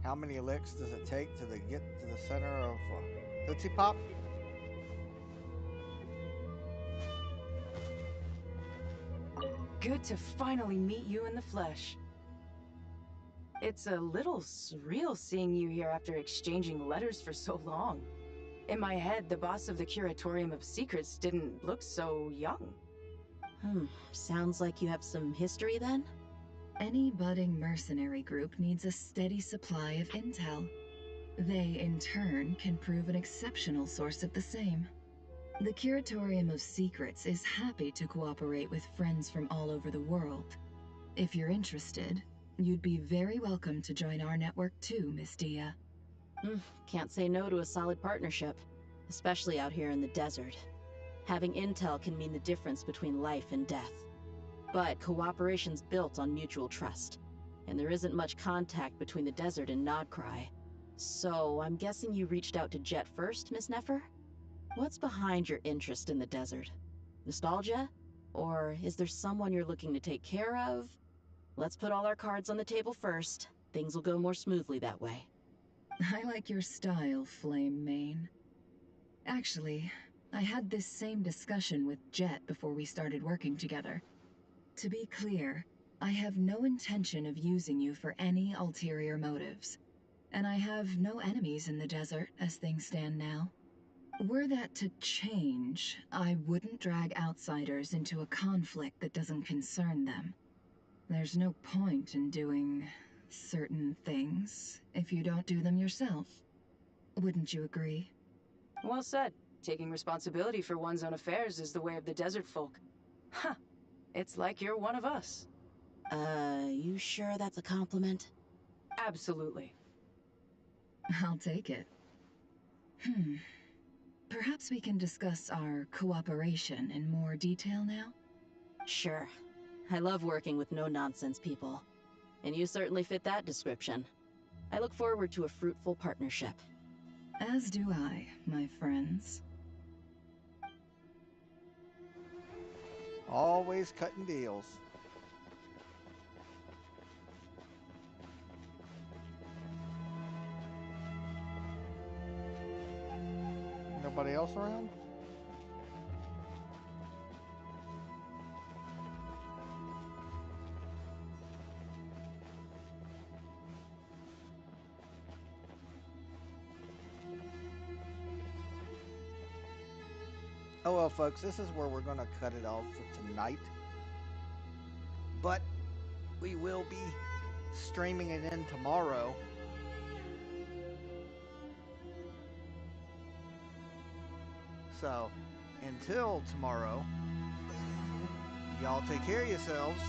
how many licks does it take to get to the center of Tootsie Pop? Good to finally meet you in the flesh. It's a little surreal seeing you here after exchanging letters for so long. In my head, the boss of the Curatorium of Secrets didn't look so young. Sounds like you have some history then? Any budding mercenary group needs a steady supply of intel. They, in turn, can prove an exceptional source of the same. The Curatorium of Secrets is happy to cooperate with friends from all over the world. If you're interested, you'd be very welcome to join our network too, Miss Dia. Can't say no to a solid partnership, especially out here in the desert. Having intel can mean the difference between life and death. But cooperation's built on mutual trust, and there isn't much contact between the desert and Nodcry. So I'm guessing you reached out to Jet first, Miss Nefer? What's behind your interest in the desert? Nostalgia? Or is there someone you're looking to take care of? Let's put all our cards on the table first. Things will go more smoothly that way. I like your style, Flame Mane. Actually, I had this same discussion with Jet before we started working together. To be clear, I have no intention of using you for any ulterior motives. And I have no enemies in the desert as things stand now. Were that to change, I wouldn't drag outsiders into a conflict that doesn't concern them. There's no point in doing certain things if you don't do them yourself. Wouldn't you agree? Well said. Taking responsibility for one's own affairs is the way of the desert folk. Huh. It's like you're one of us. You sure that's a compliment? Absolutely. I'll take it. Perhaps we can discuss our cooperation in more detail now? Sure. I love working with no-nonsense people. And you certainly fit that description. I look forward to a fruitful partnership. As do I, my friends. Always cutting deals. Nobody else around? Oh well, folks, this is where we're going to cut it off for tonight. But we will be streaming it in tomorrow. So, until tomorrow, y'all take care of yourselves.